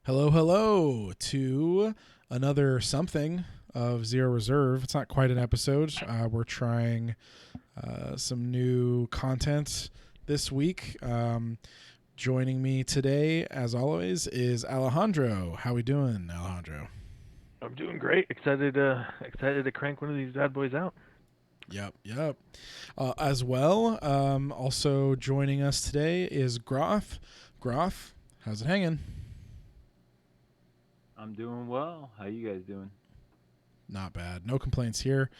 Hello, hello to another something of Zero Reserve. It's not quite an episode. We're trying some new content this week. Joining me today, as always, is Alejandro. How we doing, Alejandro? I'm doing great. Excited to crank one of these bad boys out. Yep, yep. As well, also joining us today is Groff. Groff, how's it hanging? I'm doing well. How you guys doing? Not bad. No complaints here.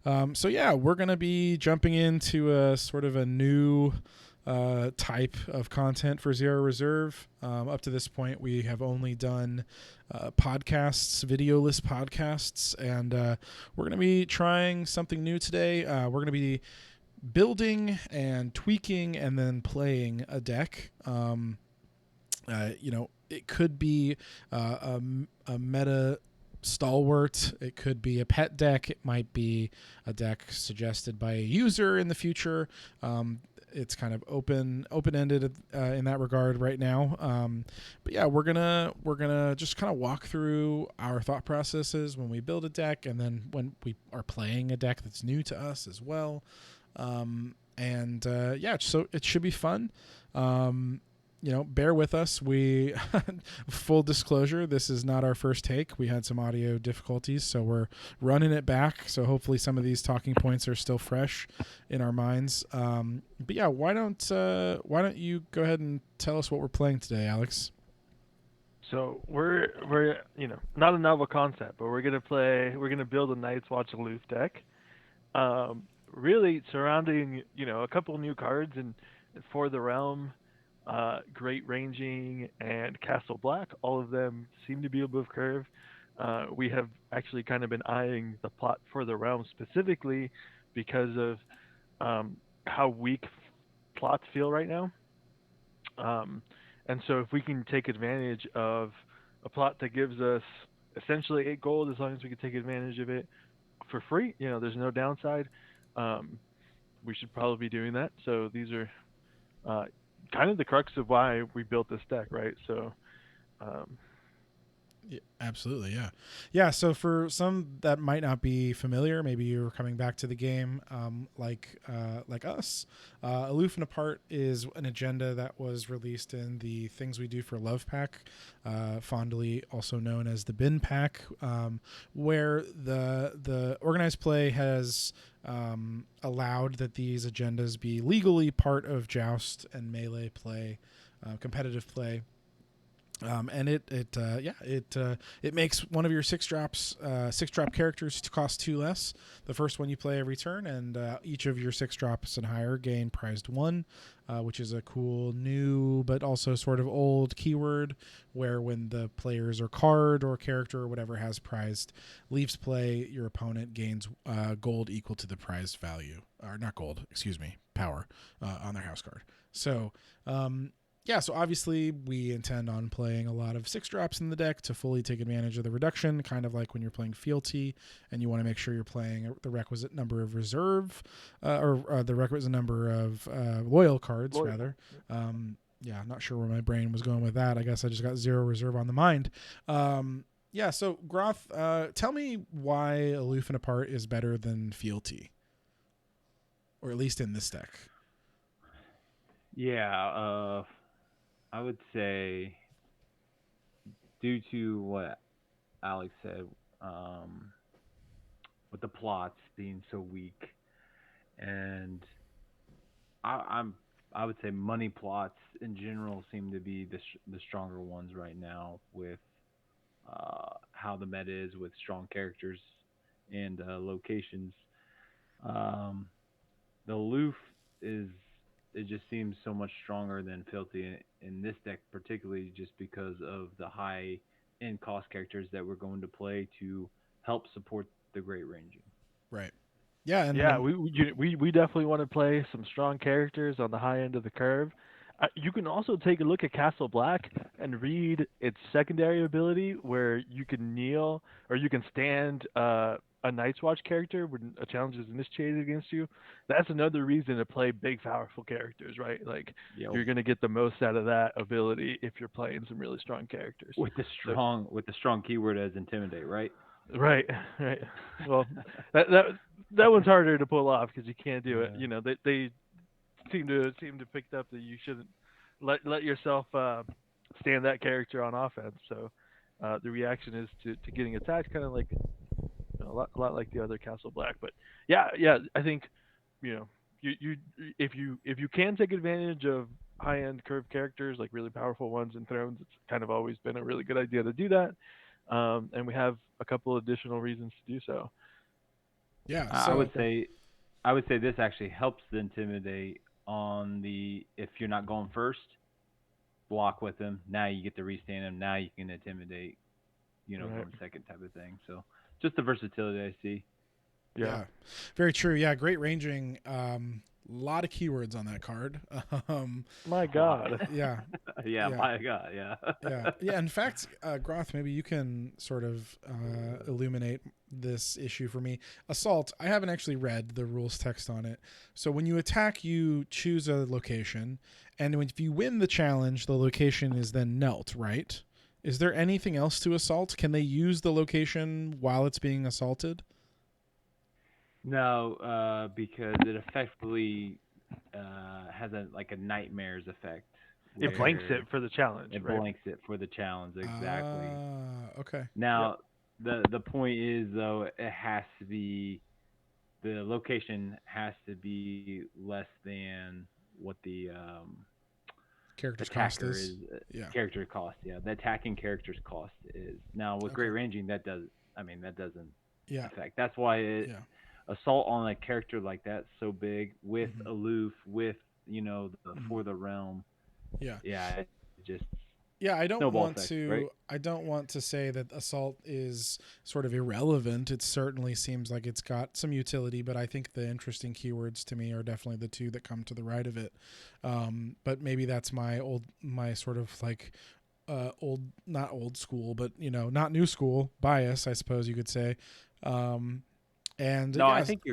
So yeah, we're gonna be jumping into a sort of a new type of content for Zero Reserve. Up to this point, we have only done podcasts, videoless podcasts, and we're gonna be trying something new today. We're gonna be building and tweaking and then playing a deck. It could be a meta stalwart. It could be a pet deck. It might be a deck suggested by a user in the future. It's kind of open ended in that regard right now. But yeah, we're gonna just kind of walk through our thought processes when we build a deck, and then when we are playing a deck that's new to us as well. And yeah, so it should be fun. Bear with us. We, full disclosure, this is not our first take. We had some audio difficulties, so we're running it back. So hopefully some of these talking points are still fresh in our minds. But yeah, why don't you go ahead and tell us what we're playing today, Alex? So we're not a novel concept, but we're gonna build a Night's Watch Aloof deck. Really surrounding a couple new cards and for the realm, great ranging and Castle Black. All of them seem to be above curve. We have actually kind of been eyeing the plot for the realm specifically because of how weak plots feel right now. Um, and so if we can take advantage of a plot that gives us essentially 8 gold, as long as we can take advantage of it for free, there's no downside. Um, we should probably be doing that. So these are uh, kind of the crux of why we built this deck, right? So um, Yeah, absolutely, yeah, yeah. So for some that might not be familiar, maybe you're coming back to the game, like us. Aloof and Apart is an agenda that was released in the Things We Do for Love pack, fondly also known as the Bin pack, where the organized play has allowed that these agendas be legally part of Joust and Melee play, competitive play. And it makes one of your six drop characters to cost 2 less. The first one you play every turn, and each of your 6 drops and higher gain prized 1, which is a cool new but also sort of old keyword. Where when the players or card or character or whatever has prized leaves play, your opponent gains gold equal to the prized value, or not gold, excuse me, power on their house card. So yeah, so obviously we intend on playing a lot of 6 drops in the deck to fully take advantage of the reduction, kind of like when you're playing fealty and you want to make sure you're playing the requisite number of reserve, or the requisite number of loyal cards, loyal. rather. Yeah, I'm not sure where my brain was going with that. I guess I just got Zero Reserve on the mind. Yeah, so Groth, tell me why Aloof and Apart is better than fealty, or at least in this deck. Yeah, I would say due to what Alex said, um, with the plots being so weak, and I'm I would say money plots in general seem to be the stronger ones right now with how the meta is with strong characters and locations. Um, the Loof is it just seems so much stronger than Filthy in this deck, particularly just because of the high end cost characters that we're going to play to help support the great ranging. Right. Yeah, and Yeah, when we definitely want to play some strong characters on the high end of the curve. You can also take a look at Castle Black and read its secondary ability, where you can kneel or you can stand a Night's Watch character when a challenge is initiated against you, that's another reason to play big, powerful characters, right? Like Yep. you're gonna get the most out of that ability if you're playing some really strong characters. So With the strong keyword as intimidate, right? right, right. Well, that one's harder to pull off because you can't do it. Yeah. You know, they seem to pick up that you shouldn't let yourself stand that character on offense. So the reaction is to getting attacked, kind of like a lot like the other Castle Black. But yeah, I think you know you if you can take advantage of high end curved characters like really powerful ones in Thrones, it's kind of always been a really good idea to do that. And we have a couple additional reasons to do so. Yeah. I So would say I would say this actually helps the intimidate on the if you're not going first, block with him. Now you get to restand him. Now you can intimidate, Right. going second type of thing. So just the versatility I see. Yeah. yeah, very true. Yeah, great ranging. Lot of keywords on that card. Um, My A lot. God. yeah, Yeah, yeah. my God, yeah. Yeah. In fact, Groth, maybe you can sort of illuminate this issue for me. Assault. I haven't actually read the rules text on it. So when you attack, you choose a location, and if you win the challenge, the location is then knelt. Right? Is there anything else to assault? Can they use the location while it's being assaulted? No, because it effectively has a nightmares effect It Okay. blanks where it for the challenge, it right? blanks it for the challenge exactly. Okay. Yep. Now, the point is though, it has to be the location has to be less than what the Character's cost attacker is is. Yeah. character cost. Yeah, the attacking character's cost is. Now with great Okay. ranging, that doesn't Yeah. affect. That's why Yeah. assault on a character like that so big with Hmm. aloof with the Hmm. for the realm. Yeah. Yeah, it just Yeah, snowball effect, right? I don't want to say that assault is sort of irrelevant. It certainly seems like it's got some utility, but I think the interesting keywords to me are definitely the two that come to the right of it. But maybe that's my sort of like not old school, but not new school bias, I suppose you could say. Um, and No, I yeah, think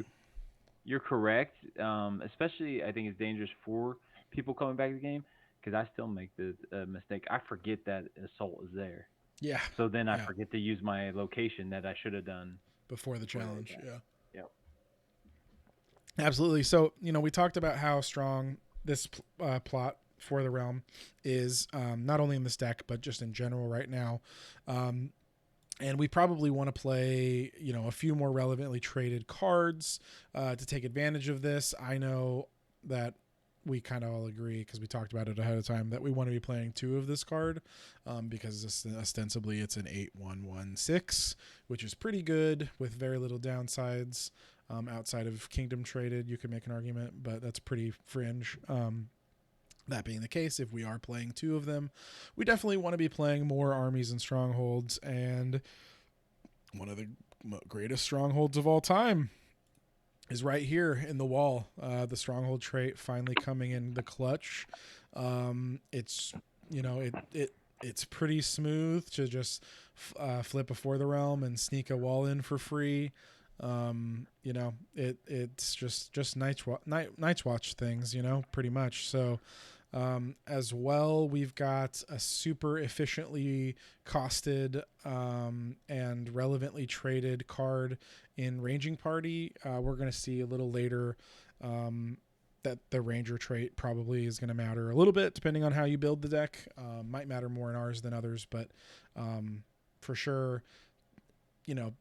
you're correct. Especially, I think it's dangerous for people coming back to the game because I still make the mistake. I forget that assault is there, yeah, so then I yeah, forget to use my location that I should have done before the before the challenge. attack. Yeah. Yep. Absolutely. So, we talked about how strong this plot for the realm is, not only in this deck, but just in general right now. Um, and we probably want to play, a few more relevantly traded cards to take advantage of this. I know that we kind of all agree because we talked about it ahead of time that we want to be playing two of this card because ostensibly it's an 8/1/1/6, which is pretty good with very little downsides. Outside of Kingdom traded, you could make an argument, but that's pretty fringe. That being the case, if we are playing two of them, we definitely want to be playing more armies and strongholds. And one of the greatest strongholds of all time is right here in the wall. The stronghold trait finally coming in the clutch. It's it's pretty smooth to just flip before the realm and sneak a wall in for free. It's just Night's Watch things, pretty much. So as well, we've got a super efficiently costed and relevantly traded card in Ranging Party. We're going to see a little later that the Ranger trait probably is going to matter a little bit depending on how you build the deck. Might matter more in ours than others, but for sure,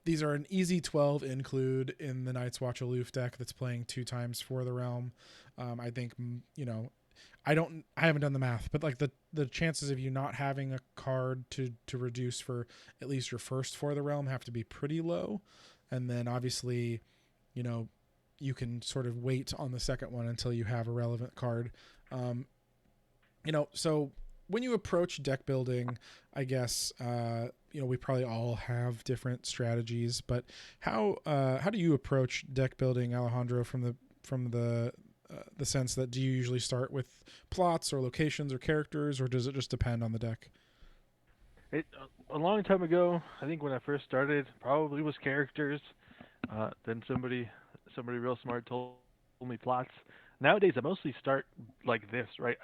these are an easy 12 include in the Night's Watch Aloof deck that's playing 2 times for the realm. I think, I haven't done the math, but like the chances of you not having a card to reduce for at least your first for the realm have to be pretty low. And then obviously, you can sort of wait on the second one until you have a relevant card. So when you approach deck building, I guess, we probably all have different strategies, but how do you approach deck building, Alejandro, from the sense that do you usually start with plots or locations or characters, or does it just depend on the deck? A long time ago, I think when I first started, probably was characters. Then somebody real smart told me plots. Nowadays, I mostly start like this, right?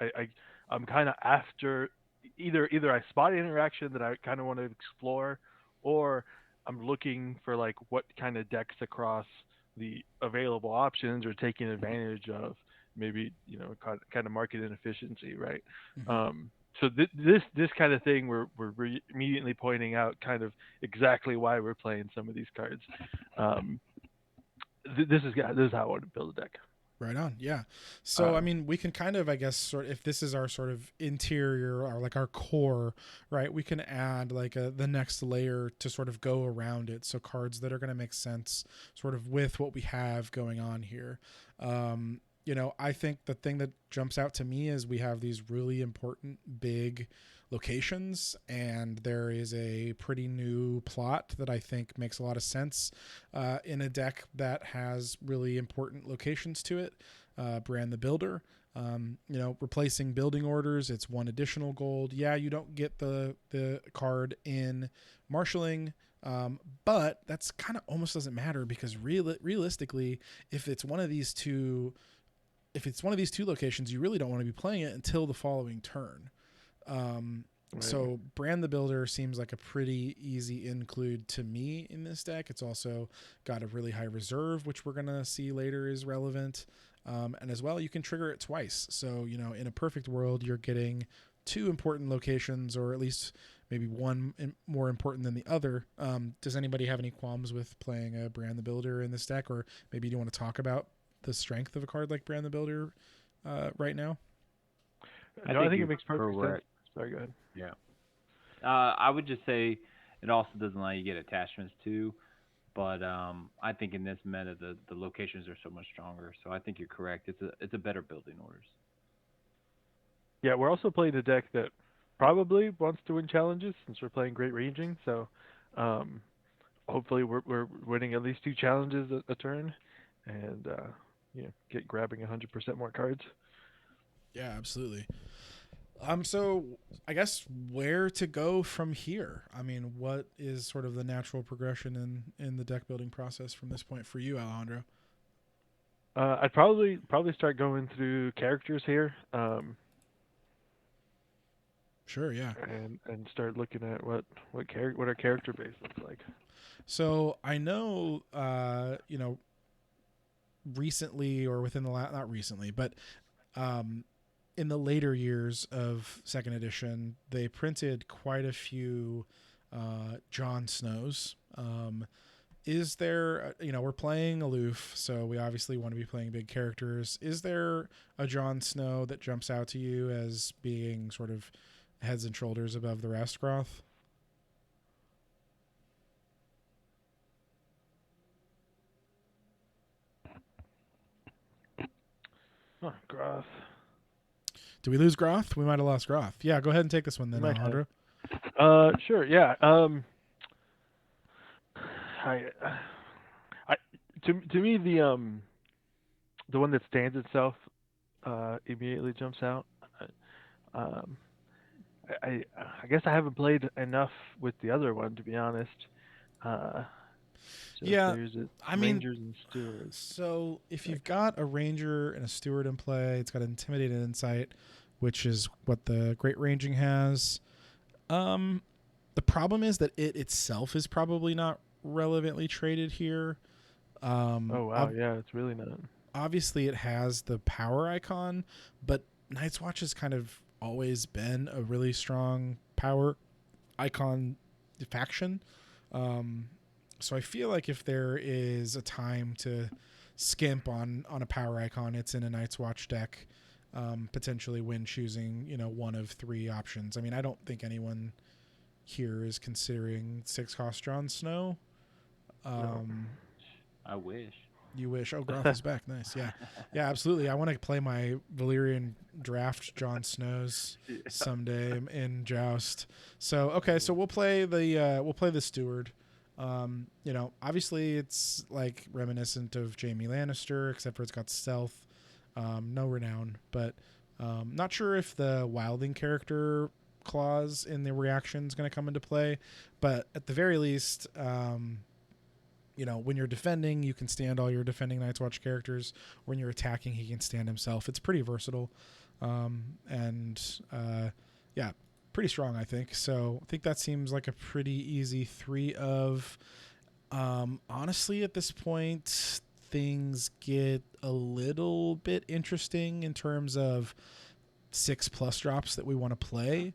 I'm kind of after either I spot an interaction that I kind of want to explore, or I'm looking for like what kind of decks across the available options or taking advantage of maybe kind of market inefficiency, right? Hmm. Um, so this kind of thing we're immediately pointing out kind of exactly why we're playing some of these cards. Um, this is how I want to build a deck. Right on. Yeah. So, I Uh, mean, we can kind of, I guess, sort if this is our sort of interior or like our core, right? We can add like the next layer to sort of go around it. So, cards that are going to make sense sort of with what we have going on here. I think the thing that jumps out to me is we have these really important big locations, and there is a pretty new plot that I think makes a lot of sense in a deck that has really important locations to it. Brand the Builder. Replacing building orders, it's one additional gold. Yeah, you don't get the card in marshaling, but that's kind of almost doesn't matter because realistically, if it's one of these two, if it's one of these two locations, you really don't want to be playing it until the following turn. Um, right. so Brand the Builder seems like a pretty easy include to me in this deck. It's also got a really high reserve, which we're gonna see later is relevant. And as well, you can trigger it twice. So in a perfect world, you're getting two important locations, or at least maybe one more important than the other. Does anybody have any qualms with playing a Brand the Builder in this deck, or maybe do you want to talk about the strength of a card like Brand the Builder right now? I No, I think think it you're makes perfect sense. correct. Sorry, go ahead. Yeah. I would just say it also doesn't allow you to get attachments too. But I think in this meta, the locations are so much stronger. So I think you're correct. It's a better building orders. Yeah, we're also playing a deck that probably wants to win challenges since we're playing great ranging. So, um, hopefully we're winning at least two challenges a turn, and get grabbing 100% more cards. Yeah, absolutely. So I guess where to go from here? I mean, what is sort of the natural progression in the deck building process from this point for you, Alejandro? I'd probably start going through characters here, Sure, yeah. and start looking at what our character base looks like. So I know, recently or within the not recently, but um, in the later years of second edition, they printed quite a few Jon Snows. Is there, we're playing Aloof, so we obviously want to be playing big characters. Is there a Jon Snow that jumps out to you as being sort of heads and shoulders above the rest, Groth? Oh, Groth. Do we lose Groth? We might have lost Groth. Yeah, go ahead and take this one We then, might have. Alejandro. Sure. Yeah. I, I to me the one that stands itself immediately jumps out. Um, I guess I haven't played enough with the other one to be honest. Uh, so if Yeah, there's I mean, Rangers and Stewards so if you've deck. got a ranger and a steward in play, it's got intimidated insight, which is what the great ranging has. Um, the problem is that it itself is probably not relevantly traded here. Um, Oh wow, ob- yeah, it's really not. Obviously, it has the power icon, but Night's Watch has kind of always been a really strong power icon faction. Um, so I feel like if there is a time to skimp on a power icon, it's in a Night's Watch deck. Potentially when choosing one of three options. I mean, I don't think anyone here is considering six cost Jon Snow. No. Um, I wish. you wish. Oh, Groth is back. Nice. Yeah, yeah, absolutely. I want to play my Valyrian draft Jon Snows Yeah. someday in Joust. So okay, so we'll play the Steward. Obviously it's like reminiscent of Jaime Lannister, except for it's got stealth, no renown. But not sure if the wilding character clause in the reaction is going to come into play. But at the very least, When you're defending, you can stand all your defending Night's Watch characters. When you're attacking, he can stand himself. It's pretty versatile, and yeah, pretty strong, I think. So I think that seems like a pretty easy 3 of. Honestly, at this point, things get a little bit interesting in terms of 6+ drops that we want to play.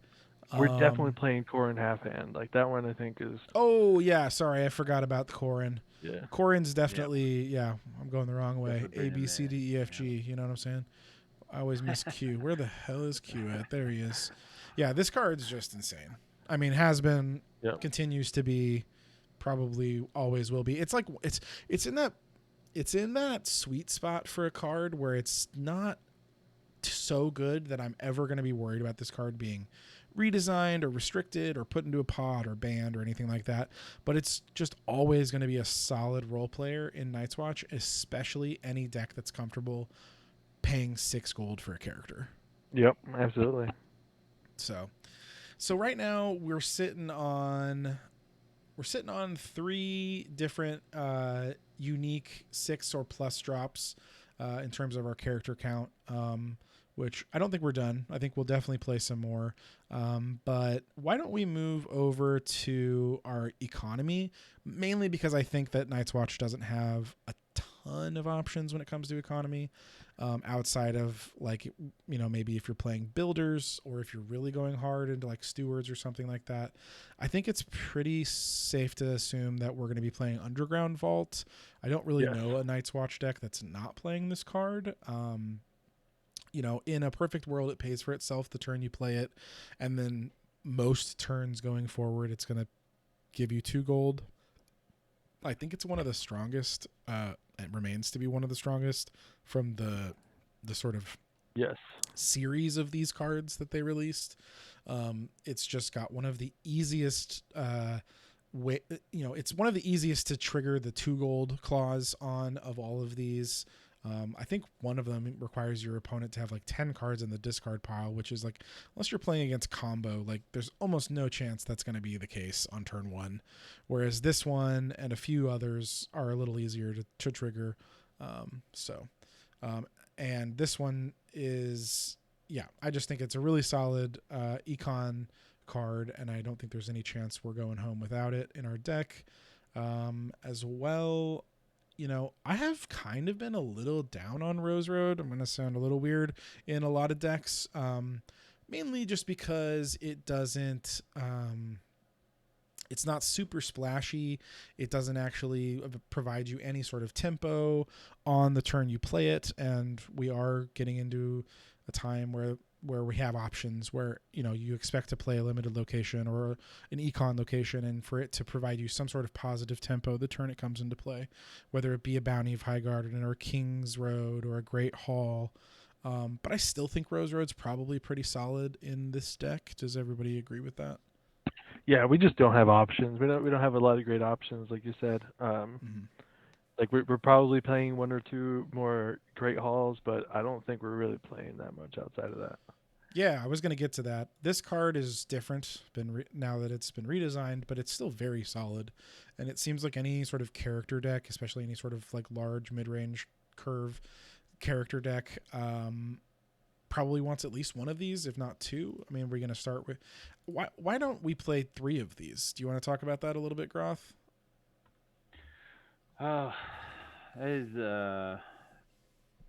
We're definitely playing Core and Half Hand. Like that one, I think is. Oh yeah, sorry, I forgot about the Corin. Yeah. Corin's definitely I'm going the wrong way. Definitely A B C D E F G. yeah. You know what I'm saying? I always miss Q. Where the hell is Q at? There he is. Yeah, this card's just insane. I mean, has been, continues to be, probably always will be. It's like it's in that sweet spot for a card where it's not so good that I'm ever going to be worried about this card being redesigned or restricted or put into a pod or banned or anything like that, but it's just always going to be a solid role player in Night's Watch, especially any deck that's comfortable paying 6 gold for a character. Yep, absolutely. So right now we're sitting on 3 different unique 6 or plus drops in terms of our character count, which I don't think we're done. I think we'll definitely play some more. But why don't we move over to our economy? Mainly because I think that Night's Watch doesn't have a ton of options when it comes to economy, outside of maybe if you're playing builders or if you're really going hard into like stewards or something like that. I think it's pretty safe to assume that we're going to be playing Underground Vault. I don't really know a Night's Watch deck that's not playing this card. In a perfect world, it pays for itself the turn you play it, and then most turns going forward, it's going to give you 2 gold. I think it's one of the strongest. It remains to be one of the strongest from the sort of series of these cards that they released. It's just got one of the easiest it's one of the easiest to trigger the 2 gold clause on of all of these. I think one of them requires your opponent to have like 10 cards in the discard pile, which is like, unless you're playing against combo, like there's almost no chance that's going to be the case on turn 1. Whereas this one and a few others are a little easier to trigger. And this one is, I just think it's a really solid econ card, and I don't think there's any chance we're going home without it in our deck. As well, I have kind of been a little down on Rose Road. I'm going to sound a little weird in a lot of decks, mainly just because it doesn't, it's not super splashy. It doesn't actually provide you any sort of tempo on the turn you play it. And we are getting into a time where we have options where, you expect to play a limited location or an econ location, and for it to provide you some sort of positive tempo the turn it comes into play, whether it be a Bounty of Highgarden or a King's Road or a Great Hall. But I still think Rose Road's probably pretty solid in this deck. Does everybody agree with that? Yeah, we just don't have options. We don't have a lot of great options, like you said. Like we're probably playing 1 or 2 more Great Halls, but I don't think we're really playing that much outside of that. Yeah, I was going to get to that. This card is different now that it's been redesigned, but it's still very solid. And it seems like any sort of character deck, especially any sort of like large mid-range curve character deck, probably wants at least one of these, if not 2. I mean, we're going to start with... Why don't we play 3 of these? Do you want to talk about that a little bit, Groth? That is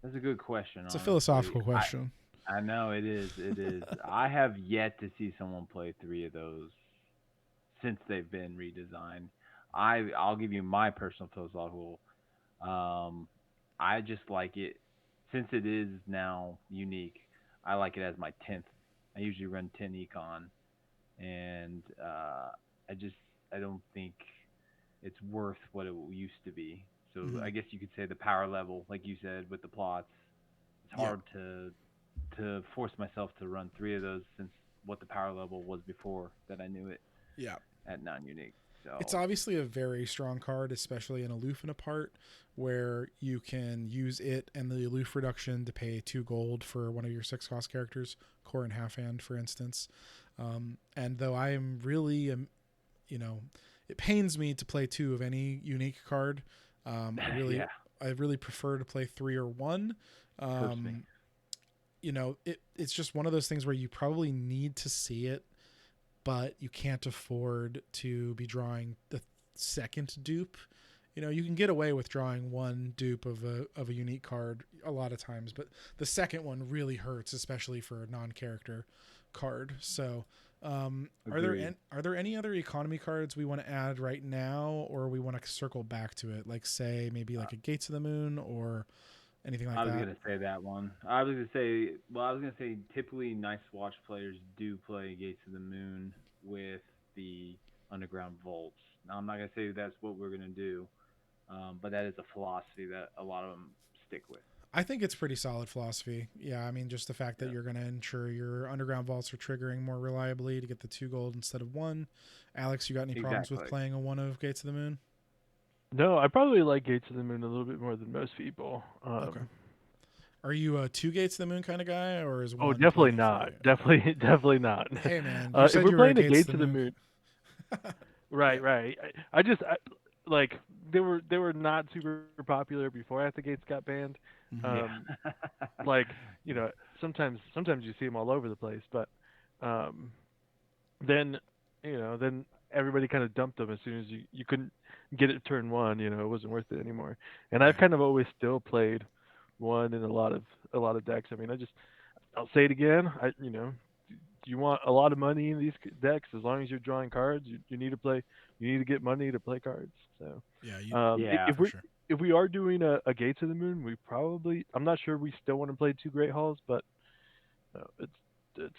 that's a good question. It's a philosophical question. I know it is. It is. I have yet to see someone play 3 of those since they've been redesigned. I'll give you my personal philosophical. I just like it since it is now unique. I like it as my 10th. I usually run 10 econ, and I don't think it's worth what it used to be. So I guess you could say the power level, like you said, with the plots, it's hard to force myself to run 3 of those since what the power level was before that I knew it. Yeah. At non-unique. So it's obviously a very strong card, especially in Aloof and Apart, where you can use it and the Aloof reduction to pay 2 gold for one of your 6 cost characters, Core and Half Hand, for instance. And though I am really, it pains me to play 2 of any unique card. Yeah, I really prefer to play 3 or 1. hurts me. It's just one of those things where you probably need to see it, but you can't afford to be drawing the second dupe. You can get away with drawing 1 dupe of a unique card a lot of times, but the second one really hurts, especially for a non-character card. So, are there any other economy cards we want to add right now, or we want to circle back to it? Like, say maybe like a Gates of the Moon or anything like I was that. gonna say that one. I was gonna say typically Night's Watch players do play Gates of the Moon with the Underground Vaults. Now I'm not gonna say that's what we're gonna do, but that is a philosophy that a lot of them stick with. I think it's pretty solid philosophy. Yeah, I mean, just the fact that you're going to ensure your underground vaults are triggering more reliably to get the 2 gold instead of 1. Alex, you got any problems with playing a 1 of Gates of the Moon? No, I probably like Gates of the Moon a little bit more than most people. Okay. Are you a 2 Gates of the Moon kind of guy, or is 1 definitely plenty not. for you? Definitely not. Hey, man, If we're playing a Gates of of the Moon, right, Yeah. right. Like they were not super popular before At the Gates got banned. Mhm. Like sometimes you see them all over the place, but um, then then everybody kind of dumped them as soon as you couldn't get it turn 1. It wasn't worth it anymore. And I've Right. kind of always still played 1 in a lot of decks. I mean, I'll say it again. You want a lot of money in these decks. As long as you're drawing cards, you need to play. You need to get money to play cards. So, Yeah, Yeah, for sure. if we are doing a Gates of the Moon, we probably, I'm not sure we still want to play 2 Great Halls, but it's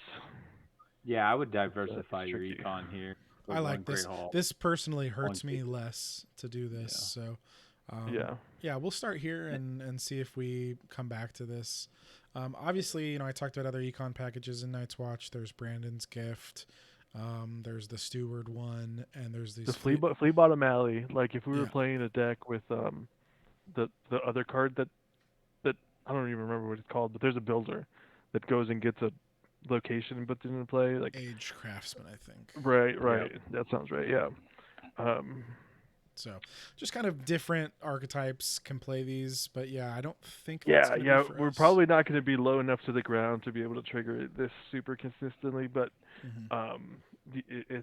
yeah, I would it's diversify your tricky. econ here. Go I one like this. Great Hall. This personally hurts One me Gates. less to do this. Yeah. So, Yeah. yeah, we'll start here and see if we come back to this. Obviously, I talked about other econ packages in Night's Watch. There's Brandon's Gift. There's the Steward one, and there's these The Flea Bottom Alley. Like if we were Yeah. playing a deck with the other card that I don't even remember what it's called, but there's a builder that goes and gets a location and puts it into play. Like Age Craftsman, I think. right. That sounds right. Yeah. Um, So, just kind of different archetypes can play these, but yeah, I don't think that's yeah, going to yeah. be for We're us. probably not going to be low enough to the ground to be able to trigger this super consistently, but Mhm. I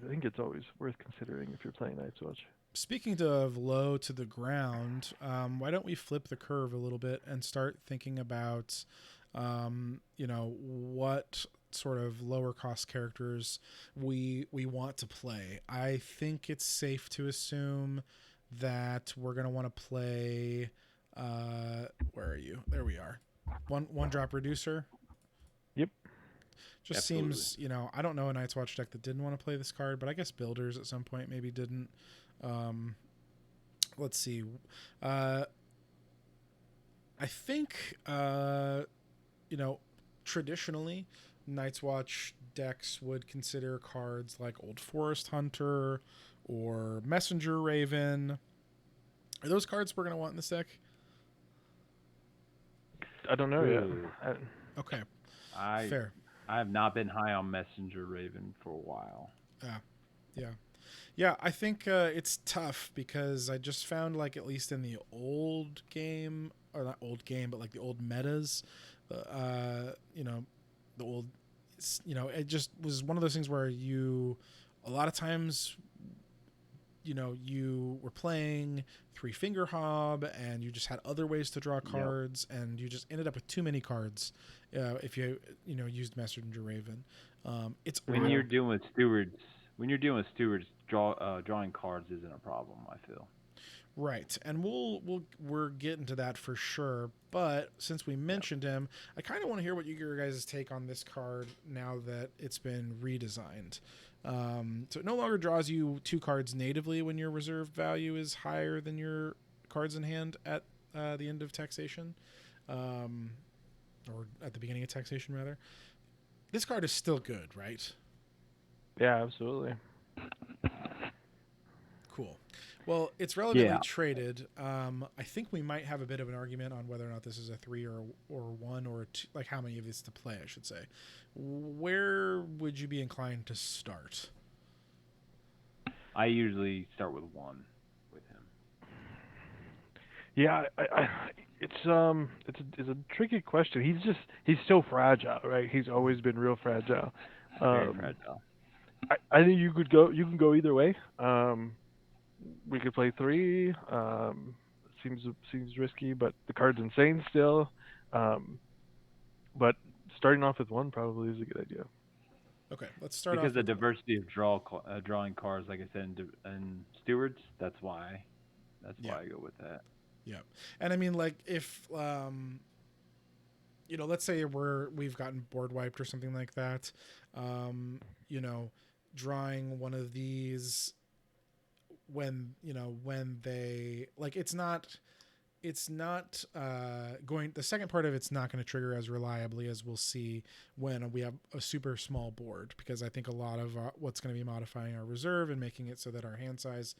think it's always worth considering if you're playing Night's Watch. Speaking of low to the ground, why don't we flip the curve a little bit and start thinking about, what sort of lower cost characters we want to play. I think it's safe to assume that we're going to want to play. Where are you? There we are. One drop reducer. Yep. Just Absolutely. seems, I don't know a Night's Watch deck that didn't want to play this card, but I guess builders at some point maybe didn't. Let's see. I think, traditionally, Night's Watch decks would consider cards like Old Forest Hunter or Messenger Raven. Are those cards we're going to want in this deck? I don't know Ooh. yet. Okay, I fair. I have not been high on Messenger Raven for a while. Yeah. Yeah, I think it's tough because I just found, like, at least in the old game, or not old game, but like the old metas, the old, it just was one of those things where a lot of times, you were playing Three Finger Hob and you just had other ways to draw cards, and you just ended up with too many cards if you, used Messenger Raven. It's When you're dealing with stewards, drawing cards isn't a problem, I feel. Right, and we're getting to that for sure. But since we mentioned him, I kind of want to hear what your guys' take on this card now that it's been redesigned. So it no longer draws you 2 cards natively when your reserve value is higher than your cards in hand at the end of taxation, or at the beginning of taxation rather. This card is still good, right? Yeah, absolutely. Cool. Well, it's relatively Yeah. traded. I think we might have a bit of an argument on whether or not this is a 3 or 1 or 2, like how many of these to play, I should say. Where would you be inclined to start? I usually start with one with him. Yeah, it's a tricky question. He's so fragile, right? He's always been real fragile. Very Um, fragile. I think you can go either way. We could play three. Seems risky, but the card's insane still. Um, but starting off with one probably is a good idea. Okay, let's start Because off the with one. diversity of drawing cards, like I said, in stewards, that's why. That's Yeah, why I go with that. yeah, and I mean, like, if let's say we've gotten board wiped or something like that, um, you know, drawing one of these when they like it's not going the second part of it's not going to trigger as reliably as we'll see when we have a super small board, because I think a lot of what's going to be modifying our reserve and making it so that our hand size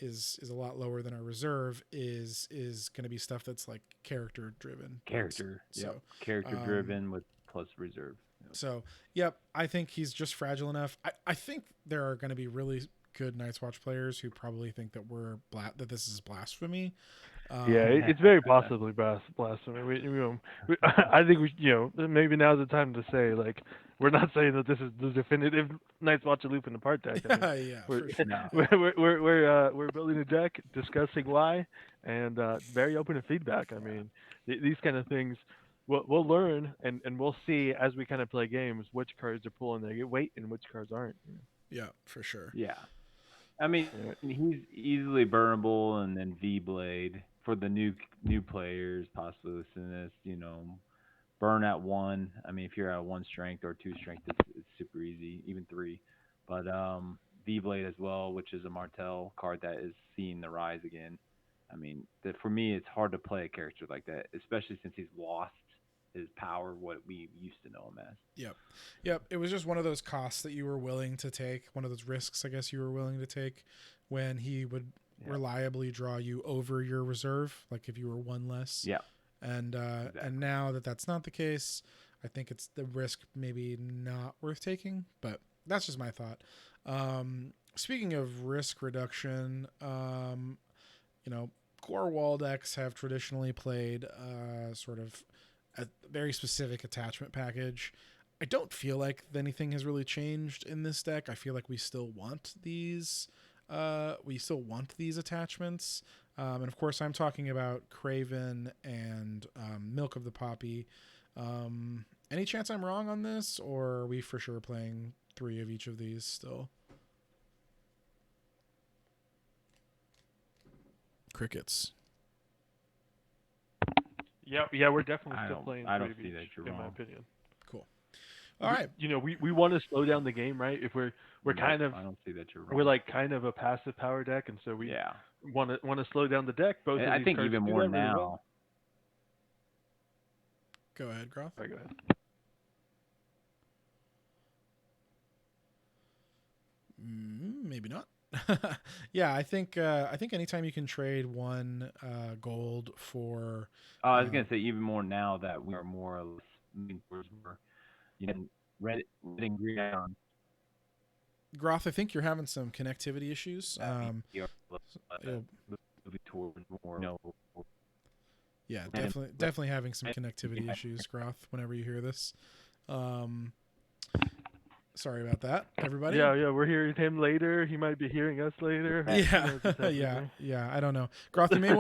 is a lot lower than our reserve is going to be stuff that's like character driven boards. Character, yep. So Character um, driven with plus reserve. Yep. so, yep, I think he's just fragile enough. I think there are going to be really good Night's Watch players who probably think that that this is blasphemy. Yeah, Um, it's very possibly blasphemy. I think maybe now's the time to say, like, we're not saying that this is the definitive Night's Watch Aloof in the part deck. I mean, yeah, we're for sure. No. we're building a deck, discussing why, and very open to feedback. I mean, these kind of things. We'll learn and we'll see as we kind of play games which cards are pulling their weight and which cards aren't. Yeah, for sure. Yeah. I mean, Yeah. he's easily burnable, and then V Blade for the new players possibly listening to this. Burn at one. I mean, if you're at one strength or two strength, it's super easy, even three. But V Blade as well, which is a Martel card that is seeing the rise again. I mean, for me, it's hard to play a character like that, especially since he's lost his power, what we used to know him as. Yep. Yep. It was just one of those costs that you were willing to take, one of those risks, I guess, you were willing to take when he would Yeah. reliably draw you over your reserve, like if you were one less. Yeah. And Exactly. and now that that's not the case, I think it's the risk maybe not worth taking, but that's just my thought. Speaking of risk reduction, core wall decks have traditionally played sort of a very specific attachment package. I don't feel like anything has really changed in this deck. I feel like we still want these. We still want these attachments, and of course, I'm talking about Craven and Milk of the Poppy. Any chance I'm wrong on this, or are we for sure playing 3 of each of these still? Crickets. Yeah, we're definitely still don't- playing. I don't three see of that each, you're in my wrong. opinion. Cool. All right. We want to slow down the game, right? If we're Nope, kind of I don't see that you're wrong. we're like kind of a passive power deck, and so we Yeah. want to slow down the deck. Both of I these think cards even do more that really now. well. Go ahead, Groth. All right, go ahead. Maybe not. Yeah, I think anytime you can trade one gold for I was gonna say even more now that we are more or less moving towards more, red and green on. Groth, I think you're having some connectivity issues. That means we are It'll- moving towards more. yeah, red and- definitely having some red- connectivity issues, Groth. Whenever you hear this, sorry about that, everybody. Yeah, we're hearing him later. He might be hearing us later. Who knows what's happening there. yeah. I don't know, Groth. You may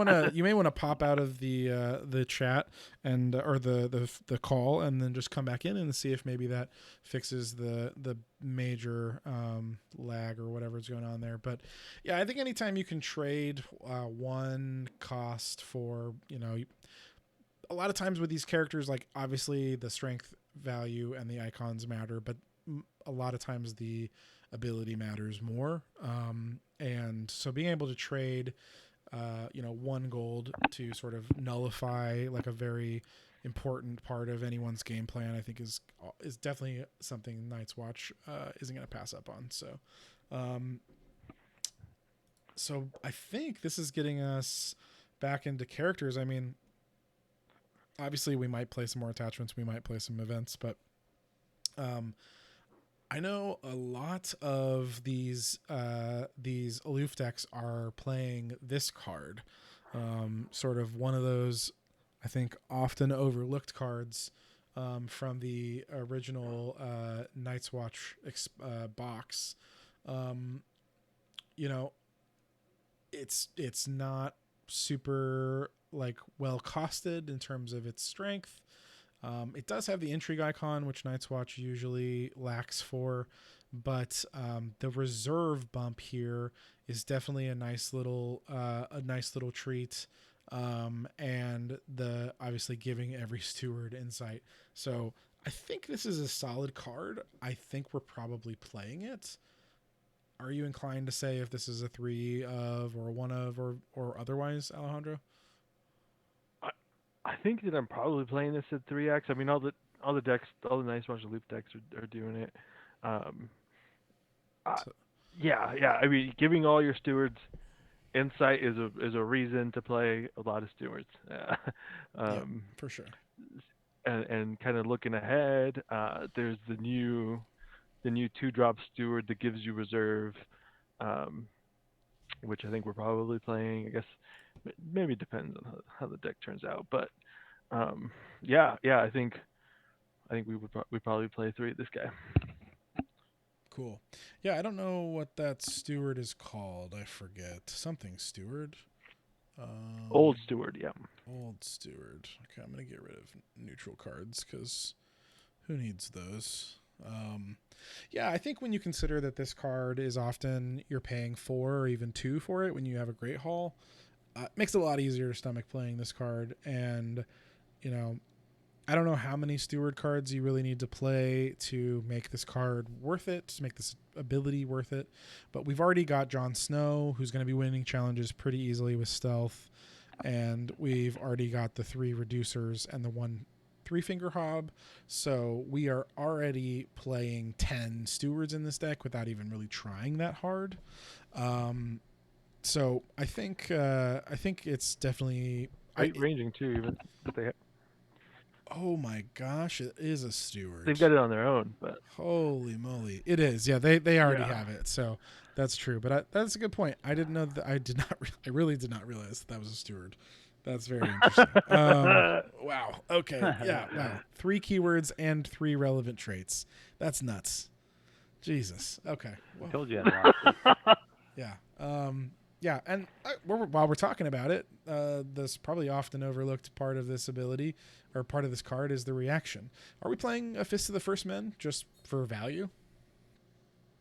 want to pop out of the chat and or the call, and then just come back in and see if maybe that fixes the major lag or whatever's going on there. But yeah, I think anytime you can trade one cost for a lot of times with these characters, like obviously the strength value and the icons matter, but a lot of times the ability matters more. And so being able to trade, one gold to sort of nullify like a very important part of anyone's game plan, I think is definitely something Night's Watch isn't going to pass up on. So I think this is getting us back into characters. I mean, obviously we might play some more attachments, we might play some events, but I know a lot of these aloof decks are playing this card, sort of one of those, I think, often overlooked cards from the original Night's Watch box. Um, you know, it's not super like well costed in terms of its strength. It does have the intrigue icon, which Night's Watch usually lacks for, but the reserve bump here is definitely a nice little treat, and the obviously giving every steward insight. So I think this is a solid card. I think we're probably playing it. Are you inclined to say if this is a 3 of or a 1 of or otherwise, Alejandro? I, I think that I'm probably playing this at 3x. I mean, all the decks, all the nice ones, loop decks are doing it. Um, I, So, yeah. I mean, giving all your stewards insight is a reason to play a lot of stewards. yeah, um, for sure. and kind of looking ahead, there's the new 2-drop steward that gives you reserve, um, which I think we're probably playing. I guess maybe it depends on how the deck turns out, but um, yeah, I think we probably play 3 of this guy. Cool. Yeah, I don't know what that steward is called. I forget. Something steward. Old Um, steward, yeah. old steward. Okay, I'm gonna get rid of neutral cards because who needs those? Yeah, I think when you consider that this card is often you're paying 4 or even 2 for it when you have a great haul, it makes it a lot easier to stomach playing this card. And you know, I don't know how many steward cards you really need to play to make this card worth it, to make this ability worth it. But we've already got Jon Snow, who's going to be winning challenges pretty easily with stealth. And we've already got the 3 reducers and the 1 3-finger hob. So we are already playing 10 stewards in this deck without even really trying that hard. Um, so I think it's definitely Great ranging too, even that oh my gosh, it is a steward. they've got it on their own, but Holy moly. It is. Yeah, they already yeah. have it. So that's true. But that's a good point. I didn't know that. I really did not realize that was a steward. That's very interesting. Wow. Okay. Yeah. Wow. 3 keywords and 3 relevant traits. That's nuts. Jesus. Okay. I Well, told you I had a lot. yeah. Yeah. And while we're talking about it, this probably often overlooked part of this ability or part of this card is the reaction. Are we playing a Fist of the First Men just for value?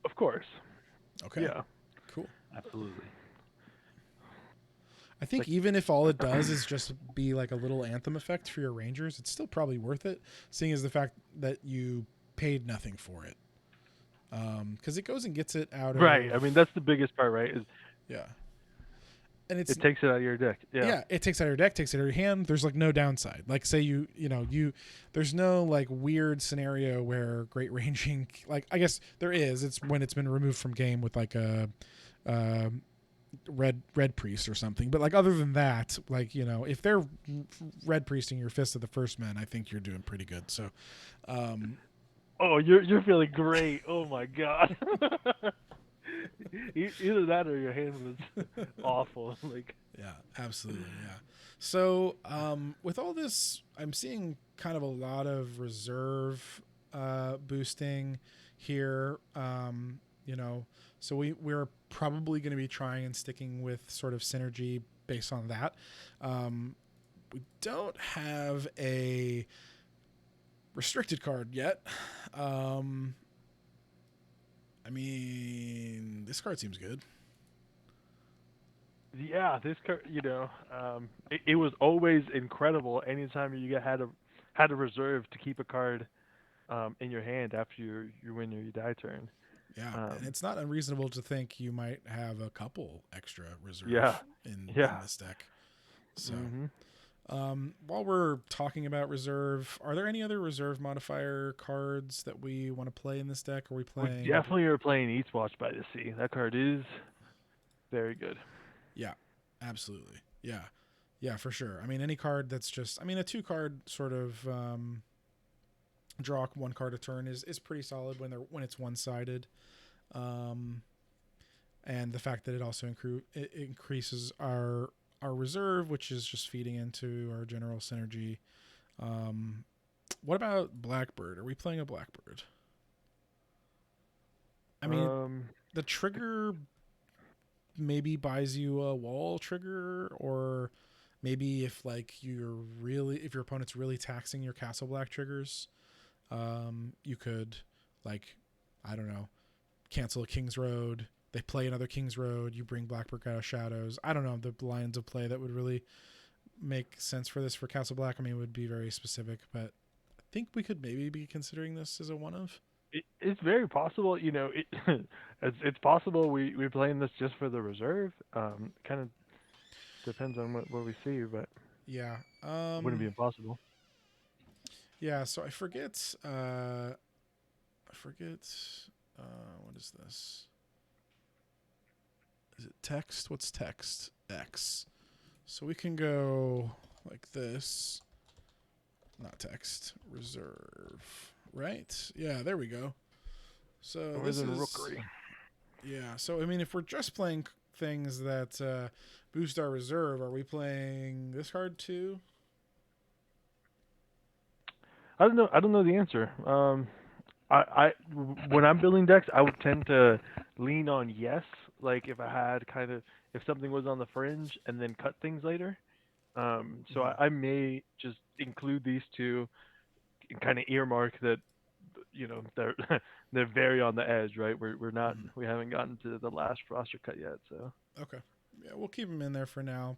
Of course. Okay. Yeah. Cool. Absolutely. I think Like, even if all it does is just be like a little anthem effect for your Rangers, it's still probably worth it, seeing as the fact that you paid nothing for it. Because it goes and gets it out right. I of mean, that's the biggest part, right? Is yeah, and it's it takes it out of your deck. Yeah. yeah, it takes out of your deck, takes it out of your hand. There's like no downside. Like say you there's no like weird scenario where great ranging like I guess there is. It's when it's been removed from game with like a red priest or something. But like other than that, like if they're red priesting your Fist of the First Men, I think you're doing pretty good. So, Oh, you're feeling great. Oh my god. Either that or your hand was awful. Like yeah, absolutely, yeah. So, with all this, I'm seeing kind of a lot of reserve boosting here. So we're probably going to be trying and sticking with sort of synergy based on that. We don't have a restricted card yet. I mean, this card seems good. yeah, this card, it was always incredible. Anytime had a reserve to keep a card in your hand after your win or your die turn. Yeah, and Um, it's not unreasonable to think you might have a couple extra yeah, reserve in yeah. this deck. So, hmm while we're talking about reserve, are there any other reserve modifier cards that we want to play in this deck? Are we We playing? definitely are playing Eats Watch by the Sea. That card is very good. Yeah, absolutely. Yeah, yeah, for sure. I mean, any card that's just, I mean, a 2 card sort of draw one card a turn is pretty solid when it's one sided. Um, and the fact that it also it increases our reserve, which is just feeding into our general synergy. What about Blackbird? Are we playing a Blackbird? I mean, Um, the trigger maybe buys you a wall trigger, or maybe if your opponent's really taxing your Castle Black triggers, you could, like, I don't know, cancel a King's Road. They play another King's Road. You bring Blackbird out of Shadows. I don't know the lines of play that would really make sense for this for Castle Black. I mean, it would be very specific, but I think we could maybe be considering this as a one of. it's very possible. It's possible we're playing this just for the reserve. Kind of depends on what we see, but Yeah. it wouldn't be impossible. Yeah. So I forget. I forget. What is this? Is it text? What's text? X. So we can go like this. Not text. Reserve. Right? Yeah, there we go. So this Risen is Rookery. Yeah. So I mean, if we're just playing things that boost our reserve, are we playing this card too? I don't know. I don't know the answer. I when I'm building decks, I would tend to lean on yes. Like if I had kind of if something was on the fringe and then cut things later. So Mm-hmm. I may just include these two and kind of earmark that they're they're very on the edge, right? We're not Mm-hmm. we haven't gotten to the last roster cut yet, so Okay. Yeah, we'll keep them in there for now.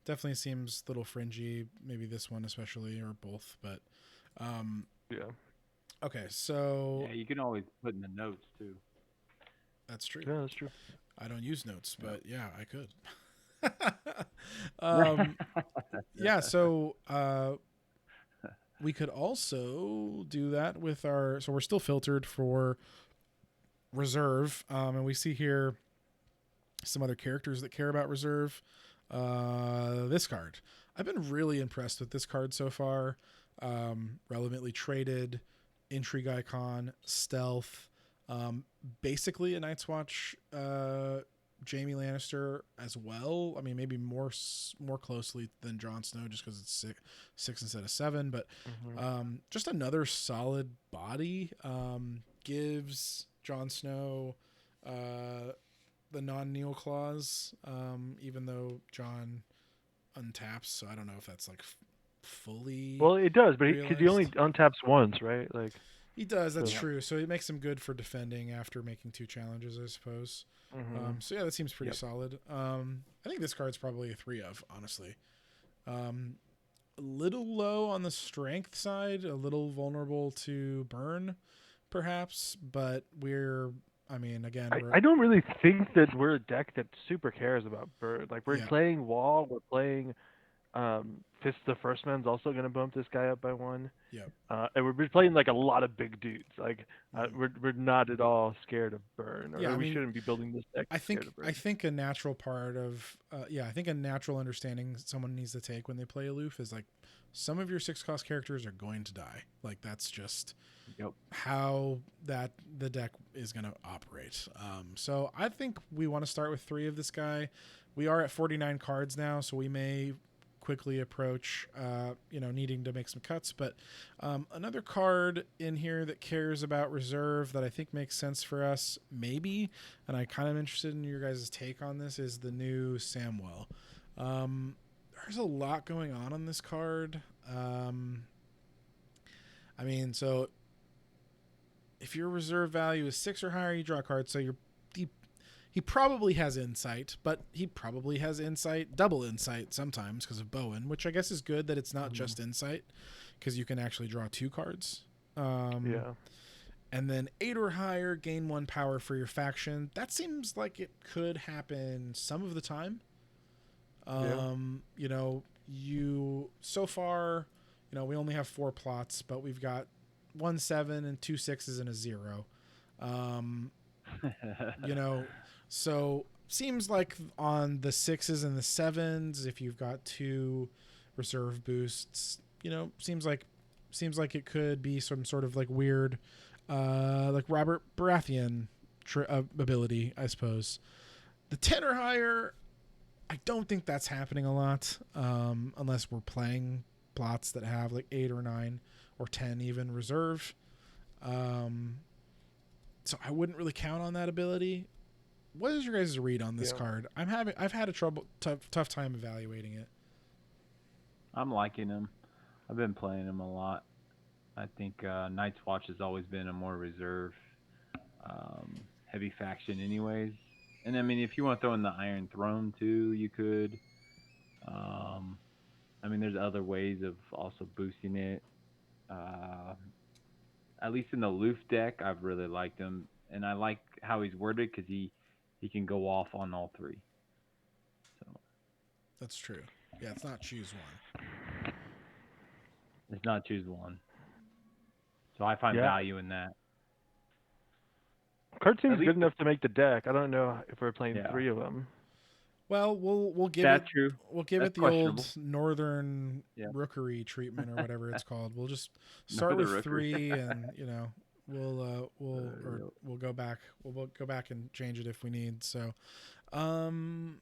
Definitely seems a little fringy. Maybe this one especially, or both. But um, yeah, okay. So Yeah, you can always put in the notes too. that's true. yeah, that's true. I don't use notes, Yep. but yeah, I could. um, yeah. So we could also do that with our. So we're still filtered for reserve, and we see here some other characters that care about reserve. This card, I've been really impressed with this card so far. Relevantly traded, intrigue icon, stealth, basically a Night's Watch Jaime Lannister as well. I mean, maybe more closely than Jon Snow, just because it's six instead of seven. But Hmm. just another solid body. Gives Jon Snow the non-kneel clause, even though Jon untaps. So I don't know if that's like fully Well, it does, but because he only realized. untaps once, right? Like He does. That's so. Yeah. true. So it makes him good for defending after making two challenges, I suppose. Hmm. So yeah, that seems pretty Yep. solid. I think this card's probably a three of, honestly. Um, a little low on the strength side, a little vulnerable to burn, perhaps. But I mean, again, I don't really think that we're a deck that super cares about bird. Like we're yeah, playing wall, we're playing Fist the First Man's also gonna bump this guy up by one. yeah. And we're playing like a lot of big dudes. Like Mhm. we're not at all scared of burn, Yeah, or I we mean, shouldn't be building this deck scared of I burn. think a natural part of I think a natural understanding someone needs to take when they play Aloof is like some of your six cost characters are going to die. Like that's just Yep. how that the deck is going to operate. So I think we want to start with three of this guy. We are at 49 cards now, so we may quickly approach needing to make some cuts, but another card in here that cares about reserve that I think makes sense for us maybe, and I kind of interested in your guys' take on this, is the new Samwell. There's a lot going on this card. I mean, so if your reserve value is 6 or higher, you draw a card. So he probably has insight, but he probably has insight, double insight sometimes because of Bowen, which I guess is good that it's not just insight because you can actually draw two cards. Yeah. And then 8 or higher, gain 1 power for your faction. That seems like it could happen some of the time. Yeah. You so far, we only have 4 plots, but we've got 1 7 and 2 6s and a 0. you know, so seems like on the 6s and the 7s, if you've got 2 reserve boosts, seems like seems like it could be some sort of like weird, like Robert Baratheon ability, I suppose. The 10 or higher, I don't think that's happening a lot, unless we're playing plots that have like 8 or 9 or 10 even reserve. So I wouldn't really count on that ability. What is your guys' read on this card? I've had a tough time evaluating it. I'm liking him. I've been playing him a lot. I think Night's Watch has always been a more reserve, heavy faction, anyways. And I mean, if you want to throw in the Iron Throne too, you could. I mean, there's other ways of also boosting it. At least in the Aloof deck, I've really liked him, and I like how he's worded because he can go off on all three. So that's true. Yeah, it's not choose one. It's not choose one. So I find value in that. Card seems good enough to make the deck. I don't know if we're playing 3 of them. Well, we'll give That's it. True. We'll give That's it the old northern rookery treatment or whatever it's called. We'll just start with 3, and we'll go back. We'll go back and change it if we need. So, I mean,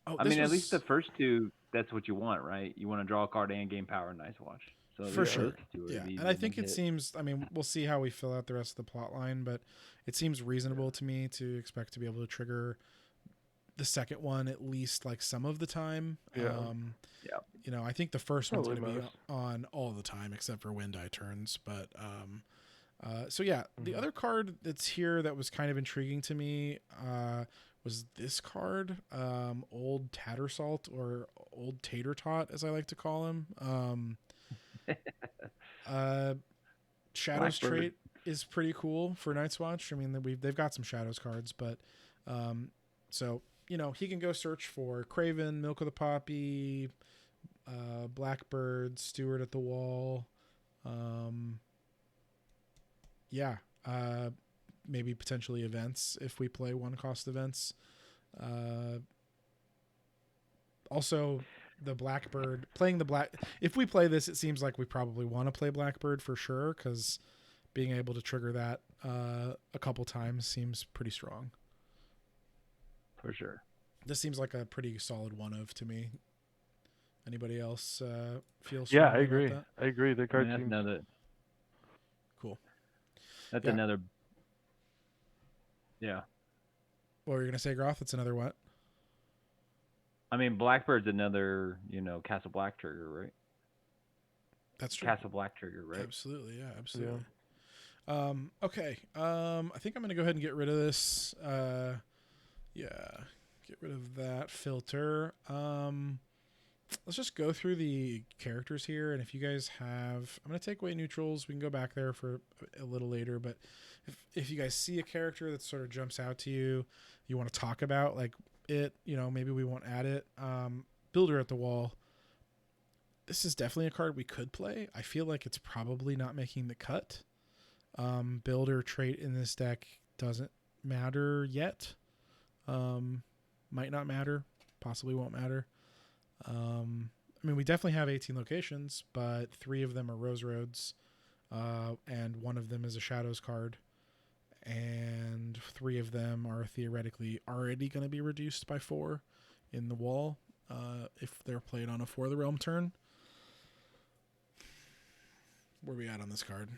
at least the first 2, that's what you want, right? You want to draw a card and gain power. Nice Watch. So for sure. Yeah, and I think it seems. I mean, we'll see how we fill out the rest of the plot line, but it seems reasonable to me to expect to be able to trigger the second one at least like some of the time. I think the first one's going to be on all the time except for when die turns. But the other card that's here that was kind of intriguing to me was this card, Old Tattersalt, or Old Tater Tot, as I like to call him. Shadows trait is pretty cool for Night's Watch. I mean, they've got some Shadows cards, but he can go search for Craven, Milk of the Poppy, Blackbird, Steward at the Wall. Maybe potentially events if we play 1-cost events. Also, the Blackbird, if we play this, it seems like we probably want to play Blackbird for sure, because being able to trigger that a couple times seems pretty strong. For sure. This seems like a pretty solid one of to me. Anybody else feel strongly I agree. about that? I agree. The card seems another cool. That's another. Yeah. What were you gonna say, Groth? It's another what? I mean, Blackbird's another, Castle Black trigger, right? That's true. Castle Black trigger, right? Absolutely, yeah, absolutely. Yeah. Okay. I think I'm gonna go ahead and get rid of this. Get rid of that filter. Let's just go through the characters here, and if you guys have, I'm gonna take away neutrals. We can go back there for a little later, but if you guys see a character that sort of jumps out to you, you want to talk about, like it, maybe we won't add it. Builder at the Wall. This is definitely a card we could play. I feel like it's probably not making the cut. Builder trait in this deck doesn't matter yet. Might not matter, possibly won't matter. We definitely have 18 locations, but 3 of them are Rose Roads, and 1 of them is a Shadows card, and 3 of them are theoretically already going to be reduced by 4 in the wall if they're played on a For the Realm turn. Where are we at on this card?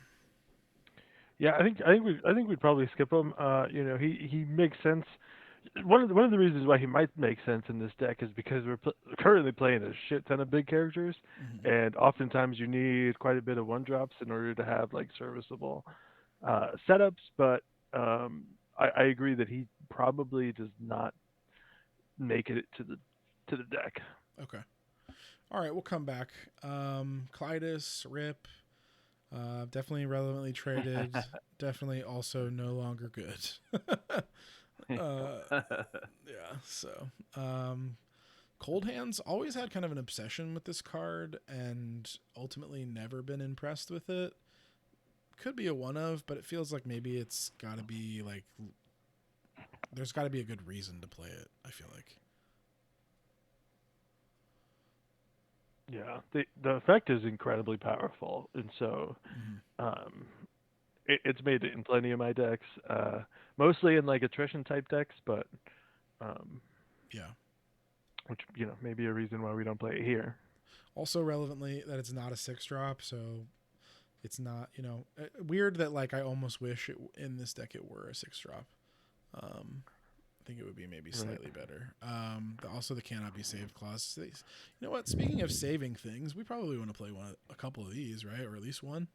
Yeah, I think we'd probably skip him. He makes sense. One of the reasons why he might make sense in this deck is because we're currently playing a shit ton of big characters, and oftentimes you need quite a bit of 1-drops in order to have like serviceable setups. But I agree that he probably does not make it to the deck. Okay. All right, we'll come back. Clytus, Rip. Definitely relevantly traded. Definitely also no longer good. So Cold Hands always had kind of an obsession with this card and ultimately never been impressed with it. Could be a one of, but it feels like maybe it's got to be like there's got to be a good reason to play it, I feel like. Yeah, the effect is incredibly powerful, and so Mhm. um, it's made it in plenty of my decks, mostly in like attrition type decks, but um, Yeah. which may be a reason why we don't play it here. Also relevantly that it's not a 6-drop, so it's not, weird that like I almost wish in this deck it were a 6-drop. I think it would be maybe Right. slightly better. Also the cannot be saved clause. You know what? Speaking of saving things, we probably want to play a couple of these, right? Or at least one.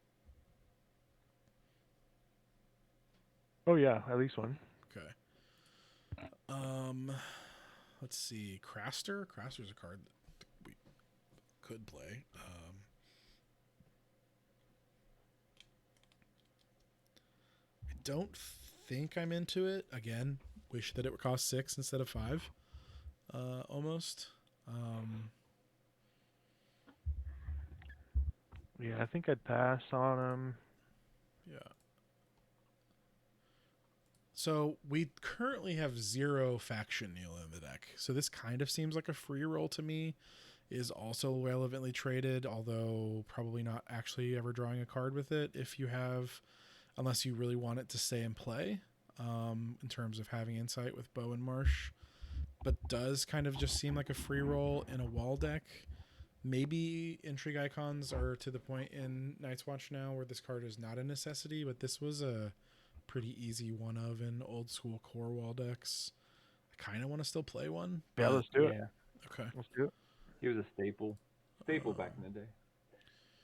Oh yeah, at least one. Okay. Um, let's see. Craster. Craster's a card that we could play. I don't think I'm into it. Again, wish that it would cost 6 instead of 5. Almost. Yeah, I think I'd pass on him. Yeah. So we currently have 0 faction Neil in the deck. So this kind of seems like a free roll to me. Is also relevantly traded, although probably not actually ever drawing a card with it if you have, unless you really want it to stay in play, in terms of having insight with Bow and Marsh. But does kind of just seem like a free roll in a wall deck. Maybe Intrigue Icons are to the point in Night's Watch now where this card is not a necessity, but this was a pretty easy one of in old school core wall decks. I kind of want to still play one, Yeah, but let's do it. Yeah, okay. Let's do it. he was a staple back in the day.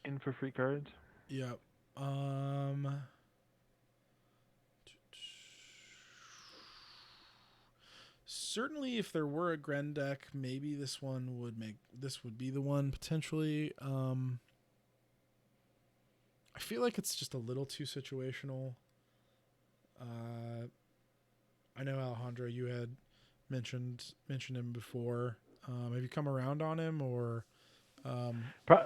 In for free cards. Yep. Um Certainly if there were a Gren deck, maybe this would be the one potentially. I feel like it's just a little too situational. I know Alejandro, you had mentioned him before. Have you come around on him or Pro-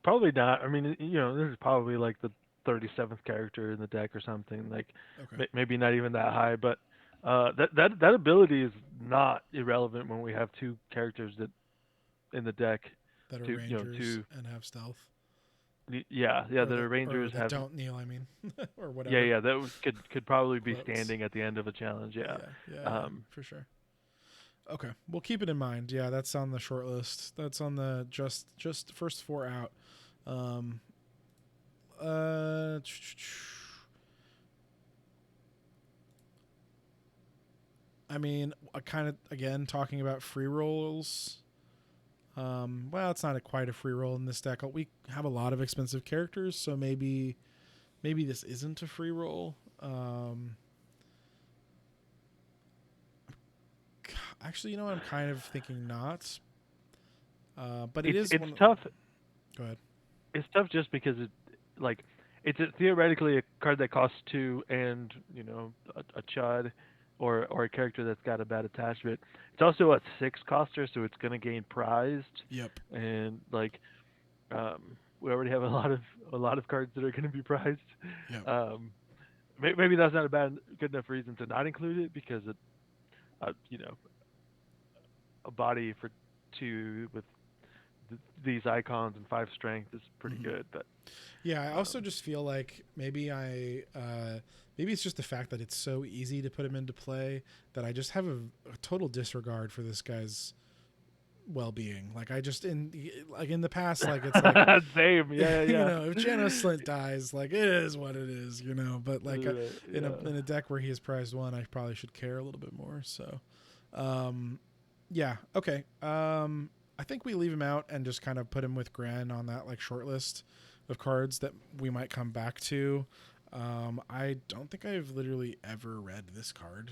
Probably not. I mean, this is probably like the 37th character in the deck or something. Like, okay, maybe not even that high, but that ability is not irrelevant when we have two characters that in the deck. that are To rangers and have stealth yeah, or the Rangers that have. don't kneel, I mean, or Yeah, whatever. yeah, that could probably be Floats. standing at the end of a challenge. Yeah. Yeah, for sure. Okay, we'll keep it in mind. Yeah, that's on the short list. That's on the just first 4 out. Um, uh, I mean, kind of again talking about free rolls. Well, it's not quite a free roll in this deck. We have a lot of expensive characters, so maybe this isn't a free roll. Actually, I'm kind of thinking not. But it is It's one. tough. Go ahead. It's tough just because like it's theoretically a card that costs 2 and a chud or a character that's got a bad attachment. It's also a 6 coster, so it's going to gain prized, Yep. and like we already have a lot of cards that are going to be prized. Yep. Maybe that's not a good enough reason to not include it because a body for 2 with these icons and 5 strength is pretty good, but yeah, I also just feel like maybe it's just the fact that it's so easy to put him into play that I just have a total disregard for this guy's well-being. Like I just in the past, like it's like same, yeah, if Janos Slint dies, like it is what it is, But like in a deck where he has prized 1, I probably should care a little bit more. So, yeah, okay. I think we leave him out and just kind of put him with Gran on that like short list of cards that we might come back to. I don't think I've literally ever read this card.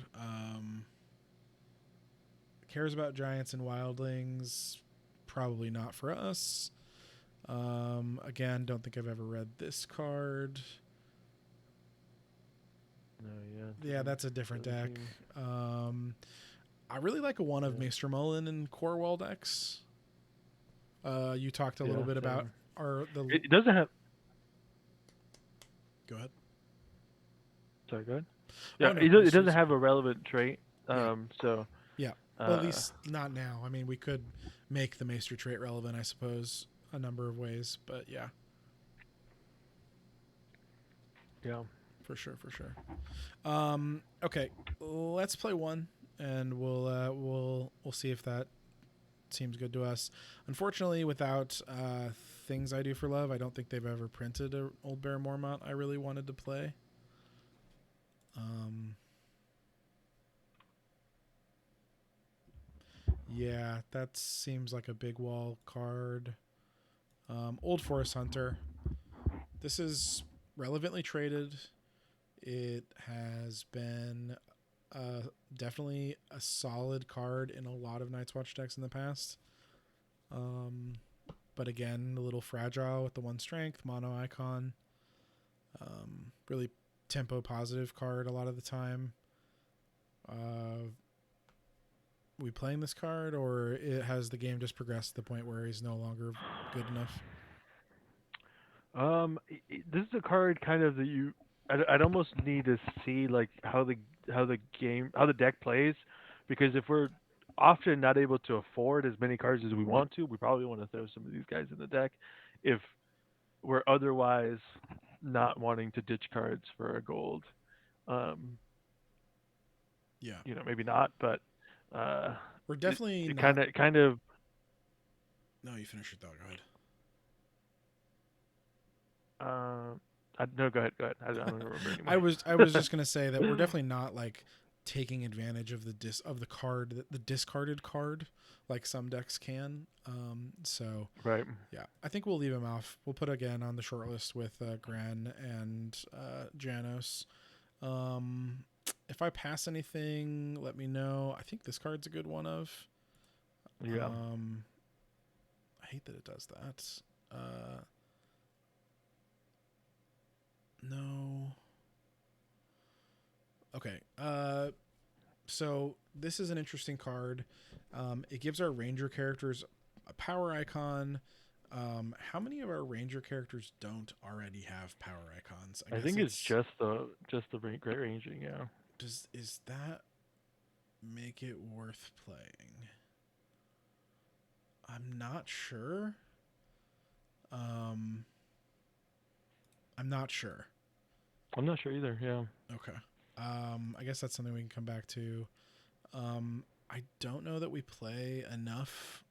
Cares about giants and wildlings, probably not for us. Again, don't think I've ever read this card. No, Yeah, that's a different deck. I really like a one of Maester Mullen and core wall decks. You talked a little bit about it doesn't have. Go ahead. Sorry, go ahead. Yeah, it doesn't have a relevant trait. So. Yeah. Well, at least not now. I mean, we could make the Maester trait relevant, I suppose. a number of ways, but yeah, Yeah. for sure, for sure. Okay, let's play one, and we'll see if that seems good to us. Unfortunately, without Things I Do for Love, I don't think they've ever printed a Old Bear Mormont I really wanted to play. Yeah, that seems like a big wall card. Old Forest Hunter. This is relevantly traded. It has been definitely a solid card in a lot of Night's Watch decks in the past. But again, a little fragile with the 1 strength, mono icon. Really tempo positive card a lot of the time. We playing this card, or has the game just progressed to the point where he's no longer good enough? This is a card kind of that I'd almost need to see like how the deck plays, because if we're often not able to afford as many cards as we want to, we probably want to throw some of these guys in the deck. If we're otherwise not wanting to ditch cards for a gold, um, Yeah, maybe not, but uh, we're definitely it not. kind of. No, you finish your thought. Go ahead. No, go ahead, go ahead. I don't remember I anymore. was just gonna say that we're definitely not like taking advantage of the card, the discarded card, like some decks can. So Right. yeah, I think we'll leave him off. We'll put again on the short list with Gren and Janos. If I pass anything, let me know. I think this card's a good one of. Yeah. I hate that it does that. No. Okay. So this is an interesting card. It gives our ranger characters a power icon. How many of our ranger characters don't already have power icons? I I guess think it's it's just the great ranging. Yeah. is that make it worth playing? I'm not sure. Um, I'm not sure. I'm not sure either. Yeah. Okay. I guess that's something we can come back to. I don't know that we play enough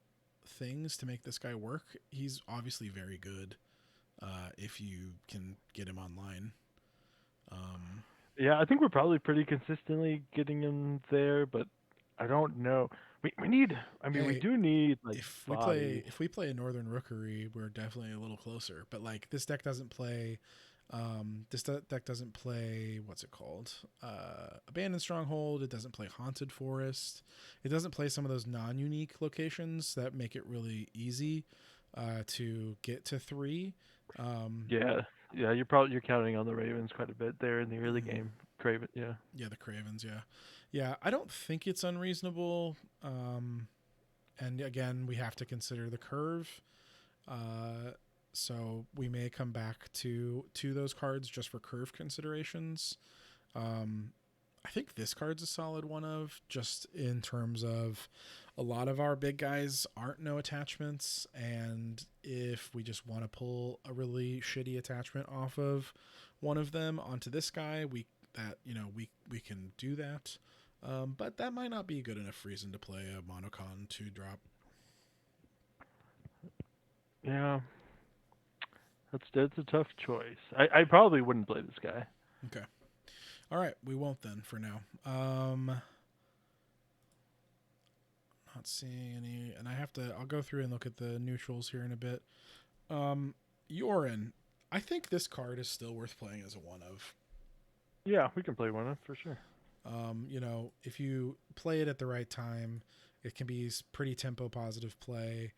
things to make this guy work. He's obviously very good if you can get him online. Yeah, I think we're probably pretty consistently getting him there, but I don't know. We need. I mean, we Hey, do need like bodies. if we play a Northern Rookery, we're definitely a little closer. But like this deck doesn't play. Deck doesn't play what's it called? Abandoned Stronghold. It doesn't play Haunted Forest. It doesn't play some of those non-unique locations that make it really easy to get to 3. Yeah. Yeah. You're counting on the Ravens quite a bit there in the early Mhm. game. Craven. Yeah. Yeah, the Cravens. Yeah, yeah. I don't think it's unreasonable. And again, we have to consider the curve. Uh, so we may come back to those cards just for curve considerations. Um, I think this card's a solid one of just in terms of a lot of our big guys aren't no attachments, and if we just want to pull a really shitty attachment off of one of them onto this guy, we can do that. But that might not be a good enough reason to play a monocon 2-drop. Yeah. That's a tough choice. I probably wouldn't play this guy. Okay. All right, we won't then for now. Not seeing any, and I'll go through and look at the neutrals here in a bit. Yorin, I think this card is still worth playing as a one of. Yeah, we can play one for sure. If you play it at the right time, it can be pretty tempo positive play.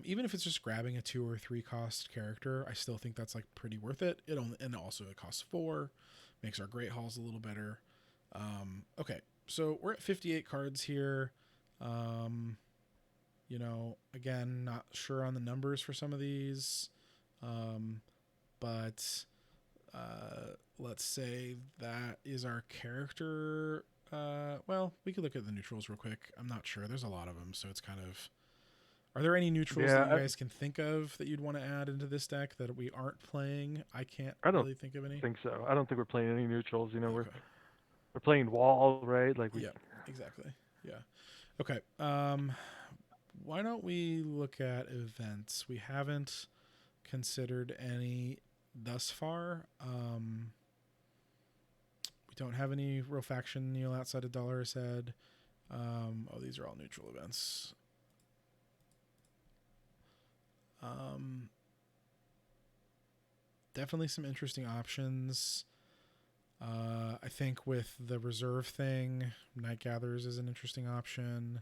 Even if it's just grabbing a 2 or 3 cost character, I still think that's like pretty worth it. And also it costs 4, makes our great halls a little better. Okay, so we're at 58 cards here. Again, not sure on the numbers for some of these, but let's say that is our character. Well, we could look at the neutrals real quick. I'm not sure. There's a lot of them, so it's kind of Are there any neutrals that Yeah, you guys can think of that you'd want to add into this deck that we aren't playing? I can't I don't really think of any. think so. I don't think we're playing any neutrals. You know, we're Okay. we're playing wall, right? Like we. Yep. Exactly. Yeah. Okay. Why don't we look at events? We haven't considered any thus far. We don't have any real faction Neil outside of Dollar's Head. These are all neutral events. Definitely some interesting options. I think with the reserve thing, Night Gatherers is an interesting option.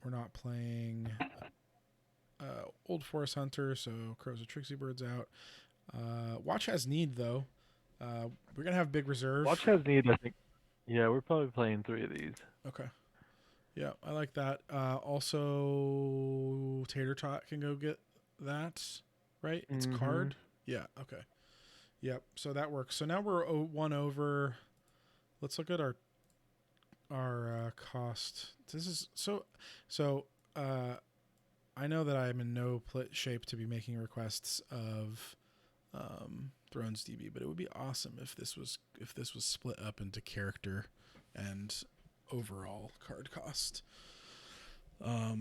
We're not playing Old Forest Hunter, so Crows of Trixie Birds out. Watch has need though. We're gonna have big reserve. Watch has need. I think. Yeah, we're probably playing 3 of these. Okay. Yeah, I like that. Also, Tater Tot can go get that, right? It's card. Yeah. Okay. Yep. So that works. So now we're one over. Let's look at our cost. This is so. I know that I'm in no shape to be making requests of Thrones DB, but it would be awesome if this was split up into character and overall card cost. I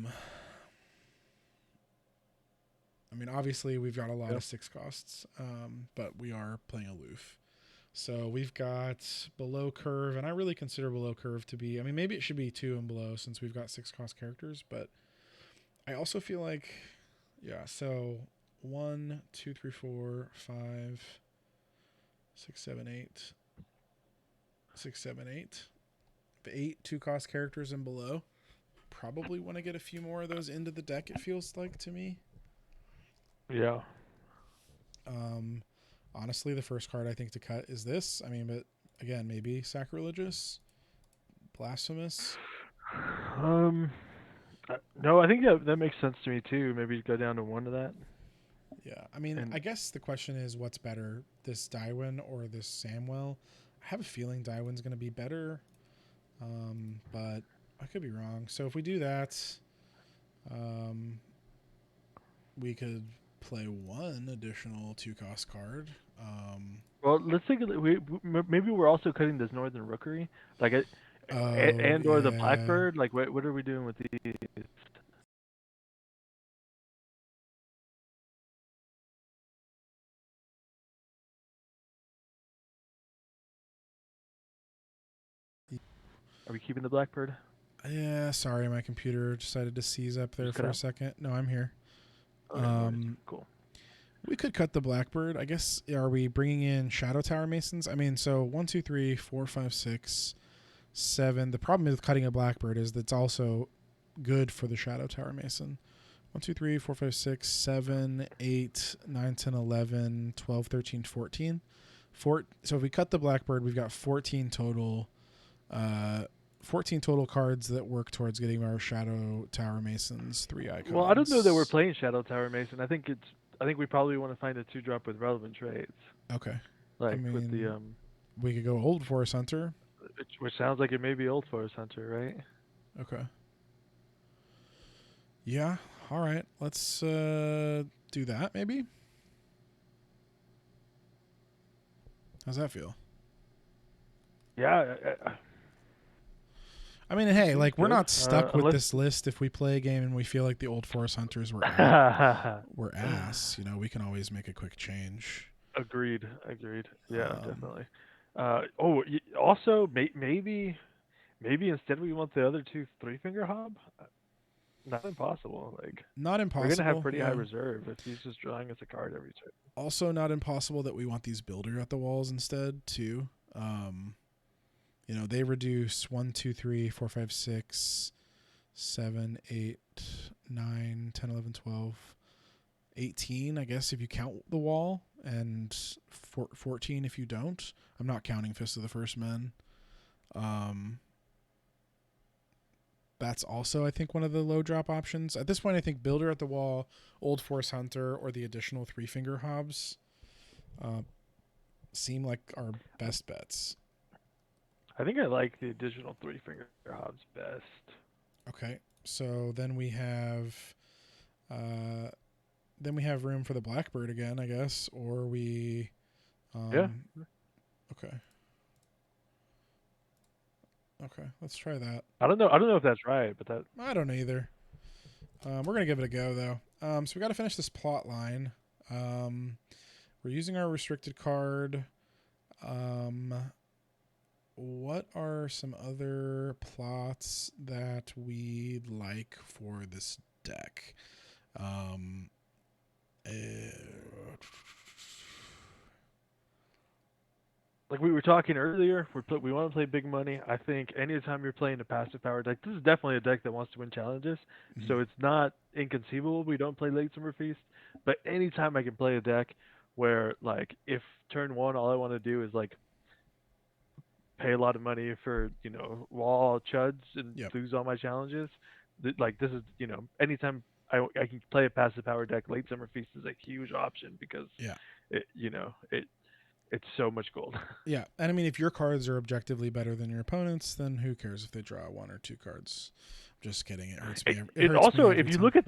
mean, obviously we've got a lot of 6 costs, but we are playing Aloof. So we've got below curve, and I really consider below curve to be, I mean, maybe it should be 2 and below since we've got 6 cost characters, but I also feel like, yeah, so 1, 2, 3, 4, 5, 6, 7, 8, 6, 7, 8. The 8 2 cost characters and below. Probably want to get a few more of those into the deck, it feels like to me. Yeah. Honestly, the first card I think to cut is this. I mean, but again, maybe sacrilegious, blasphemous. No, I think that makes sense to me too. Maybe go down to 1 of that. Yeah, I mean, And I guess the question is, what's better, this Dywin or this Samwell? I have a feeling Dywin's going to be better, but I could be wrong. So if we do that, we could play 1 additional 2 cost card. well, let's think of maybe we're also cutting this Northern Rookery, like or the Blackbird. Like what are we doing with these? Are we keeping the Blackbird? Yeah, sorry, my computer decided to seize up there for a second. No, I'm here. Okay, cool. We could cut the Blackbird. I guess, are we bringing in Shadow Tower Masons? I mean, so 1, 2, 3, 4, 5, 6, 7. The problem with cutting a Blackbird is that's also good for the Shadow Tower Mason. 1, 2, 3, 4, 5, 6, 7, 8, 9, 10, 11, 12, 13, 14. So if we cut the Blackbird, we've got 14 total 14 total cards that work towards getting our Shadow Tower Masons 3 icons. Well, I don't know that we're playing Shadow Tower Mason. I think we probably want to find a 2-drop with relevant traits. Okay. Like I mean, with the we could go Old Forest Hunter. which sounds like it may be Old Forest Hunter, right? Okay. Yeah. All right. Let's do that maybe. How's that feel? Yeah. I mean, hey, like good. We're not stuck with this list. If we play a game and we feel like the Old Forest Hunters were we're ass, you know, we can always make a quick change. Agreed. Yeah, definitely. Also, maybe instead we want the other 2 3-finger hob. Not impossible. Like not impossible. We're gonna have pretty high reserve if he's just drawing us a card every turn. Also, not impossible that we want these builder at the walls instead too. You know, they reduce 1, 2, 3, 4, 5, 6, 7, 8, 9, 10, 11, 12, 18, I guess, if you count the wall, and 14 if you don't. I'm not counting Fist of the First Men. That's also, I think, one of the low drop options. At this point, I think Builder at the Wall, Old Force Hunter, or the additional 3-finger hobs seem like our best bets. I think I like the additional 3-finger hobs best. Okay. So uh, then we have room for the Blackbird again, I guess, or we. Yeah. Um, okay. Okay. Let's try that. I don't know if that's right, but that. I don't know either. We're gonna give it a go though. So we got to finish this plot line. We're using our restricted card. Um, what are some other plots that we'd like for this deck? Um, uh, Like we were talking earlier, we want to play big money. I think anytime you're playing a passive power deck, this is definitely a deck that wants to win challenges. mhm. So it's not inconceivable we don't play Late Summer Feast. But anytime I can play a deck where, like, if turn one all I want to do is like pay a lot of money for wall chuds and Yep. lose all my challenges, like this is anytime I can play a passive power deck, Late Summer Feast is a huge option because Yeah. it's so much gold. Yeah. And I mean, if your cards are objectively better than your opponents, then who cares if they draw one or two cards? Just kidding. It hurts me. It It hurts me also, every if you time. look at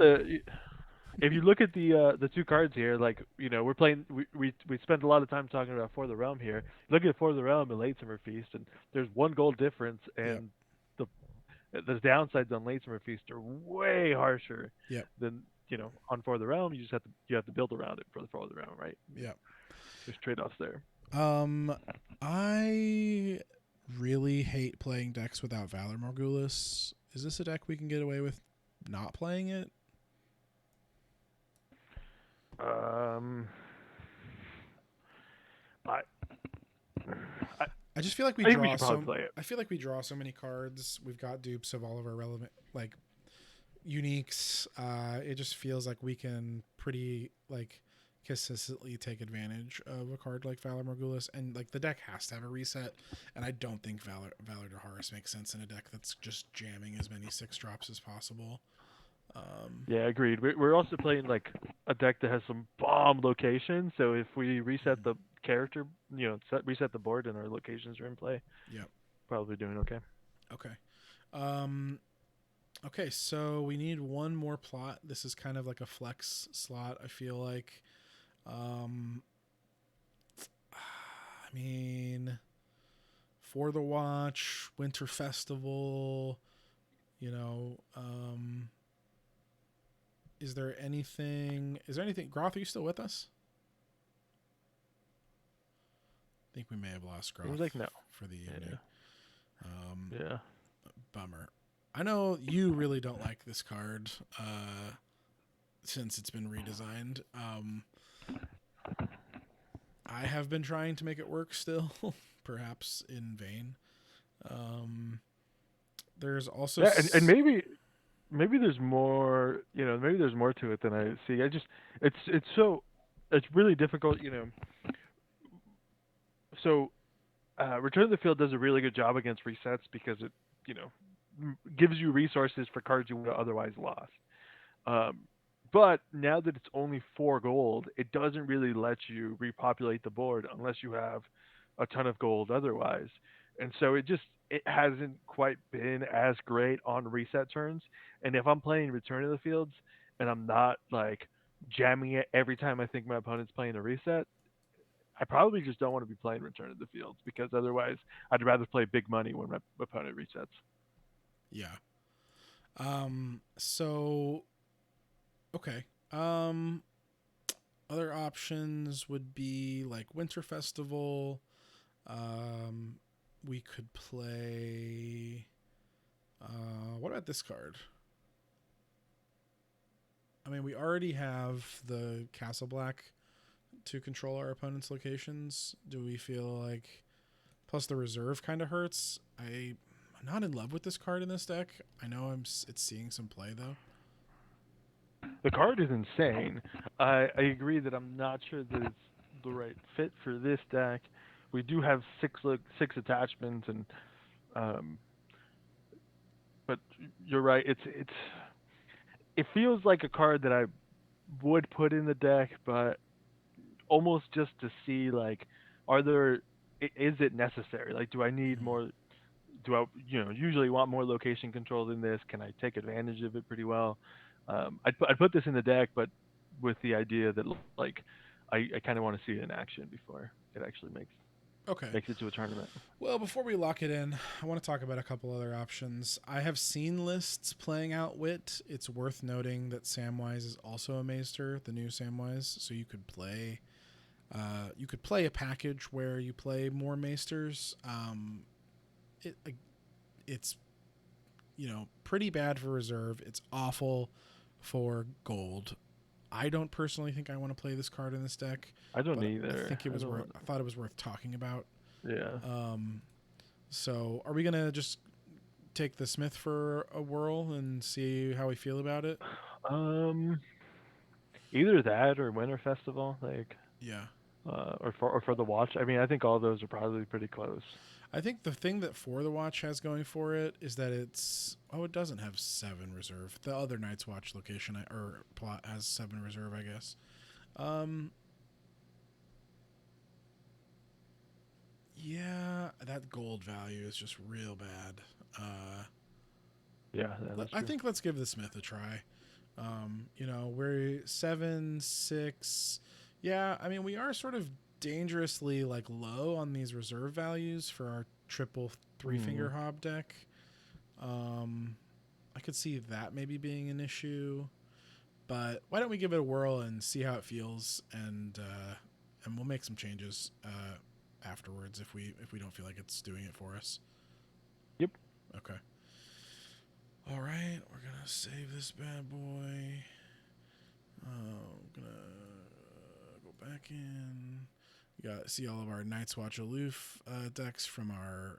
the two cards here, like we're playing, we spend a lot of time talking about For the Realm here. Look at For the Realm and Late Summer Feast, and there's one gold difference, Yep. and the the downsides on Late Summer Feast are way harsher Yep. than on For the Realm. You have to build around it for the For the Realm, right? Yep. There's trade offs there. Um, I really hate playing decks without Valor Morgulis. Is this a deck we can get away with not playing it? Um, I I, I just feel like we I think we draw should probably so. play it. I feel like we draw so many cards. We've got dupes of all of our relevant like uniques. It just feels like we can pretty like consistently take advantage of a card like Valor Morgulis, and like the deck has to have a reset. And I don't think Valor to Horus makes sense in a deck that's just jamming as many 6 drops as possible. Um, Yeah, agreed. We're also playing like a deck that has some bomb locations. So if we reset the character, reset the board and our locations are in play, yep. probably doing okay. Okay. Um, okay. So we need one more plot. This is kind of like a flex slot. I feel like. Um, I mean, For the Watch, Winter Festival. You know, is there anything? Is there anything? Groth, are you still with us? I think we may have lost Groth Seems like no. for the evening. Yeah. Bummer. I know you really don't like this card since it's been redesigned. I have been trying to make it work still, perhaps in vain. There's also Yeah, and maybe there's more. Maybe there's more to it than I see. It's really difficult. So Return to the Field does a really good job against resets because it gives you resources for cards you would have otherwise lost. Um, but now that it's only 4 gold, it doesn't really let you repopulate the board unless you have a ton of gold otherwise. And so it hasn't quite been as great on reset turns. And if I'm playing Return to the Fields and I'm not like jamming it every time I think my opponent's playing a reset, I probably just don't want to be playing Return to the Fields because otherwise I'd rather play big money when my opponent resets. yeah. So okay. Other options would be like Winter Festival. Um, we could play. What about this card? I mean, we already have the Castle Black to control our opponent's locations. Do we feel like? Plus, the reserve kind of hurts. I'm not in love with this card in this deck. I know it's seeing some play though. The card is insane. I agree that I'm not sure that it's the right fit for this deck. We do have six attachments, and um, but you're right. It feels like a card that I would put in the deck, but almost just to see like, is it necessary? Like, do I need Mm-hmm. more do I usually want more location control than this? Can I take advantage of it pretty well? I'd put this in the deck, but with the idea that like I kind of want to see it in action before it actually Okay. makes it to a tournament. Well, before we lock it in, I want to talk about a couple other options. I have seen lists playing out Wit. It's worth noting that Samwise is also a Maester, the new Samwise, so you could play a package where you play more Maesters. It's pretty bad for reserve. It's awful for gold. I don't personally think I want to play this card in this deck. I don't but either. I think it was I thought it was worth talking about. Yeah. So are we gonna just take the Smith for a whirl and see how we feel about it? Either that or Winter Festival, Yeah. or for the watch. I mean, I think all those are probably pretty close. I think the thing that For the Watch has going for it is that it doesn't have 7 reserve. The other Night's Watch location or plot has 7 reserve, I guess. Yeah, that gold value is just real bad. Yeah, that's true. I think let's give the Smith a try. We're 7, 6. Yeah, I mean, we are sort of dangerously low on these reserve values for our triple 3-finger Hob deck. I could see that maybe being an issue, but why don't we give it a whirl and see how it feels, and we'll make some changes afterwards if we don't feel like it's doing it for us. Yep. Okay. All right, we're gonna save this bad boy. We're gonna go back in. We got see all of our Night's Watch Aloof decks from our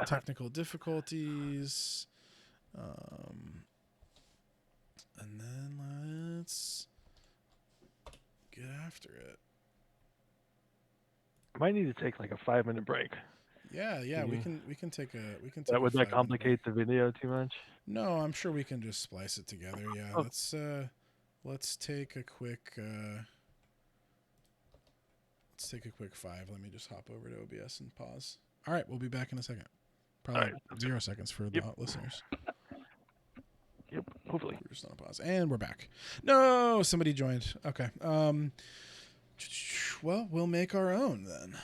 technical difficulties. And then let's get after it. Might need to take a 5-minute break. Yeah, we can take a. Would that complicate the video too much? No, I'm sure we can just splice it together. Yeah, let's take a quick. Let's take a quick 5. Let me just hop over to OBS and pause. All right, we'll be back in a second. Probably 0 seconds for the listeners. Yep, hopefully. We're just on pause. And we're back. No, somebody joined. Okay. Well, we'll make our own then.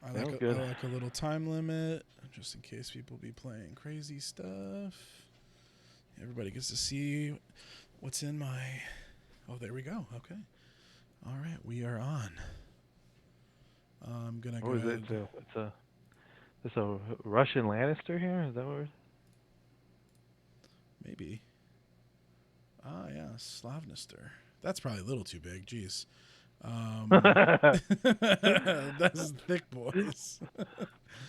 I like a little time limit, just in case people be playing crazy stuff. Everybody gets to see what's in my... Oh, there we go. Okay. All right, we are on. I'm gonna go. Is it? It's a Russian Lannister here. Is that what? Maybe. Ah, yeah, Slavnister. That's probably a little too big. Jeez. That's thick, boys.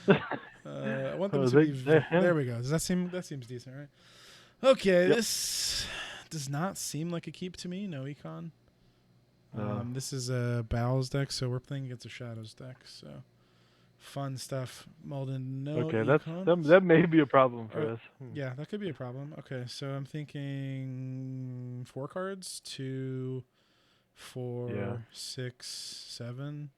I want them to be. There we go. That seems decent, right? Okay, yep. This does not seem like a keep to me. No econ. This is a Battles deck, so we're playing against a Shadows deck. So fun stuff. Malden, no. Okay, that may be a problem for us. Yeah, that could be a problem. Okay, so I'm thinking 4 cards, 2, 4, 6, 7.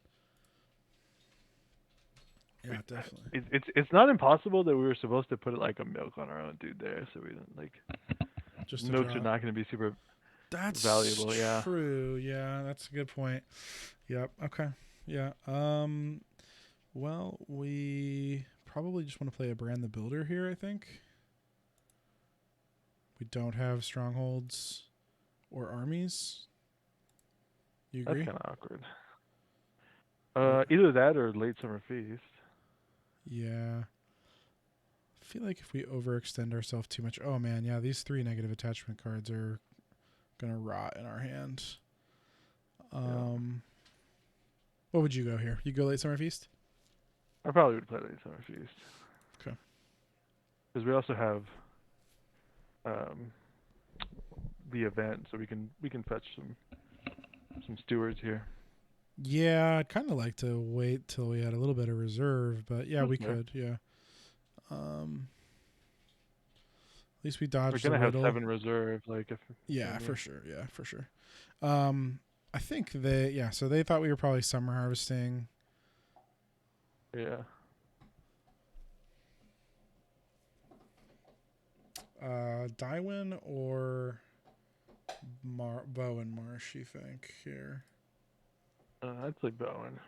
Yeah, definitely. It's not impossible that we were supposed to put it like a milk on our own dude there, so we didn't just milks are not going to be super. That's valuable. Yeah. True. Yeah, that's a good point. Yep. Okay. Yeah. Well, we probably just want to play a Brand the Builder here, I think. We don't have strongholds or armies. You agree? That's kind of awkward. Either that or Late Summer Feast. Yeah. I feel like if we overextend ourselves too much... Oh, man. Yeah, these 3 negative attachment cards are going to rot in our hand. What would you go here? You go Late Summer Feast? I probably would play Late Summer Feast. Okay. Because we also have the event, so we can fetch some stewards here. Yeah, I'd kind of like to wait till we had a little bit of reserve, but yeah, we could. Yeah. At least we dodged. We're gonna have 7 reserve, Yeah, for sure. Yeah, for sure. I think so they thought we were probably summer harvesting. Yeah. Dywin or Bowen Marsh, you think, here? I'd play Bowen.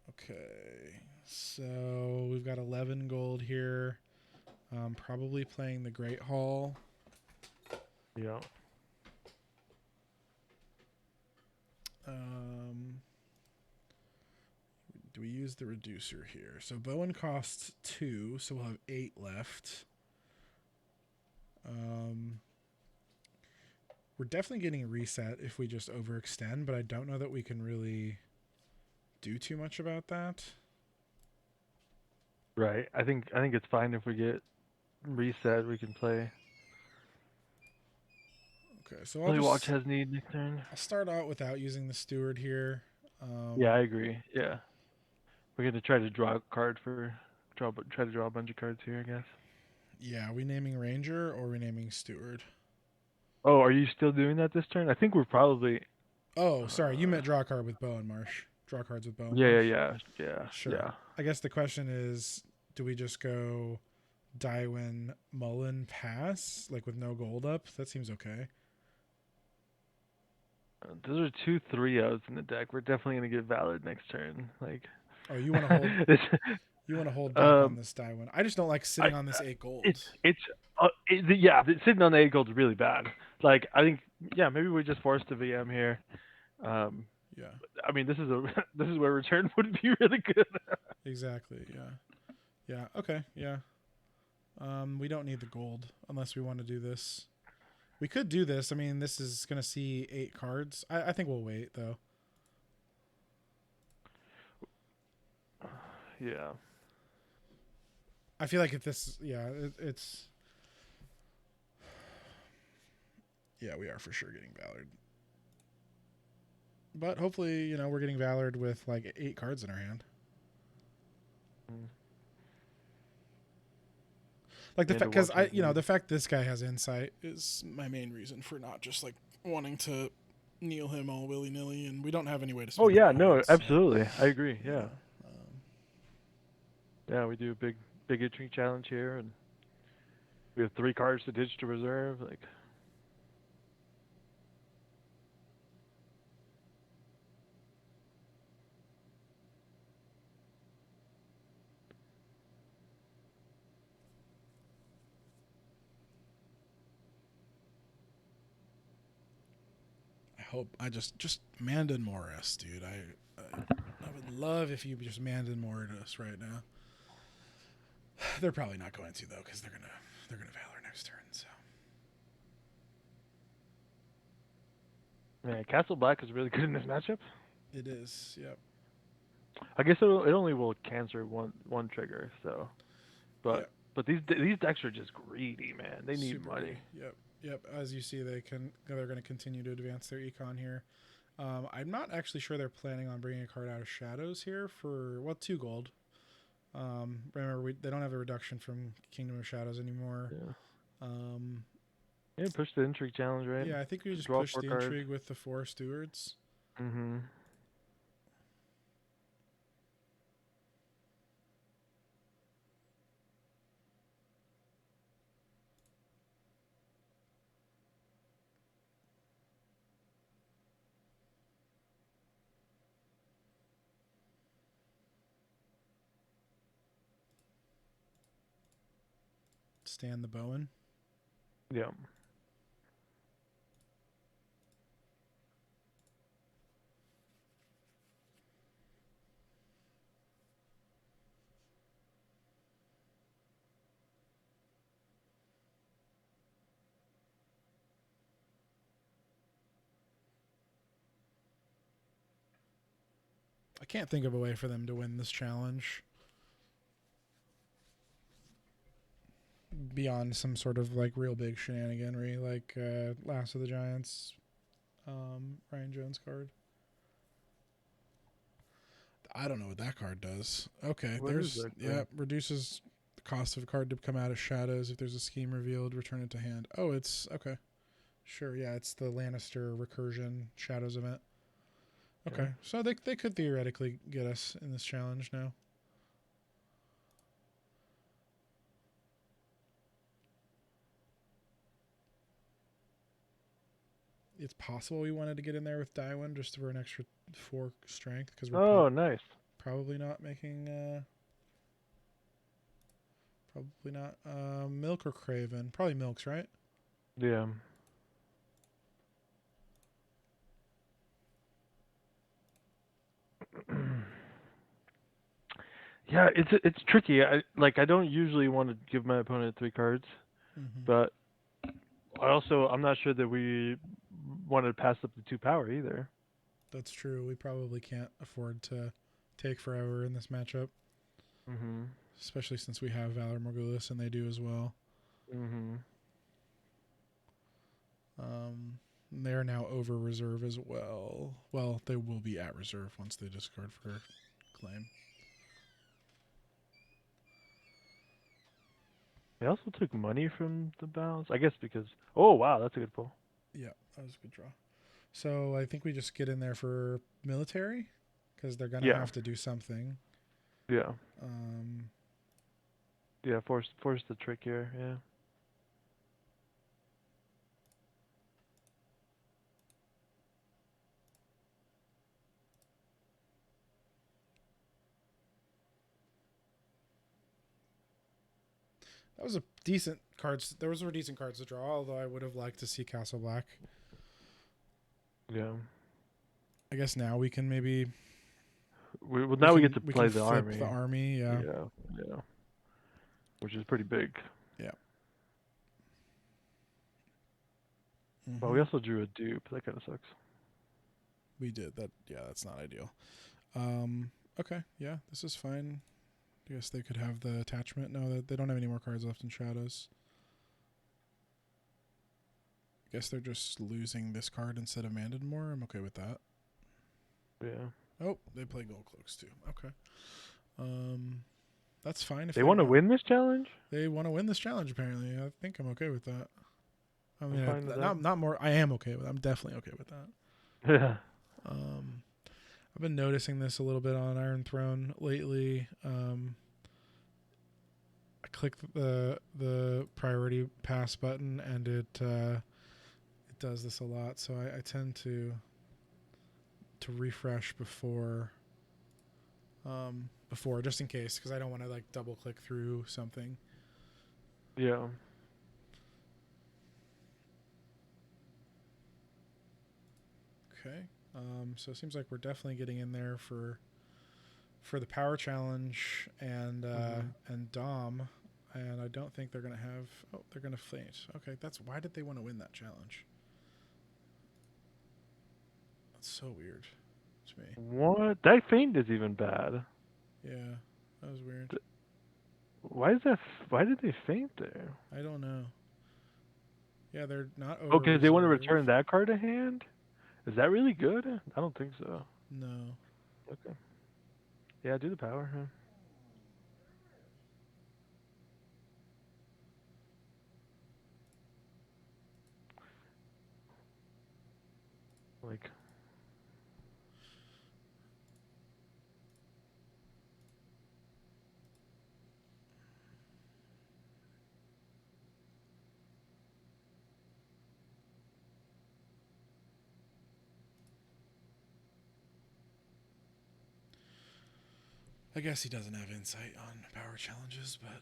Okay, so we've got 11 gold here. Probably playing the Great Hall. Yeah. Do we use the reducer here? So Bowen costs 2, so we'll have 8 left. We're definitely getting reset if we just overextend, but I don't know that we can really do too much about that. Right. I think it's fine if we get reset. We can play. Okay, so Play watch has need next turn. I'll start out without using the steward here. Yeah, I agree. Yeah, we're gonna try to draw a card try to draw a bunch of cards here, I guess. Yeah, are we naming Ranger or are we naming Steward? Oh, are you still doing that this turn? I think we're probably. Oh, sorry, you meant draw a card with Bowen Marsh. Draw cards with Bowen Yeah, Marsh. Sure. yeah. I guess the question is, do we just go Dywin, Mullen, pass, like with no gold up? That seems okay. Those are 2 3-0s in the deck. We're definitely gonna get valid next turn. Like. Oh, you want to hold? You want to hold back on this Dywin? I just don't like sitting on this 8 gold. Sitting on the 8 gold is really bad. Like I think maybe we just force the VM here. Yeah. I mean, this is where return would be really good. Exactly. Yeah. Yeah. Okay. Yeah. We don't need the gold unless we want to do this. We could do this. I mean, this is going to see 8 cards. I think we'll wait, though. Yeah. I feel like if this... Yeah, it's... Yeah, we are for sure getting Valor. But hopefully, we're getting Valor with like 8 cards in our hand. Like the fact, because the fact this guy has insight is my main reason for not just like wanting to kneel him all willy nilly, and we don't have any way to. Oh yeah, no, absolutely, I agree. Yeah, yeah, we do a big entry challenge here, and we have 3 cards to ditch to reserve. Like, I hope I just Mandan Morris, dude. I would love if you just Mandan Morris us right now. They're probably not going to though, because they're gonna Valor next turn. So. man, Castle Black is really good in this matchup. It is. Yep. I guess it only will cancel one trigger. So, but these decks are just greedy, man. They need Super money. Greedy. Yep. As you see, they're going to continue to advance their econ here. I'm not actually sure they're planning on bringing a card out of Shadows here for 2 gold. Remember, they don't have a reduction from Kingdom of Shadows anymore. Yeah. Push the intrigue challenge, right? Yeah, I think we just push the intrigue with the 4 stewards. Mm-hmm. Stand the Bowen. Yeah. I can't think of a way for them to win this challenge beyond some sort of like real big shenaniganry, like Last of the Giants, Ryan Jones card. I don't know what that card does. Okay, reduces the cost of a card to come out of Shadows if there's a scheme revealed. Return it to hand. Oh, it's okay. Sure, yeah, it's the Lannister recursion Shadows event. Okay, so they could theoretically get us in this challenge now. It's possible we wanted to get in there with Daiwin just for an extra 4 strength because we're Oh, nice. probably not making probably not Milk or Craven. Probably Milk's, right? Yeah. Yeah, it's tricky. I don't usually want to give my opponent 3 cards, Mm-hmm. but I'm not sure that we want to pass up the 2 power either. That's true. We probably can't afford to take forever in this matchup, Mhm. especially since we have Valor Morgulis and they do as well. Mhm. They're now over reserve as well. Well, they will be at reserve once they discard for claim. They also took money from the balance, I guess, because oh wow, that's a good pull. Yeah, that was a good draw. So I think we just get in there for military because they're gonna Yeah. have to do something. Yeah. Um, Yeah. Force the trick here. Yeah. that was a decent cards. There were decent cards to draw, although I would have liked to see Castle Black. Yeah. I guess now we can maybe Now we get to we play can the flip army. the army. Yeah. Yeah. Yeah. Which is pretty big. Yeah. Mm-hmm. Well, we also drew a dupe. That kind of sucks. We did that. Yeah, that's not ideal. Okay. Yeah, this is fine. I guess they could have the attachment. No, they don't have any more cards left in Shadows. I guess they're just losing this card instead of Mandamore. I'm okay with that. Yeah. Oh, they play Gold Cloaks too. Okay. That's fine. If They want to win this challenge? They want to win this challenge, apparently. I think I'm okay with that. I mean, fine with that. not more. I am okay with it. I'm definitely okay with that. Yeah. I've been noticing this a little bit on Iron Throne lately. I click the priority pass button and it does this a lot. So I tend to refresh before just in case, because I don't want to like double click through something. Yeah. Okay. So it seems like we're definitely getting in there for the power challenge and Dom, and I don't think they're gonna have. Oh, they're gonna faint. Okay, why did they want to win that challenge? That's so weird to me. What? That feint is even bad. Yeah, that was weird. Why is that? Why did they feint there? I don't know. Yeah, they're not over. Okay, they want to return that card to hand. Is that really good? I don't think so. No. Okay. Yeah, do the power. Huh? Like. I guess he doesn't have insight on power challenges, but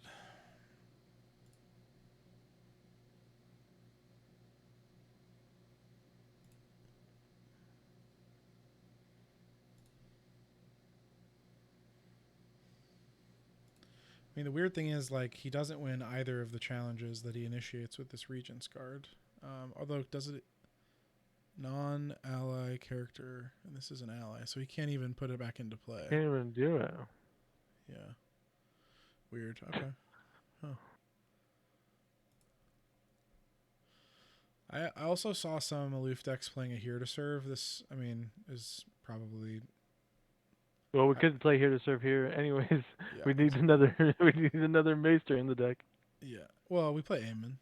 I mean, the weird thing is, like, he doesn't win either of the challenges that he initiates with this Regent's card. Although, does it non-ally character, and this is an ally, so he can't even put it back into play. Can't even do it. Yeah. Weird. Okay. Huh. I also saw some Aloof decks playing a Here to Serve. This, I mean, is probably... Well, we couldn't play Here to Serve here, anyways. Yeah, we need another Maester in the deck. Yeah. Well, we play Aemon.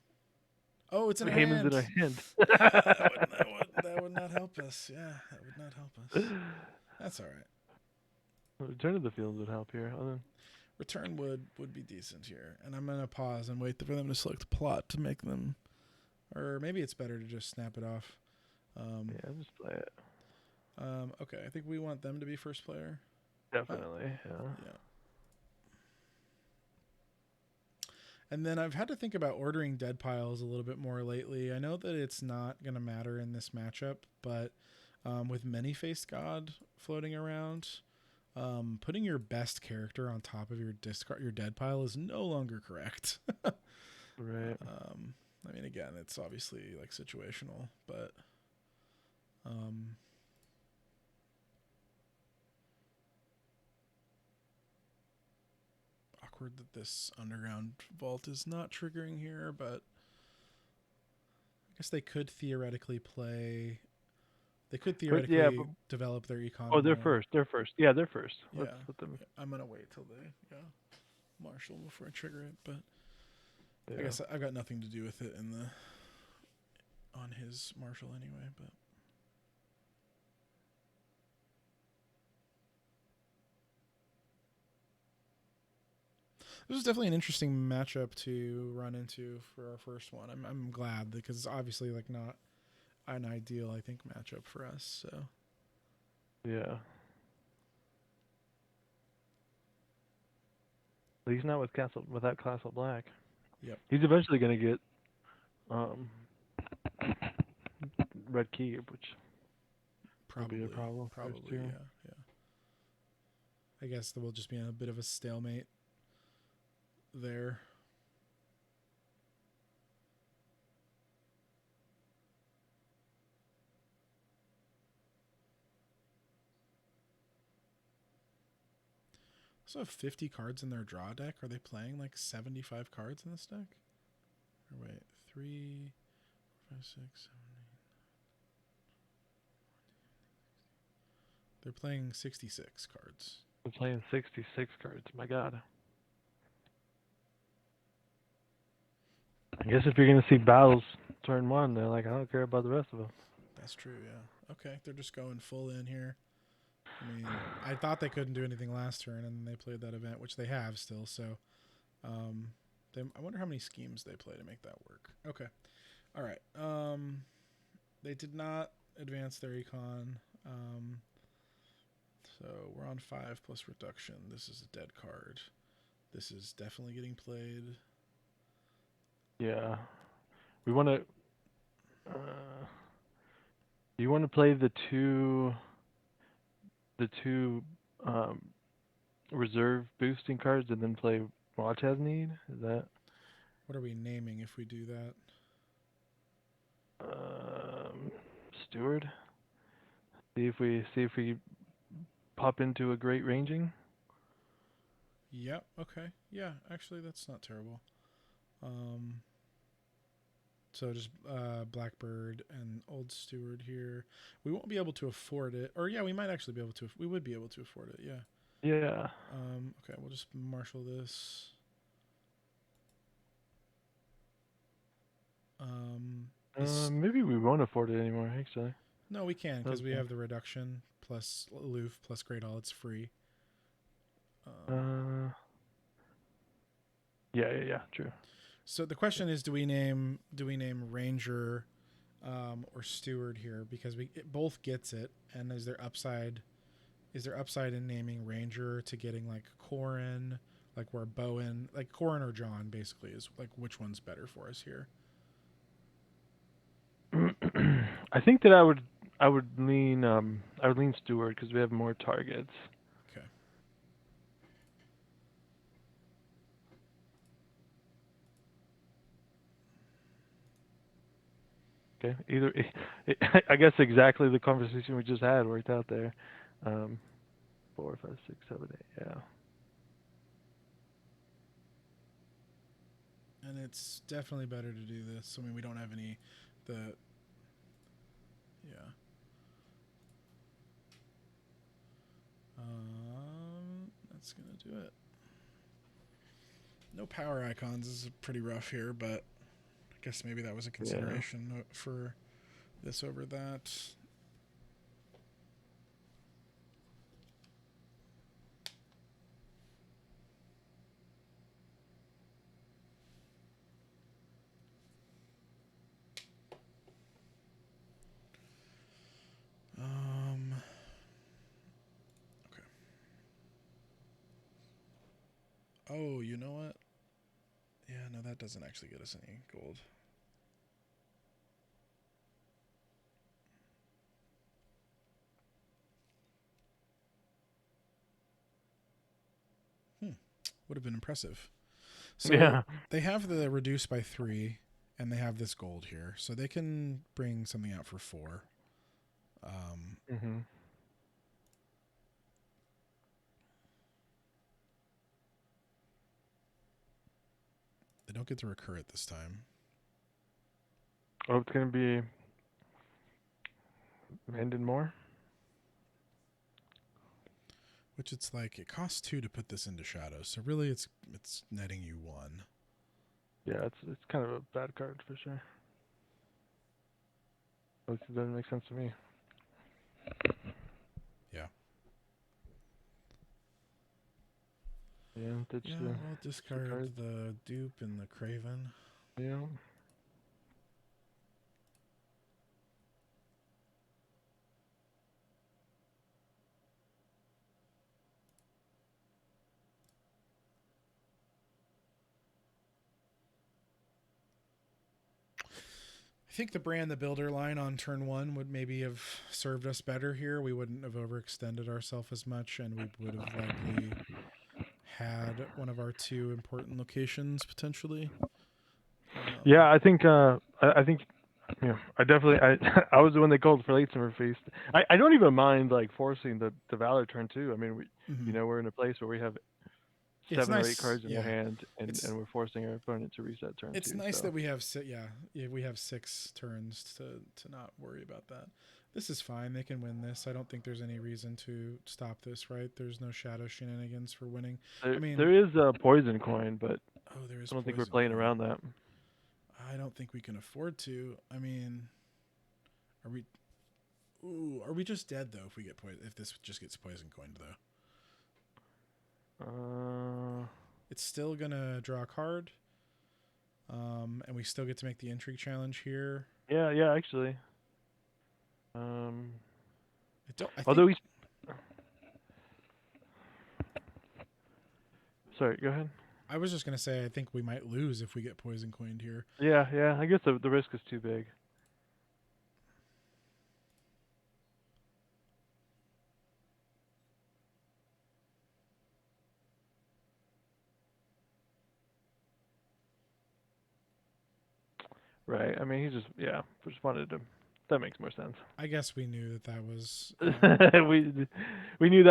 Oh, it's in a Heyman's hand. in our hand. That would not help help us. Yeah, that would not help us. That's all right. Return to the Fields would help here. Other Return would be decent here, and I'm gonna pause and wait for them to select the plot to make them, or maybe it's better to just snap it off. yeah, just play it. Okay, I think we want them to be first player. Definitely. Yeah. Yeah. And then I've had to think about ordering dead piles a little bit more lately. I know that it's not going to matter in this matchup, but with Many-Faced God floating around, putting your best character on top of your dead pile is no longer correct. Right. I mean, again, it's obviously like situational, but awkward that this underground vault is not triggering here, but I guess they could theoretically play. They could theoretically Yeah, but develop their econ. oh, they're more. first. They're first. Yeah, they're first. Yeah, Let's let them. I'm gonna wait till they marshal before I trigger it. But Yeah. I guess I've got nothing to do with it in the on his marshal anyway. But this is definitely an interesting matchup to run into for our first one. I'm glad because it's obviously like not an ideal, I think, matchup for us. So Yeah. At least not without Castle Black. Yep. He's eventually gonna get red key, which probably will be a problem. Probably, too. yeah. I guess there will just be a bit of a stalemate there. Also have 50 cards in their draw deck. Are they playing like 75 cards in this deck? Or wait, 3, 5, 6, 7, 8. They're playing 66 cards. We're playing 66 cards. My God. I guess if you're gonna see battles turn one, they're like, I don't care about the rest of them. That's true, yeah. Okay, they're just going full in here. I mean, I thought they couldn't do anything last turn, and then they played that event, which they have still. So, I wonder how many schemes they play to make that work. Okay, all right. They did not advance their econ. So we're on 5 plus reduction. This is a dead card. This is definitely getting played. Yeah, we want to. Do you want to play the two reserve boosting cards and then play Watch as Need? Is that? What are we naming if we do that? Steward. See if we pop into a great ranging. Yep. Okay. Yeah. Actually, that's not terrible. So just Blackbird and Old Steward here. We won't be able to afford it, or yeah, we might actually be able to. We would be able to afford it. Yeah. Yeah. Okay. We'll just marshal this. Maybe we won't afford it anymore. Actually. No, we can because we have the reduction plus Aloof plus Great Hall. It's free. Yeah. True. So the question is, do we name Ranger or Steward here, because it both gets it, and is there upside in naming Ranger to getting like Corrin, like where Bowen, like Corrin or John basically is like, which one's better for us here? I think that I would lean Steward because we have more targets. Okay. Okay. I guess exactly the conversation we just had worked out there. 4, 5, 6, 7, 8. Yeah. And it's definitely better to do this. I mean, we don't have any yeah. That's gonna do it. No power icons is pretty rough here, but I guess maybe that was a consideration for this over that. Oh, you know what? Yeah, no, that doesn't actually get us any gold. Would have been impressive. So Yeah. they have the reduce by 3, and they have this gold here, so they can bring something out for 4. Mhm. They don't get to recur it this time. Oh, it's gonna be Mendon more. Which it's like it costs 2 to put this into shadow, so really it's netting you 1. Yeah, it's kind of a bad card for sure. It doesn't make sense to me. Yeah. Yeah, ditch Yeah, the we'll discard card. the dupe and the craven. Yeah. I think the Brand the Builder line on turn 1 would maybe have served us better here. We wouldn't have overextended ourselves as much, and we would have likely had one of our 2 important locations potentially. Yeah, I think I think yeah, I definitely I was the one they called for late summer feast. I don't even mind like forcing the Valor turn 2. I mean, Mm-hmm. we're in a place where we have It's 7 or 8 nice. cards in their Yeah, hand, and it's we're forcing our opponent to reset turn it's 2. nice So that we have we have 6 turns to not worry about that. This is fine. They can win this. I don't think there's any reason to stop this. Right? There's no shadow shenanigans for winning. I mean, there is a poison coin, but oh, there is I don't think we're poison playing coin. around that. I don't think we can afford to. I mean, are we? Ooh, are we just dead though if we get poison? If this just gets poison coined though, Uh, it's still gonna draw a card. And we still get to make the intrigue challenge here. yeah, actually. Um, I don't. I think. although he's sorry, go ahead. I was just gonna say I think we might lose if we get poison coined here. Yeah. I guess the risk is too big. Right. I mean, he just wanted to. That makes more sense. I guess we knew that was. We knew we knew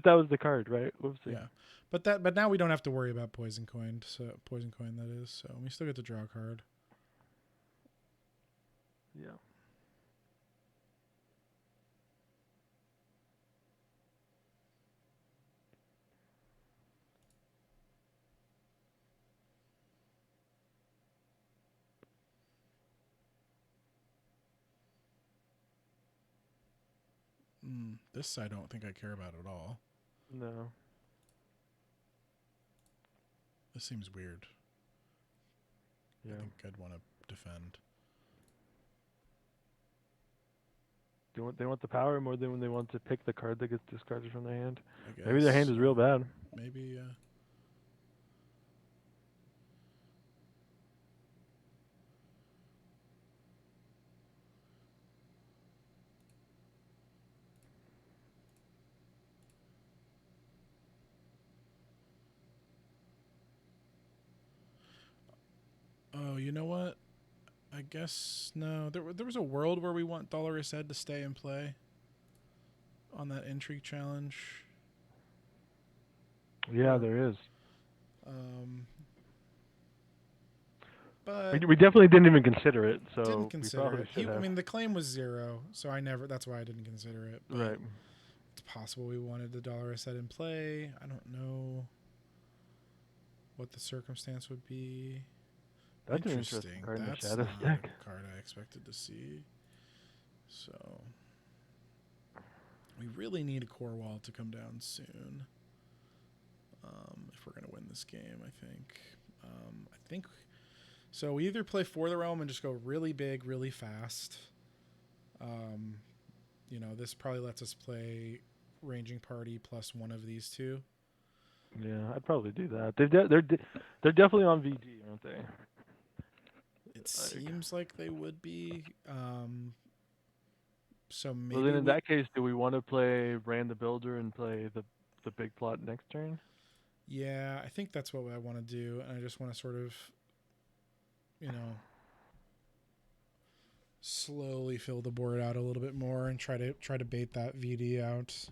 that was the card, right? Whoopsie. Yeah, but now we don't have to worry about poison coined. So poison coin that is. So we still get to draw a card. Yeah. This I don't think I care about at all. No. This seems weird. Yeah. I think I'd want to defend. They want the power more than when they want to pick the card that gets discarded from their hand. I guess. Maybe their hand is real bad. Maybe. Oh, you know what? I guess no. There was a world where we want Dolores Ed to stay and play on that intrigue challenge. Yeah, there is. But We definitely didn't even consider it, so didn't we consider probably it. should I have. mean, the claim was 0, so I never. That's why I didn't consider it. But Right. it's possible we wanted the Dolores Ed in play. I don't know what the circumstance would be. That's an interesting card in the That's shadow not stack. a card I expected to see. So we really need a core wall to come down soon. If we're gonna win this game, I think. I think so. We either play For the Realm and just go really big, really fast. This probably lets us play Ranging Party plus one of these two. Yeah, I'd probably do that. They're definitely on VD, aren't they? It Like, seems like they would be. So well, then maybe in we. that case, do we want to play Rand the Builder and play the big plot next turn? Yeah, I think that's what I want to do, and I just want to sort of, you know, slowly fill the board out a little bit more and try to bait that VD out.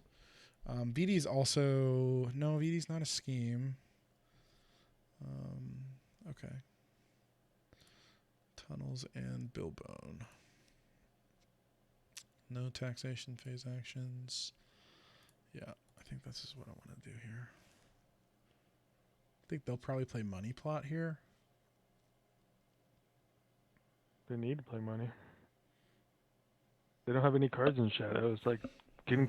VD's also no, VD's not a scheme. Okay. Tunnels and Billbone. No taxation phase actions. Yeah, I think this is what I want to do here. I think they'll probably play Money Plot here. They need to play money. They don't have any cards in shadows. Like getting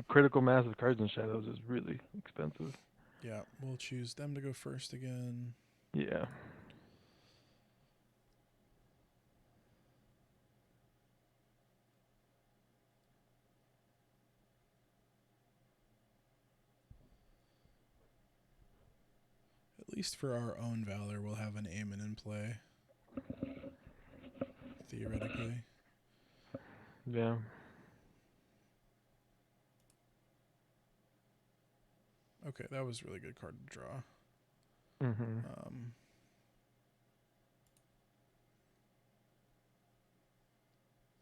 critical mass of cards in shadows is really expensive. Yeah, we'll choose them to go first again. Yeah. At least for our own valor, we'll have an Aemon in play. Theoretically. Yeah. Okay, that was a really good card to draw. Mhm.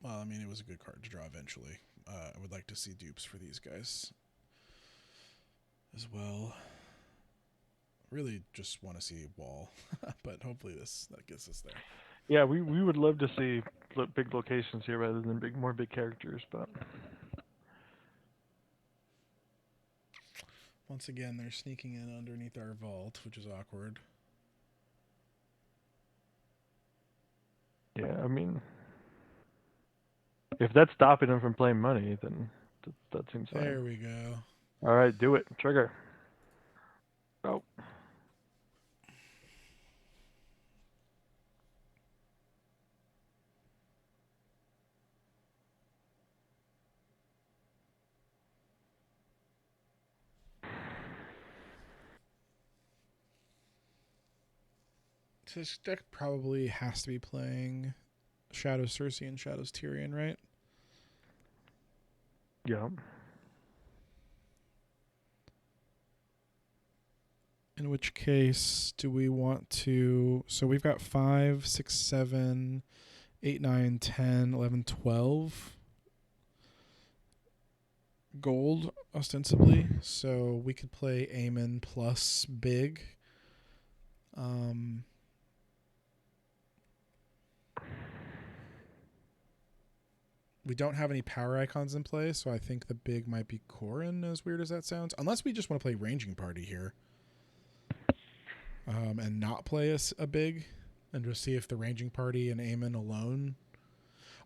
Well, I mean, it was a good card to draw eventually. I would like to see dupes for these guys as well. Really just want to see wall, but hopefully that gets us there. Yeah, we would love to see big locations here rather than more big characters, but Once again, they're sneaking in underneath our vault, which is awkward. yeah, I mean, if that's stopping them from playing money, then that seems fine. There we go. All right, do it. Trigger. Oh. This deck probably has to be playing Shadows Cersei and Shadows Tyrion, right? Yeah. In which case, do we want to... So we've got 5, 6, 7, 8, 9, 10, 11, 12 gold, ostensibly. So we could play Aemon plus big. We don't have any power icons in play, so I think the big might be Corrin, as weird as that sounds. Unless we just want to play Ranging Party here. And not play a big. And just see if the Ranging Party and Aemon alone.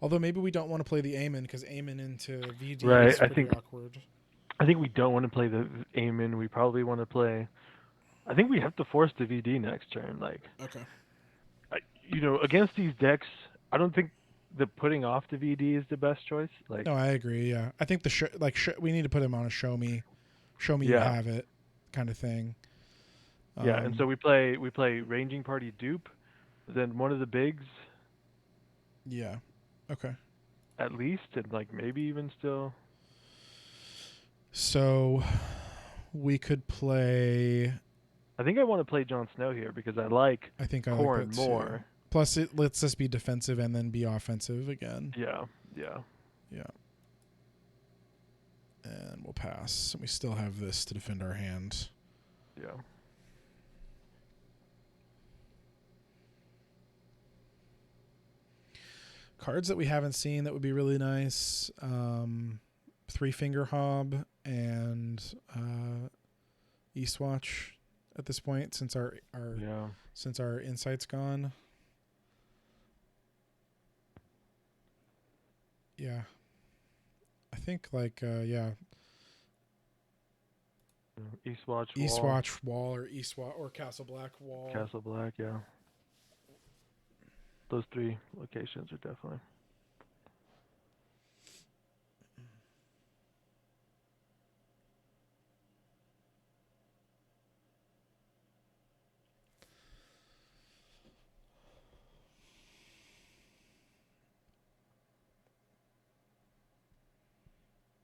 Although maybe we don't want to play the Aemon, because Aemon into VD is pretty awkward. I think we don't want to play the Aemon. We probably want to play... I think we have to force the VD next turn. Like, Okay. Against these decks, I don't think the putting off the VD is the best choice. Like, No, I agree. Yeah, I think we need to put him on a show me you have it kind of thing. Yeah, and so we play Ranging Party dupe, then one of the bigs. Yeah. Okay. At least, and like maybe even still. So we could play. I think I want to play Jon Snow here because I like Corrin more. Too. Plus, it lets us be defensive and then be offensive again. Yeah. And we'll pass. We still have this to defend our hand. Yeah. Cards that we haven't seen that would be really nice. Three Finger Hob and Eastwatch at this point, since our insight's gone. Yeah. I think Eastwatch Wall or Eastwatch or Castle Black Wall. Castle Black, yeah. Those three locations are definitely.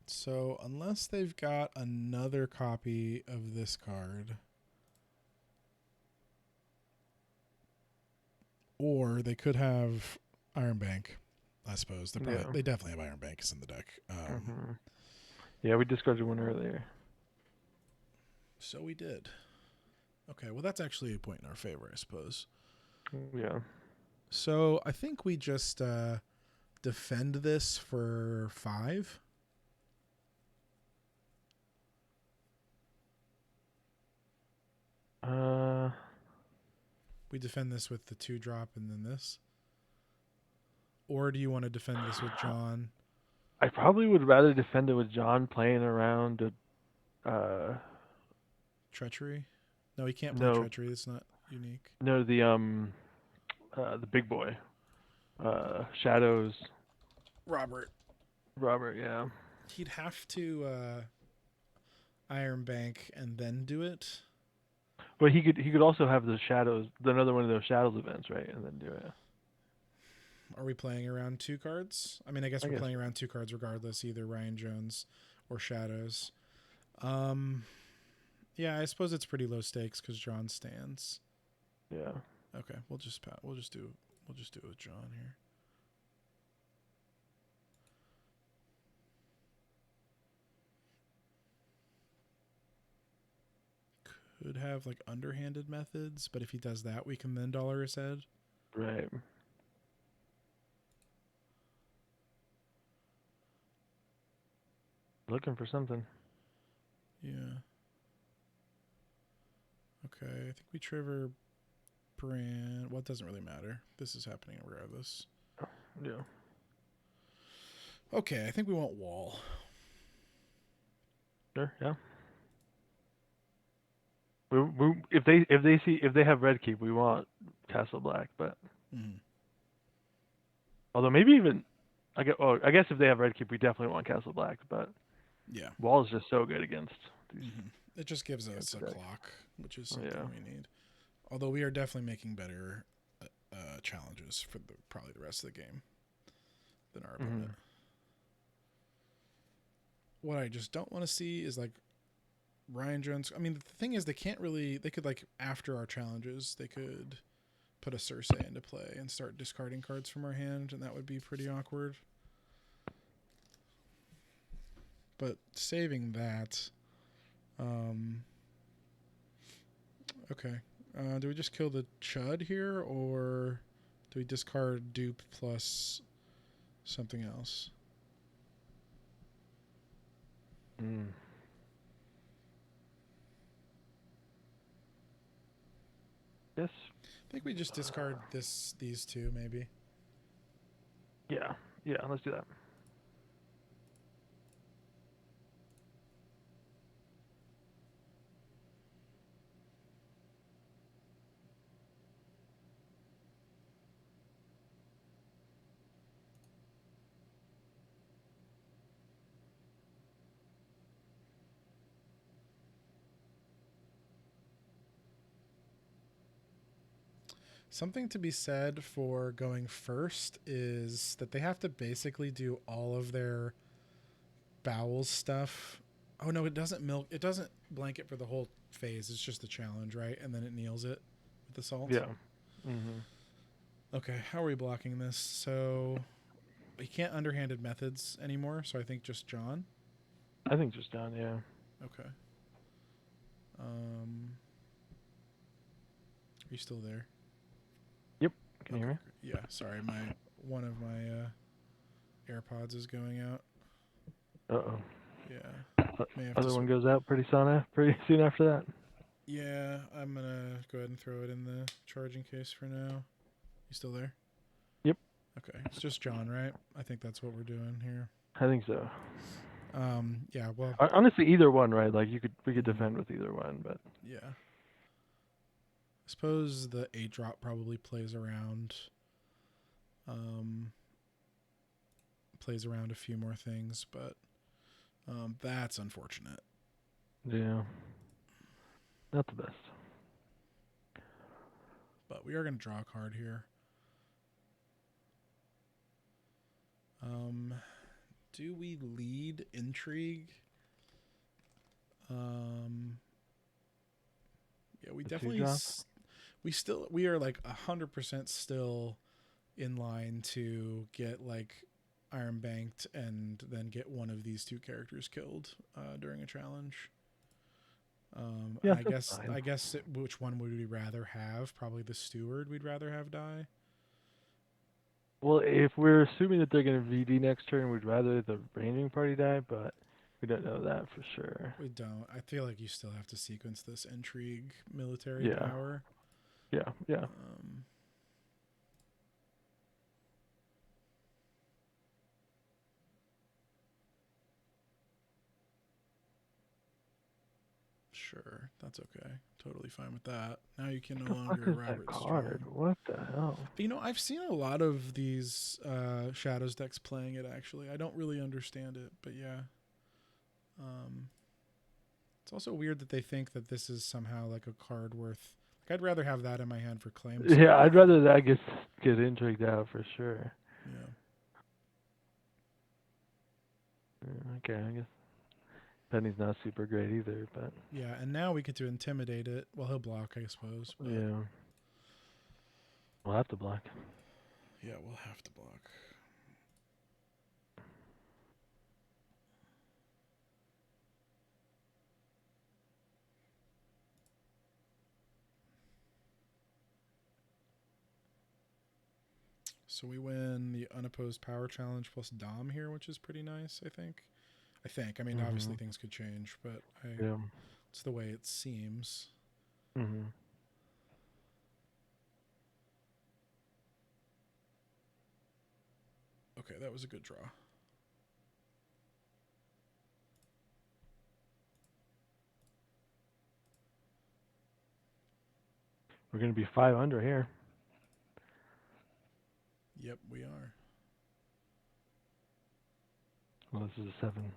So unless they've got another copy of this card, or they could have Iron Bank. I suppose they definitely have Iron Banks in the deck. Yeah, we discarded one earlier. So we did. Okay, well that's actually a point in our favor, I suppose. Yeah. So I think we just defend this for 5. We defend this with the 2-drop and then this. Or do you want to defend this with John? I probably would rather defend it with John playing around Treachery? No, he can't play Treachery. It's not unique. No, the big boy. Shadows. Robert, yeah. he'd have to Iron Bank and then do it. But he could also have the shadows, another one of those shadows events, right, and then do it. Are we playing around 2 cards? I mean, I guess we're playing around 2 cards regardless, either Ryan Jones or Shadows. Yeah, I suppose it's pretty low stakes because John stands. Yeah. Okay, we'll just do it with John here. Could have like underhanded methods, but if he does that, we can then dollar his head. Right. Looking for something. Yeah. Okay, I think we trigger brand. Well, it doesn't really matter. This is happening regardless. Yeah. Okay, I think we want wall. Sure. Yeah. If they have red keep, we want Castle Black, but although maybe even I guess if they have red keep, we definitely want Castle Black, but yeah, wall is just so good against these. It just gives us a clock, which is something we need. Although we are definitely making better challenges for probably the rest of the game than our opponent. What I just don't want to see is like Ryan Jones. I mean, the thing is, they could like after our challenges, they could put a Cersei into play and start discarding cards from our hand, and that would be pretty awkward. But saving that, okay. Do we just kill the Chud here, or do we discard dupe plus something else? Yes. I think we just discard these 2 maybe. Yeah, let's do that. Something to be said for going first is that they have to basically do all of their bowels stuff. Oh no, it doesn't blanket for the whole phase. It's just the challenge, right? And then it kneels it with assault. Yeah. Okay, how are we blocking this? So we can't underhanded methods anymore, so I think just John. I think just John, yeah. Okay. Are you still there? Yep. Can you hear me? Yeah, sorry, one of my AirPods is going out. Uh-oh. Yeah. Other one goes out pretty soon after that. Yeah, I'm going to go ahead and throw it in the charging case for now. You still there? Yep. Okay, it's just John, right? I think that's what we're doing here. I think so. Yeah, well... Honestly, either one, right? Like, we could defend with either one, but... Yeah. I suppose the 8-drop probably plays around a few more things, but that's unfortunate. Yeah. Not the best. But we are going to draw a card here. do we lead intrigue? Yeah, we The definitely. 2-drop? We are like 100% still in line to get like Iron Banked and then get one of these two characters killed during a challenge. Yeah, I that's guess fine. which one would we rather have? Probably the steward. We'd rather have die. Well, if we're assuming that they're going to VD next turn, we'd rather the ranging party die, but we don't know that for sure. We don't. I feel like you still have to sequence this intrigue military Yeah. power. Yeah. Sure, that's okay. Totally fine with that. Now you can What no the fuck longer is that Robert card? Strong. What the hell? But, I've seen a lot of these Shadows decks playing it, actually. I don't really understand it, but yeah. It's also weird that they think that this is somehow like a card worth... Like, I'd rather have that in my hand for claims. Yeah, I'd rather that get intrigued out for sure. Yeah. Okay, I guess Penny's not super great either, but Yeah, and now we get to intimidate it. Well, he'll block, I suppose. But yeah, we'll have to block. yeah, we'll have to block. So we win the unopposed power challenge plus Dom here, which is pretty nice, I think. I mean, obviously things could change, but Yeah. it's the way it seems. Mhm. Okay, that was a good draw. We're gonna be 5 under here. Yep, we are. Well, this is a 7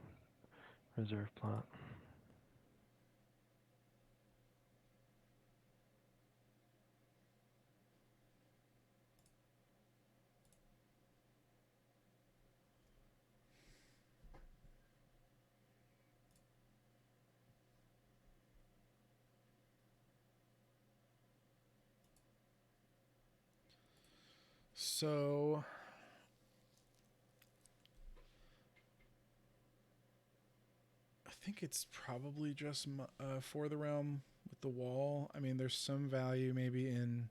reserve plot. So I think it's probably just for the realm with the wall. I mean, there's some value maybe in...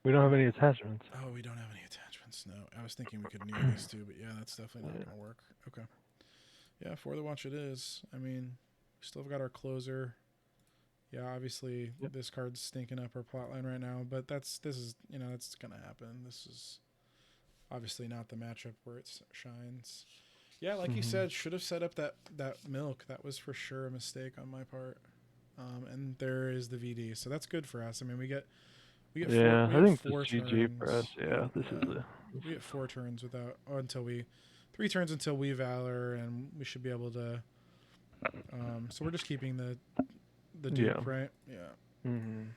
We don't have any attachments. Oh, we don't have any attachments. No, I was thinking we could kneel these two, but yeah, that's definitely not going to work. Okay. Yeah, for the watch it is. I mean, we still have got our closer. Yeah, obviously this card's stinking up our plotline right now, but that's gonna happen. This is obviously not the matchup where it shines. Yeah, like you said, should have set up that milk. That was for sure a mistake on my part. And there is the VD, so that's good for us. I mean, we get Yeah, we I think four this GG turns. for us. Yeah, this is a. We get 4 turns without until we 3 turns until we valor, and we should be able to. So we're just keeping the dupe, right? Yeah. Mhm.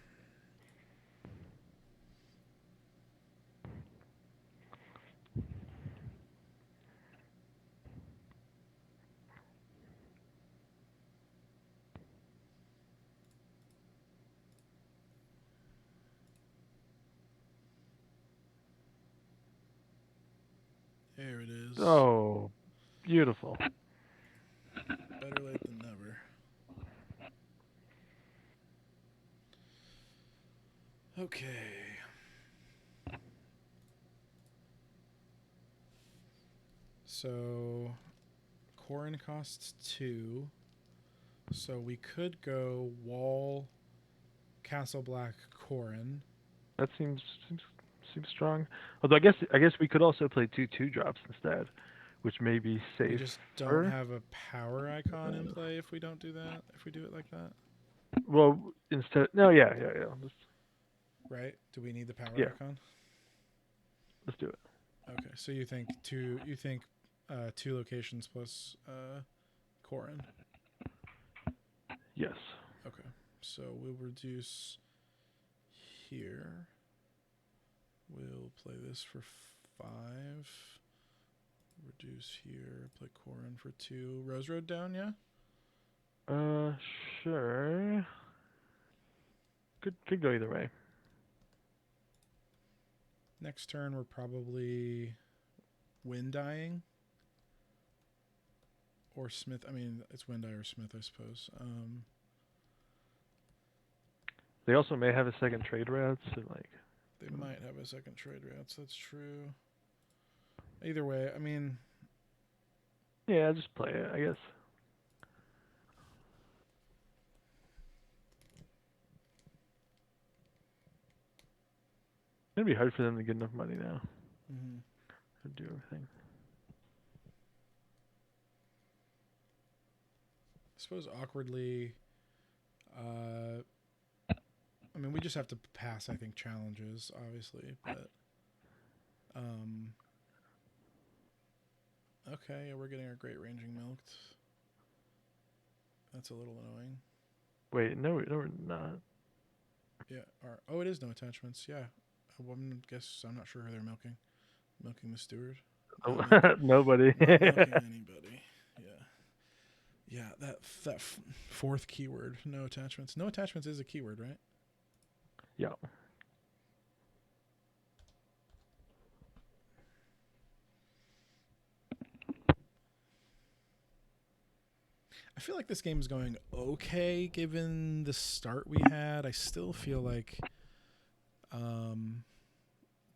There it is. Oh, beautiful. Better late than never. Okay. So Corin costs 2. So we could go Wall, Castle Black, Corin. That seems strong. Although I guess we could also play 2/2 drops instead, which may be safer. We just don't have a power icon in play if we don't do that. If we do it like that. Well, instead, no, yeah. Right? Do we need the power Yeah. icon? Let's do it. Okay, so you think 2 locations plus Corin. Yes. Okay. So we'll reduce here. We'll play this for 5. Reduce here. Play Corin for 2. Rose Road down, yeah? Sure. Could go either way. Next turn, we're probably Wind Dying. Or Smith. I mean, it's Wind Eye or Smith, I suppose. They also may have a second trade route, so like. They might have a second trade route, so that's true. Either way, I mean... Yeah, just play it, I guess. It'd be hard for them to get enough money now to do everything. I suppose awkwardly... I mean, we just have to pass, I think, challenges, obviously, but... Okay, yeah, we're getting our Great Ranging milked. That's a little annoying. Wait, no, we're not. Yeah, oh, it is no attachments, yeah. I'm not sure who they're milking. Milking the steward? Nobody. Not milking anybody, yeah. Yeah, that fourth keyword, no attachments. No attachments is a keyword, right? Yeah. I feel like this game is going okay given the start we had. I still feel like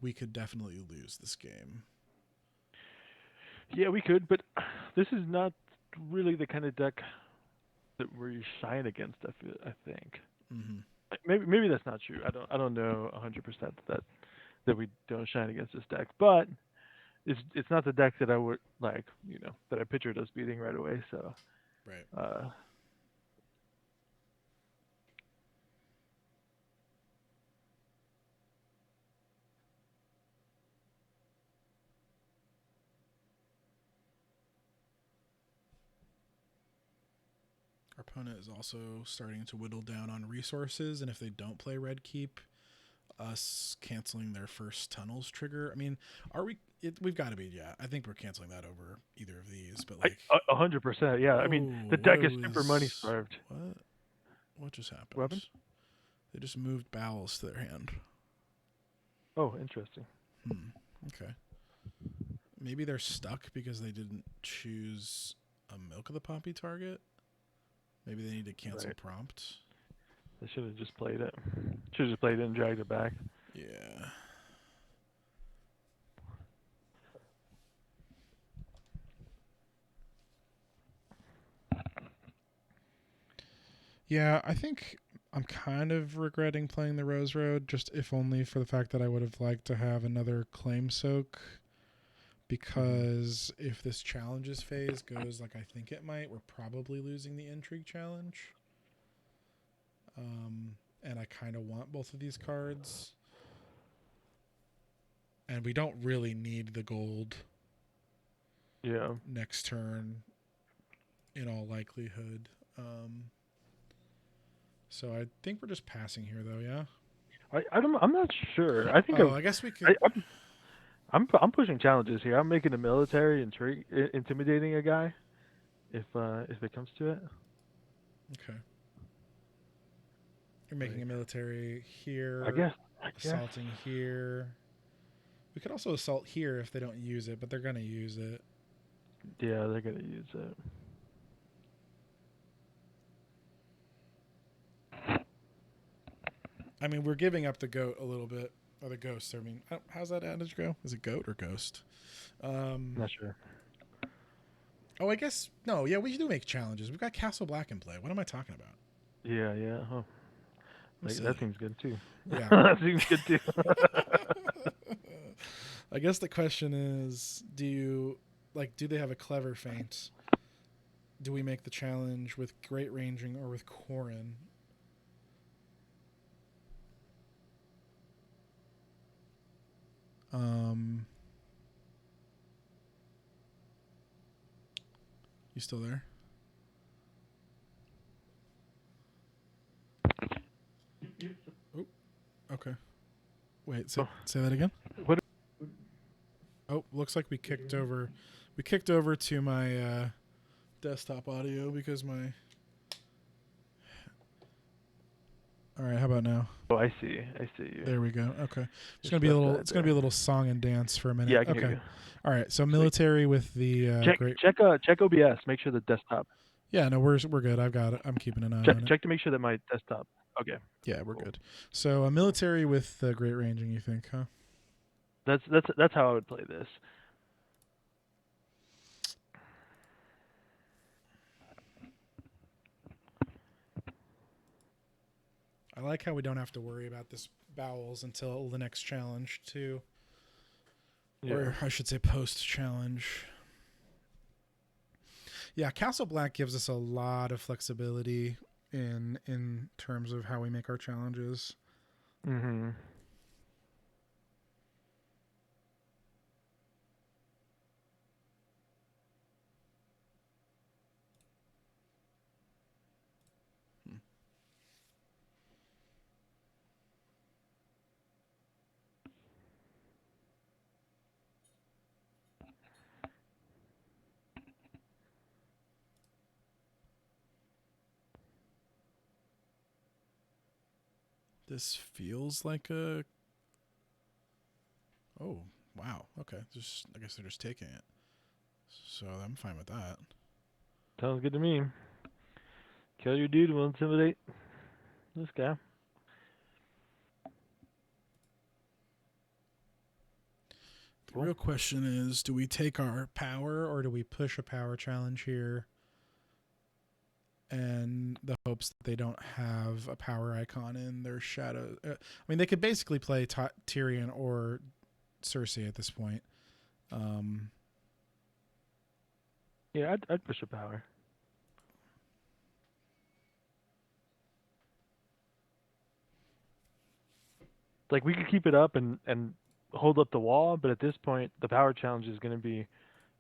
we could definitely lose this game. Yeah, we could, but this is not really the kind of deck that we shine against. I think. Maybe that's not true. I don't know 100% that we don't shine against this deck, but it's not the deck that I would like. That I pictured us beating right away. So. Right. Our opponent is also starting to whittle down on resources, and if they don't play Red Keep, us canceling their first tunnels trigger. I mean, we've got to be, yeah. I think we're canceling that over either of these, but like 100%. Yeah, I mean the deck is super money starved. What just happened? What happened? They just moved bowels to their hand. Oh, interesting. Okay. Maybe they're stuck because they didn't choose a Milk of the Poppy target. Maybe they need to cancel prompt. They should have just played it. Should have just played it and dragged it back. Yeah. Yeah, I think I'm kind of regretting playing the Rose Road, just if only for the fact that I would have liked to have another claim soak. Because if this challenges phase goes like I think it might, we're probably losing the intrigue challenge. And I kind of want both of these cards. And we don't really need the gold. Yeah. Next turn, in all likelihood. So I think we're just passing here, though. Yeah. I'm not sure. I think. I guess we could. I'm pushing challenges here. I'm making the military intimidating a guy, if it comes to it. Okay. You're making a military here. I guess. Assaulting here. We could also assault here if they don't use it, but they're gonna use it. Yeah, they're gonna use it. I mean, we're giving up the goat a little bit, or the ghost. I mean, how's that adage go? Is it goat or ghost? Not sure. Oh, I guess no. Yeah, we do make challenges. We've got Castle Black in play. What am I talking about? Yeah. Oh. That seems good too. Yeah, that seems good too. I guess the question is, do they have a clever feint? Do we make the challenge with Great Ranging or with Corin? You still there? Oh, okay. Wait, say that again. What? Oh, looks like we kicked over We kicked over to my desktop audio because my. All right, how about now? Oh, I see you. There we go. Okay, it's Just gonna be a left little. that It's gonna be a there. little song and dance for a minute. Yeah, I can hear Okay. you. All right. So Sweet. military with the great. Check OBS. Make sure the desktop. Yeah, no, we're good. I've got it. I'm keeping an eye on it. Check to make sure that my desktop. Okay. Yeah, we're Cool. good. So a military with great ranging, you think, huh? That's how I would play this. I like how we don't have to worry about this bowels until the next challenge too. Yeah. Or I should say post challenge. Yeah, Castle Black gives us a lot of flexibility in terms of how we make our challenges. Mm-hmm. This feels like a. Oh wow. Okay. Just I guess they're just taking it. So I'm fine with that. Sounds good to me. Kill your dude. Will intimidate this guy. The Cool. real question is, do we take our power or do we push a power challenge here? And the hopes that they don't have a power icon in their shadow. I mean, they could basically play Tyrion or Cersei at this point. Yeah, I'd push a power. Like we could keep it up and hold up the wall, but at this point, the power challenge is going to be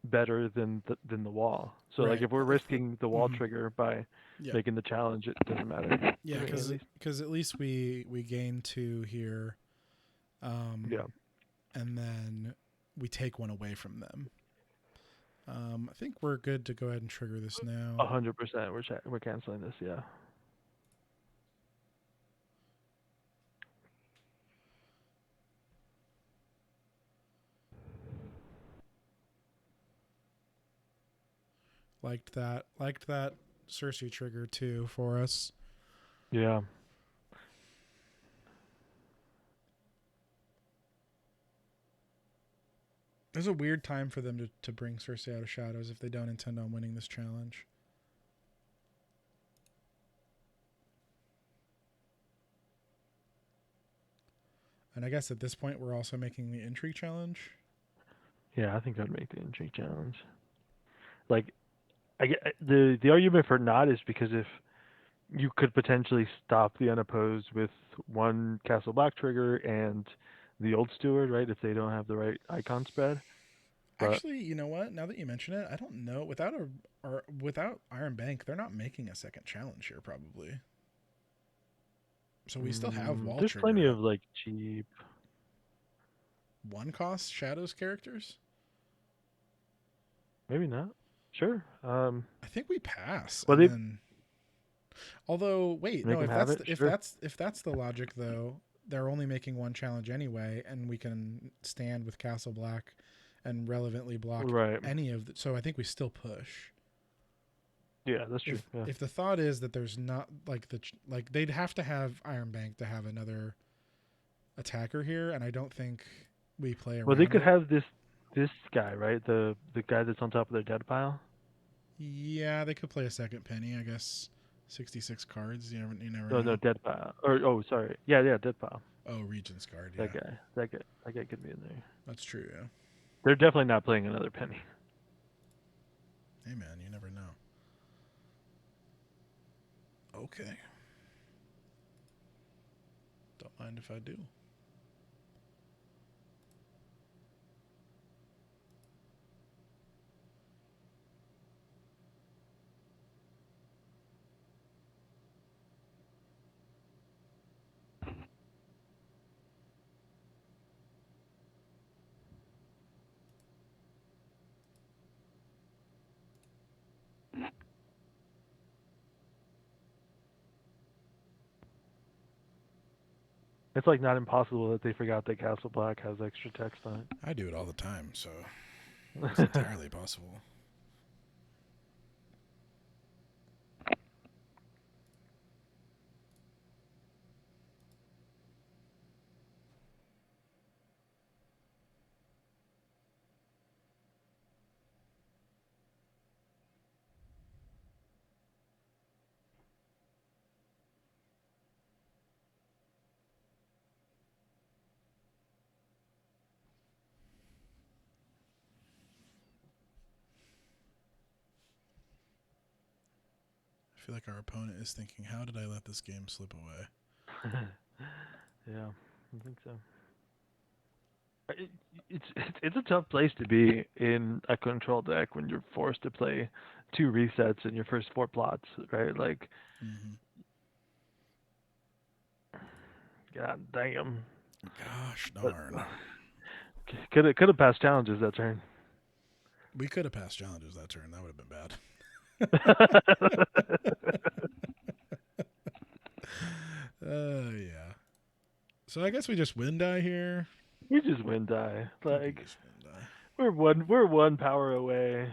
better than the wall. So Right. like if we're risking the wall trigger by Yeah. making the challenge, it doesn't matter. Yeah, because at least we gain 2 here. Yeah. And then we take 1 away from them. I think we're good to go ahead and trigger this now. 100%. We're canceling this. Yeah. Liked that Cersei trigger too for us. Yeah. There's a weird time for them to bring Cersei out of shadows if they don't intend on winning this challenge. And I guess at this point we're also making the intrigue challenge. Yeah, I think I'd make the intrigue challenge. Like, I get the argument for not is because if you could potentially stop the unopposed with 1 Castle Black trigger and the old steward, right? If they don't have the right icon spread. But actually, you know what? Now that you mention it, I don't know. Without Iron Bank, they're not making a second challenge here, probably. So we still have wall there's trigger. plenty of like cheap 1 cost shadows characters. Maybe not. Sure. I think we pass. Well, although wait, no. If that's the logic, though, they're only making 1 challenge anyway, and we can stand with Castle Black and relevantly block any of. So I think we still push. Yeah, that's true. If the thought is that there's not like they'd have to have Iron Bank to have another attacker here, and I don't think we play around. Well, they could have this guy, right? The guy that's on top of their dead pile. Yeah, they could play a second penny, I guess. 66 cards. You never know. No, dead pile. Or sorry. Yeah, dead pile. Oh, Regent's Guard. Yeah. That guy could be in there. That's true. Yeah. They're definitely not playing another penny. Hey man, you never know. Okay. Don't mind if I do. It's like not impossible that they forgot that Castle Black has extra text on I do it all the time, so it's it. entirely possible. I feel like our opponent is thinking, how did I let this game slip away? Yeah, I think so. It, it's a tough place to be in a control deck when you're forced to play two resets in your first four plots, right? Like, Mm-hmm. god damn. Gosh But darn. could have passed challenges that turn. We could have passed challenges that turn. That would have been bad. Yeah. So I guess we just win die here. We just win die. I think we Like just win die. we're one power away.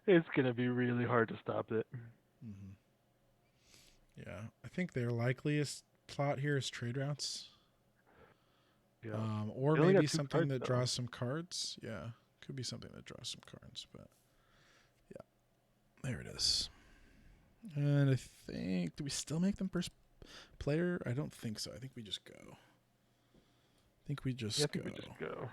It's gonna be really hard to stop it. Mm-hmm. Yeah. I think their likeliest plot here is trade routes. Yeah. Or They only maybe got two something cards that though. draws some cards. Yeah. Could be something that draws some cards, but yeah. There it is. And I think, do we still make them first player? I don't think so. I think we just go. I think we Yeah, I just go. think we just go.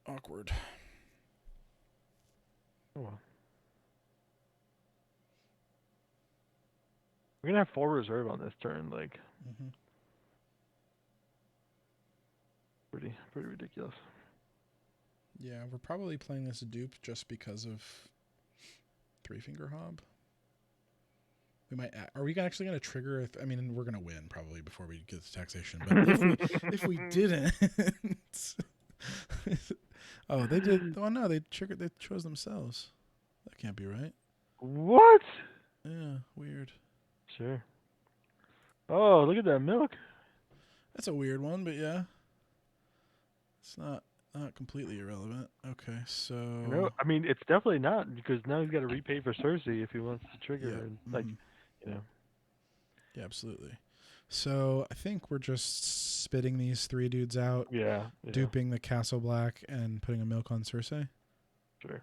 Awkward. Oh well. We're gonna have four reserve on this turn, like Mm-hmm. pretty ridiculous. Yeah, we're probably playing this dupe just because of Three Finger Hob. We might. Are we actually going to trigger? I mean, we're going to win probably before we get to taxation. But if we didn't, oh, they did. Oh no, they triggered. They chose themselves. That can't be right. What? Yeah, weird. Sure. Oh, look at that milk. That's a weird one, but yeah, it's not completely irrelevant. Okay, so No, I mean it's definitely not because now he's got to repay for Cersei if he wants to trigger yeah, her. Like, you know. yeah, absolutely. So I think we're just spitting these three dudes out, Yeah. duping the Castle Black, and putting a milk on Cersei. Sure.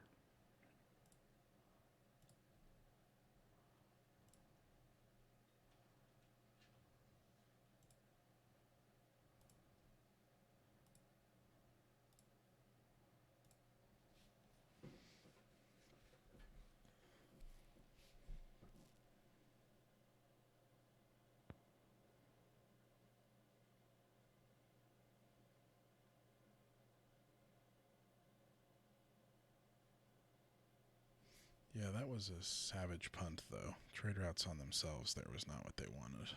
Yeah, that was a savage punt, though. Trade routes on themselves there was not what they wanted.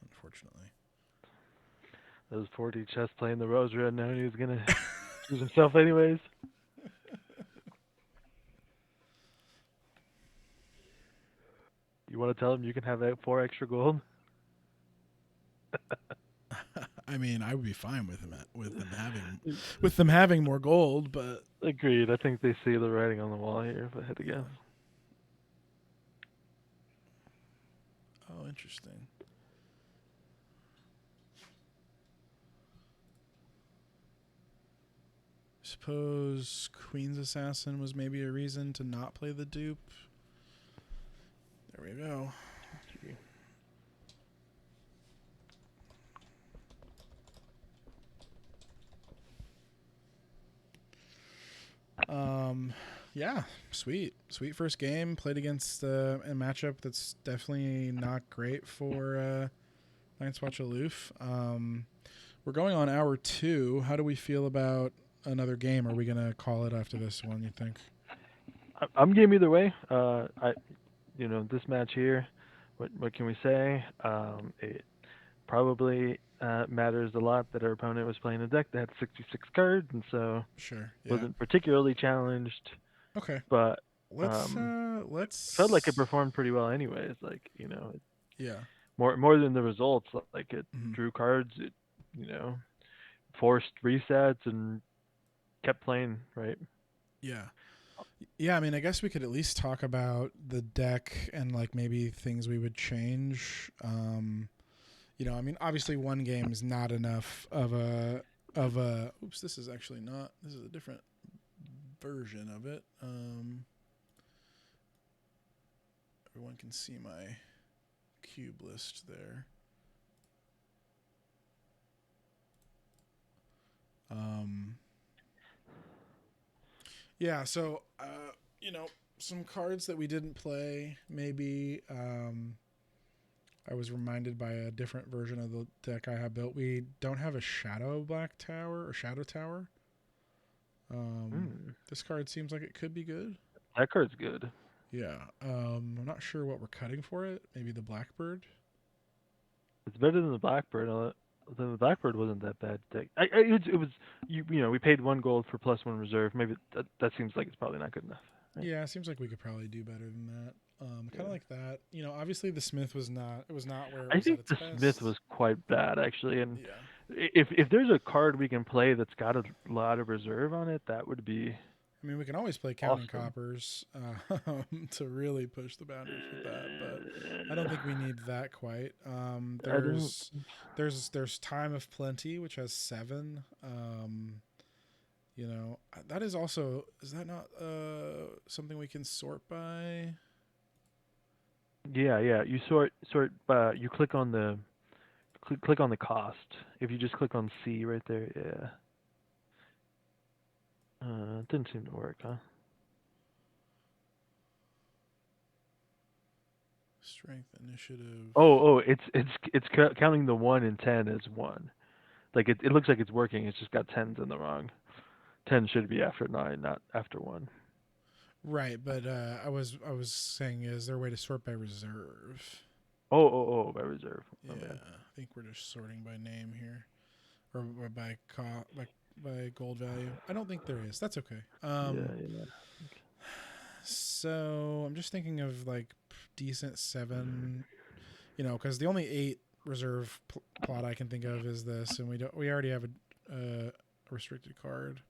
Unfortunately. Those 4D chess playing the Rose Red knowing he was gonna choose himself anyways. You want to tell him you can have that 4 extra gold? I mean, I would be fine with them having more gold, but Agreed. I think they see the writing on the wall here. If I had to guess. oh, interesting. Suppose Queen's Assassin was maybe a reason to not play the dupe. There we go. Yeah, sweet first game. Played against a matchup that's definitely not great for Night's Watch Aloof. We're going on hour 2. How do we feel about another game? Are we gonna call it after this one? You think? I'm game either way. This match here. What can we say? It probably matters a lot that our opponent was playing a deck that had 66 cards, and so Sure. Yeah. wasn't particularly challenged. Okay. But Um, felt like it Let's performed pretty well anyways. Like, yeah. more than the results. Like it Mhm. drew cards. It you know forced resets and kept playing. Right. Yeah. Yeah, I mean, I guess we could at least talk about the deck and like maybe things we would change. I mean, obviously one game is not enough of a oops, this is actually not. This is a different version of it. Everyone can see my cube list there. Um Yeah, so some cards that we didn't play. Maybe I was reminded by a different version of the deck I have built. We don't have a Shadow Black Tower or Shadow Tower. Mm, This card seems like it could be good. that card's good. Yeah, I'm not sure what we're cutting for it. Maybe the Blackbird. It's better than the Blackbird. The Blackbird wasn't that bad. It was we paid 1 gold for +1 reserve. Maybe that seems like it's probably not good enough. Right? Yeah, it seems like we could probably do better than that. Kind of Yeah. like that. Obviously the Smith was not. It was not where it I was at think its the Smith best. was quite bad actually, and Yeah. if there's a card we can play that's got a lot of reserve on it, that would be I mean, we can always play Counting awesome. Coppers to really push the boundaries with that, but I don't think we need that quite. I don't. There's Time of Plenty, which has 7. That is also, is that not something we can sort by? Yeah, yeah. You sort. You click on the cost. If you just click on C right there, yeah. It didn't seem to work, huh? Strength Initiative. It's counting the 1 and 10 as one. Like it looks like it's working. It's just got tens in the wrong. 10 should be after 9, not after 1. Right, but I was saying, is there a way to sort by reserve? By reserve. My Yeah, bad. I think we're just sorting by name here, or by gold value. I don't think there is. That's okay. Yeah, yeah. So I'm just thinking of like decent 7. Because the only 8 reserve plot I can think of is this, and we already have a restricted card.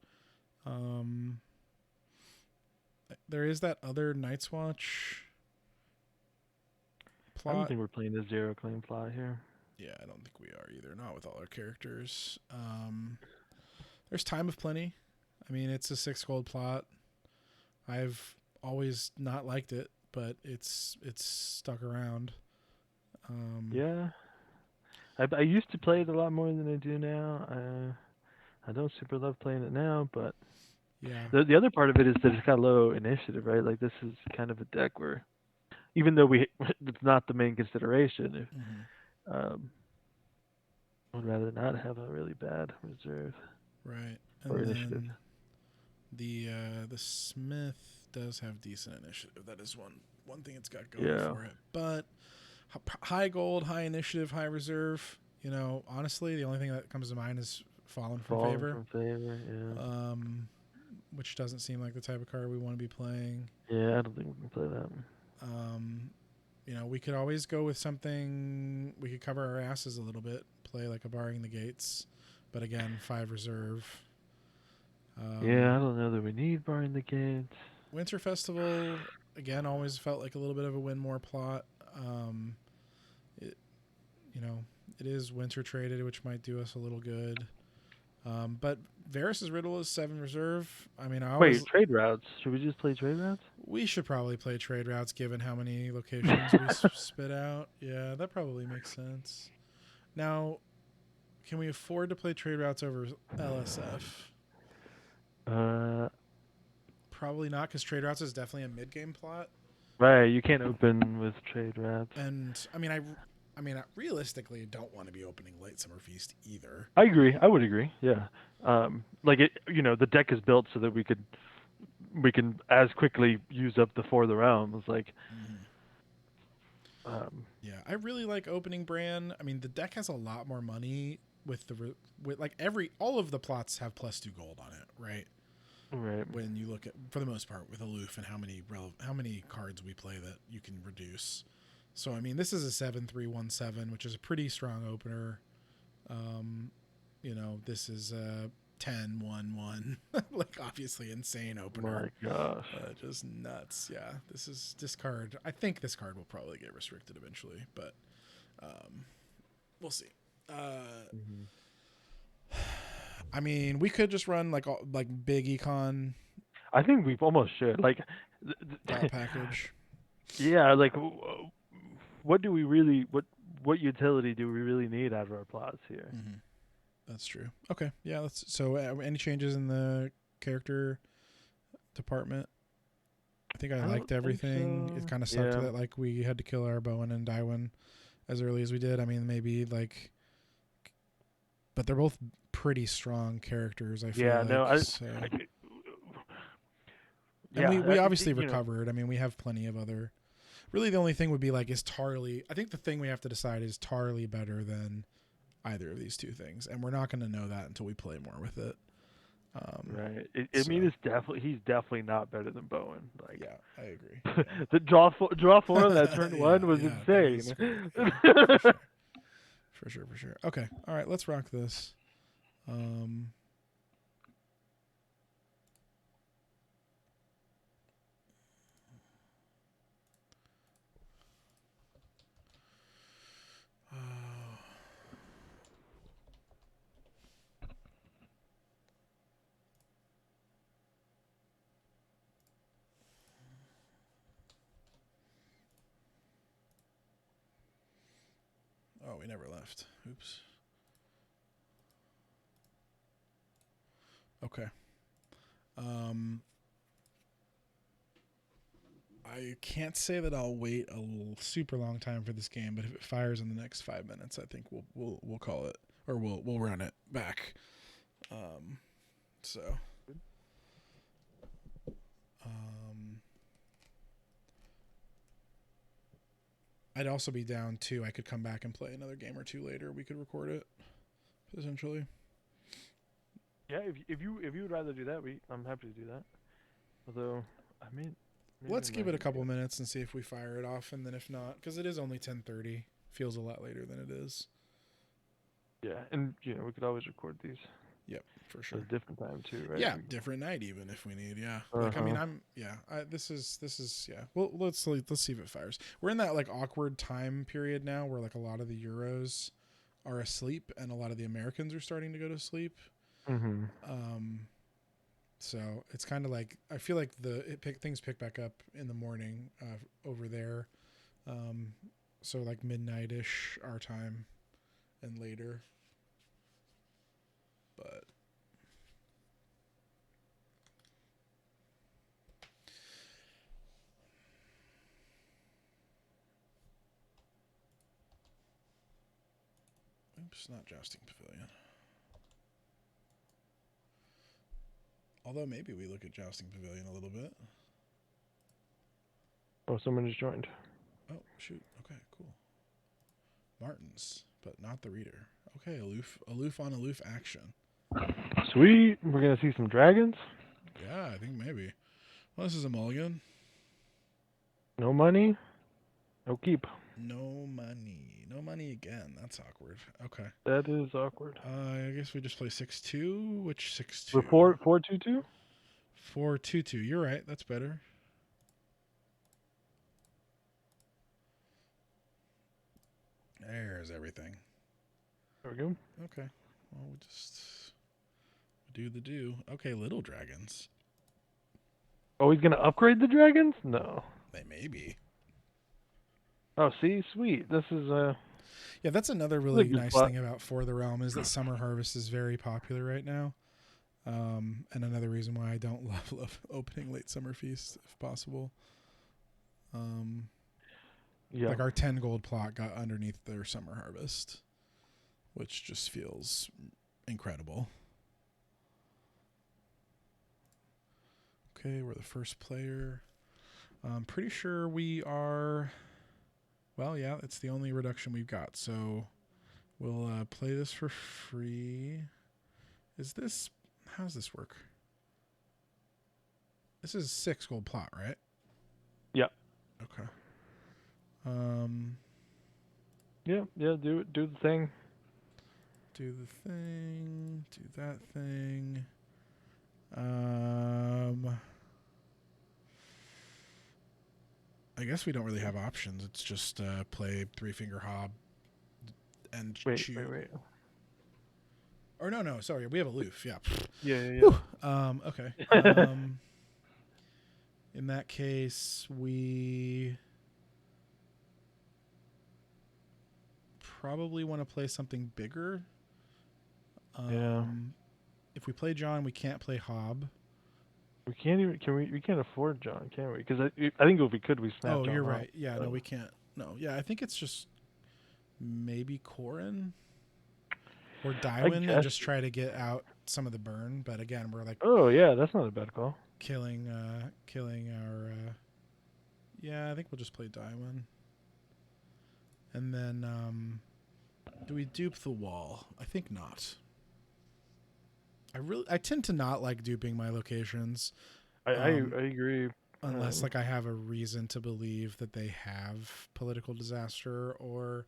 Um, there is that other Night's Watch I don't plot. think we're playing the zero claim plot here. Yeah, I don't think we are either. Not with all our characters. There's Time of Plenty. I mean, it's a 6 gold plot. I've always not liked it, but it's stuck around. Yeah. I used to play it a lot more than I do now. I don't super love playing it now, but Yeah. the other part of it is that it's got low initiative, right? Like this is kind of a deck where even though we it's not the main consideration, if Hmm. um I would rather not have a really bad reserve Right. or And initiative. then the Smith does have decent initiative. That is one thing it's got going Yeah. for it. But high gold, high initiative, high reserve. Honestly, the only thing that comes to mind is Fallen from Falling Favor, from favor, yeah. um, which doesn't seem like the type of card we want to be playing. Yeah, I don't think we can play that one. Um, we could always go with something. We could cover our asses a little bit, play like a Barring the Gates, but again, 5 reserve. Yeah, I Um, don't know that we need barring the gates. Winter Festival again always felt like a little bit of a win more plot. It you know it is winter traded, which might do us a little good. But Varys's Riddle is 7 reserve. I mean, Wait, trade routes. Should we just play trade routes? we should probably play trade routes given how many locations we spit out. Yeah, that probably makes sense. Now, can we afford to play trade routes over LSF? uh, Probably not, because trade routes is definitely a mid game plot. right. You can't open with trade routes. And I realistically don't want to be opening Late Summer Feast either. I agree. I would agree. Yeah. Like it. The deck is built so that we can as quickly use up the For the Realms. Like, Mm-hmm. um, Yeah, I really like opening Bran. I mean, the deck has a lot more money with like all of the plots have +2 gold on it, right? Right. when you look at, for the most part, with Aloof and how many cards we play that you can reduce. So I mean, this is a 7-3-1-7, which is a pretty strong opener. This is a 10-1-1, like obviously insane opener. My gosh. Just nuts. Yeah, this card. I think this card will probably get restricted eventually, but we'll see. I mean, we could just run like big econ I think we almost should. Like, plot package. yeah, like, what do we really, what utility do we really need out of our plots here? Mm-hmm. That's true. Okay, yeah. So any changes in the character department? I think I liked everything. So. It kind of sucked that like we had to kill our Bowen and Daiwin as early as we did. I mean, maybe like, but they're both pretty strong characters. I feel like. No, and we obviously recovered. I mean, we have plenty of other. Really, the only thing would be like, is Tarly? I think the thing we have to decide is Tarly better than either of these two things, and we're not going to know that until we play more with it. Right. I mean, he's definitely not better than Bowen. Like, yeah, I agree. Yeah. The draw four on that turn one was insane. For sure. Okay, all right, let's rock this. Oh, we never left. Oops. Okay. I can't say that I'll wait a super long time for this game, but if it fires in the next 5 minutes, I think we'll call it, or we'll run it back. So. I'd also be down too. I could come back and play another game or two later. We could record it, potentially. Yeah, if you would rather do that, I'm happy to do that. Although, I mean, let's give it a couple minutes and see if we fire it off, and then if not, because it is only 10:30, feels a lot later than it is. Yeah, and we could always record these. Yep, for sure. At a different time too, right? Yeah, different night even if we need. Yeah, like I mean, this is yeah. Well, let's see if it fires. We're in that like awkward time period now where like a lot of the Euros are asleep and a lot of the Americans are starting to go to sleep. Mm-hmm. So it's kind of like I feel like things pick back up in the morning over there. So like midnight-ish our time and later. But oops, not Jousting Pavilion. Although maybe we look at Jousting Pavilion a little bit. Oh, someone just joined. Oh, shoot. Okay, cool. Martins, but not the reader. Okay, aloof on aloof action. Sweet. We're going to see some dragons? Yeah, I think maybe. Well, this is a mulligan. No money? No keep. No money. No money again. That's awkward. Okay. That is awkward. I guess we just play 6-2. Which 6-2? We're 4-2-2? 4-2-2. You're right. That's better. There's everything. There we go. Okay. Well, we'll just do the do. Okay, little dragons. Oh, he's going to upgrade the dragons? No. They may be. Oh, see? Sweet. This is yeah, that's another really nice thing about For the Realm is that Summer Harvest is very popular right now. And another reason why I don't love opening Late Summer Feast if possible. yeah. Like our 10 gold plot got underneath their Summer Harvest, which just feels incredible. Okay, we're the first player. I'm pretty sure we are. Well, yeah, it's the only reduction we've got. So we'll play this for free. How does this work? This is 6 gold plot, right? Yeah. Okay. Yeah. Do the thing. Do the thing. Do that thing. I guess we don't really have options. It's just play Three Finger Hob and Wait. chew. Or no, sorry, we have Aloof. Yeah. Yeah. Okay. In that case, we probably want to play something bigger. Yeah. If we play John, we can't play Hob. We can't even. Can we? We can't afford John, can we? Because I think if we could, we snap Oh, John you're off. right. Yeah, no, we can't. No, yeah, I think it's just maybe Corin or Daiwin and just try to get out some of the burn. But again, we're like, oh yeah, that's not a bad call. killing our. Yeah, I think we'll just play Daiwin. And then, do we dupe the wall? I think not. I tend to not like duping my locations. I agree. Unless like I have a reason to believe that they have political disaster or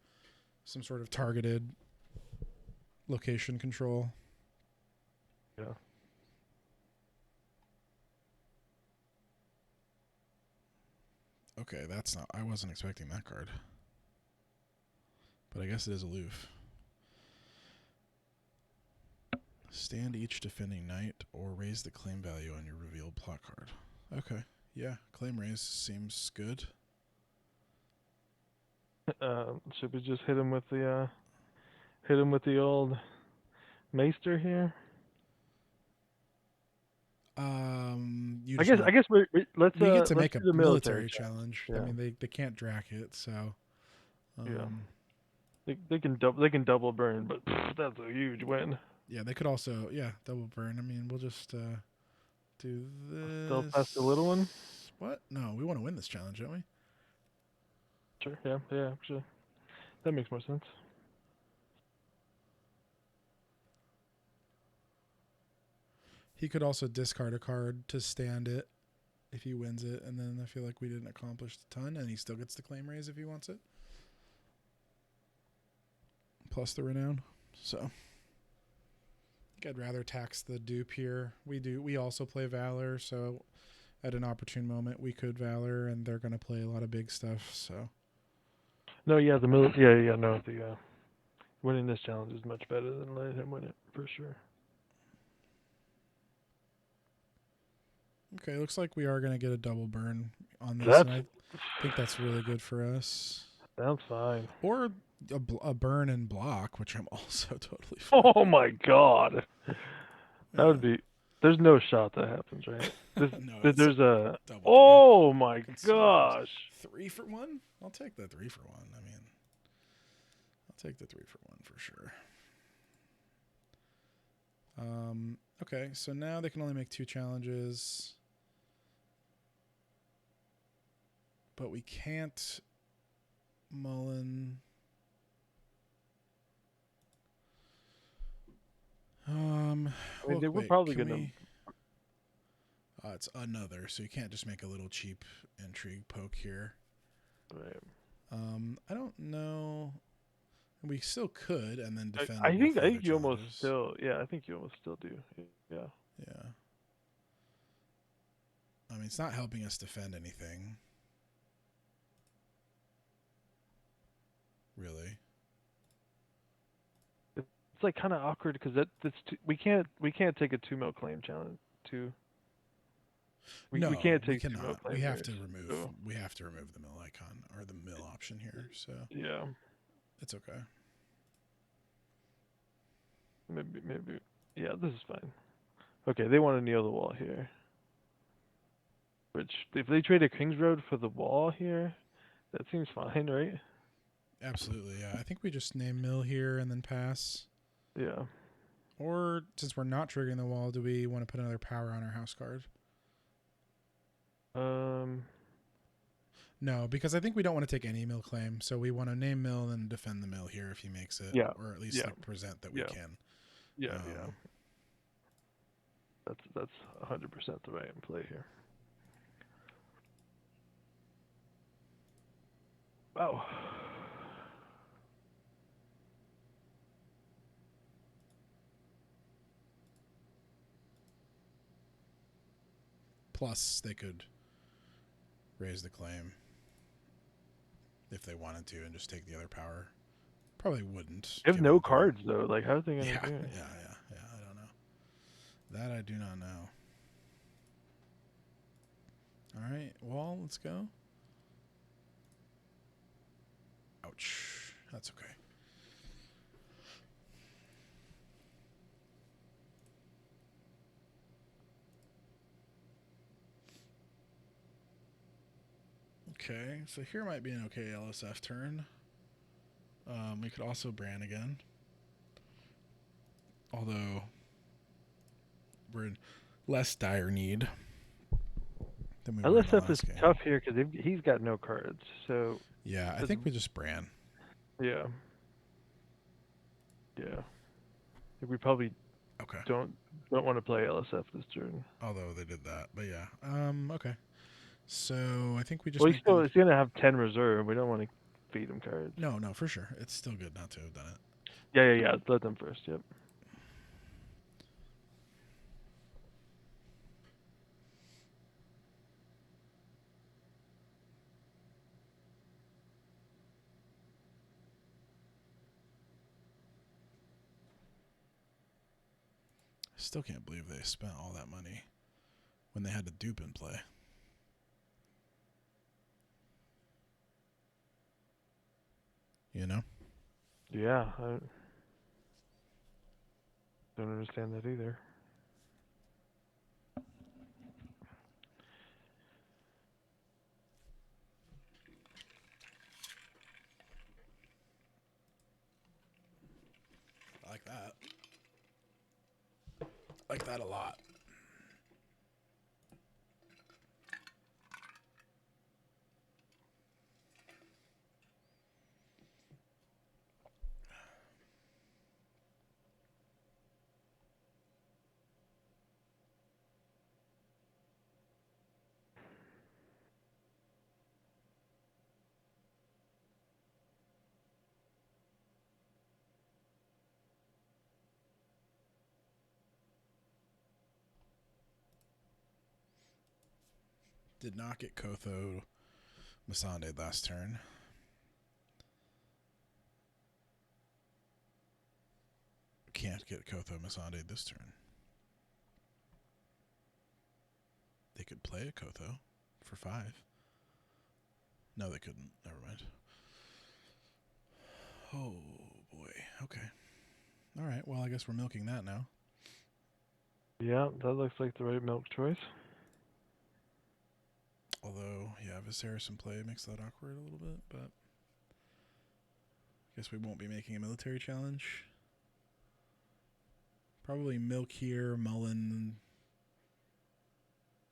some sort of targeted location control. Yeah. Okay, that's not. I wasn't expecting that card. But I guess it is Aloof. Stand each defending knight or raise the claim value on your revealed plot card. Okay. Yeah, claim raise seems good. Should we just hit him with the old Maester here? I guess let's we get to let's make a do the military challenge. Yeah. I mean, they can't drac it, so yeah. They can double burn, but that's a huge win. Yeah, they could also double burn. I mean, we'll just do this. Still past the little one. What? No, we want to win this challenge, don't we? Sure. Yeah. Actually, that makes more sense. He could also discard a card to stand it if he wins it, and then I feel like we didn't accomplish a ton, and he still gets the claim raise if he wants it. Plus the renown. So I think I'd rather tax the dupe here. We also play Valor, so at an opportune moment we could Valor, and they're gonna play a lot of big stuff, so No, yeah, the winning this challenge is much better than letting him win it for sure. Okay, looks like we are going to get a double burn on this, and I think that's really good for us. Sounds fine. Or a burn and block, which I'm also totally fine. Oh my god. That would be... There's no shot that happens, right? No, there's a... Oh my gosh. 3 for 1? I'll take the 3 for 1. I mean, I'll take the 3 for 1 for sure. Okay, so now they can only make 2 challenges. But we can't Mullen. I mean, they were probably going to... it's another, so you can't just make a little cheap intrigue poke here. Right. I don't know. We still could, and then defend. I think you almost still... Yeah, I think you almost still do. Yeah. Yeah. I mean, it's not helping us defend anything. Really. It's like kind of awkward because we can't take a 2-mil claim challenge too. We can't take 2-mil claim. We have to remove. We have to remove the mill icon or the mill option here. So yeah, it's okay. Maybe. Yeah, this is fine. Okay, they want to kneel the wall here. Which, if they trade a King's Road for the wall here, that seems fine, right? Absolutely, yeah. I think we just name mill here and then pass. Yeah. Or, since we're not triggering the wall, do we want to put another power on our house card? No, because I think we don't want to take any mill claim, so we want to name mill and defend the mill here if he makes it. Yeah. Or at least like present that we can. Yeah, That's 100% the right play here. Wow. Plus, they could raise the claim if they wanted to and just take the other power. Probably wouldn't. They have given no the- cards though. Like, how are they gonna Yeah, do it? yeah. I don't know. That I do not know. All right, Wall, let's go. Ouch. That's okay. Okay, so here might be an okay LSF turn. We could also Bran again. Although we're in less dire need than we were in the LSF is last game. tough here because he's got no cards. So Yeah, I think we just Bran. yeah, yeah. I think we probably Okay. don't want to play LSF this turn. Although they did that, but yeah. Okay. So I think we just. Well, make them... he's gonna have 10 reserve. We don't want to feed him cards. No, for sure. It's still good not to have done it. Yeah. Let them first. Yep. I still can't believe they spent all that money when they had to dupe in play. You know? Yeah. I don't understand that either. I like that. I like that a lot. Did not get Kotho Masande last turn. Can't get Kotho Masande this turn. They could play a Kotho for 5. No, they couldn't. Never mind. Oh, boy. Okay. All right. Well, I guess we're milking that now. Yeah, that looks like the right milk choice. Although, yeah, Viserys in play makes that awkward a little bit, but I guess we won't be making a military challenge. Probably milk here, Mullen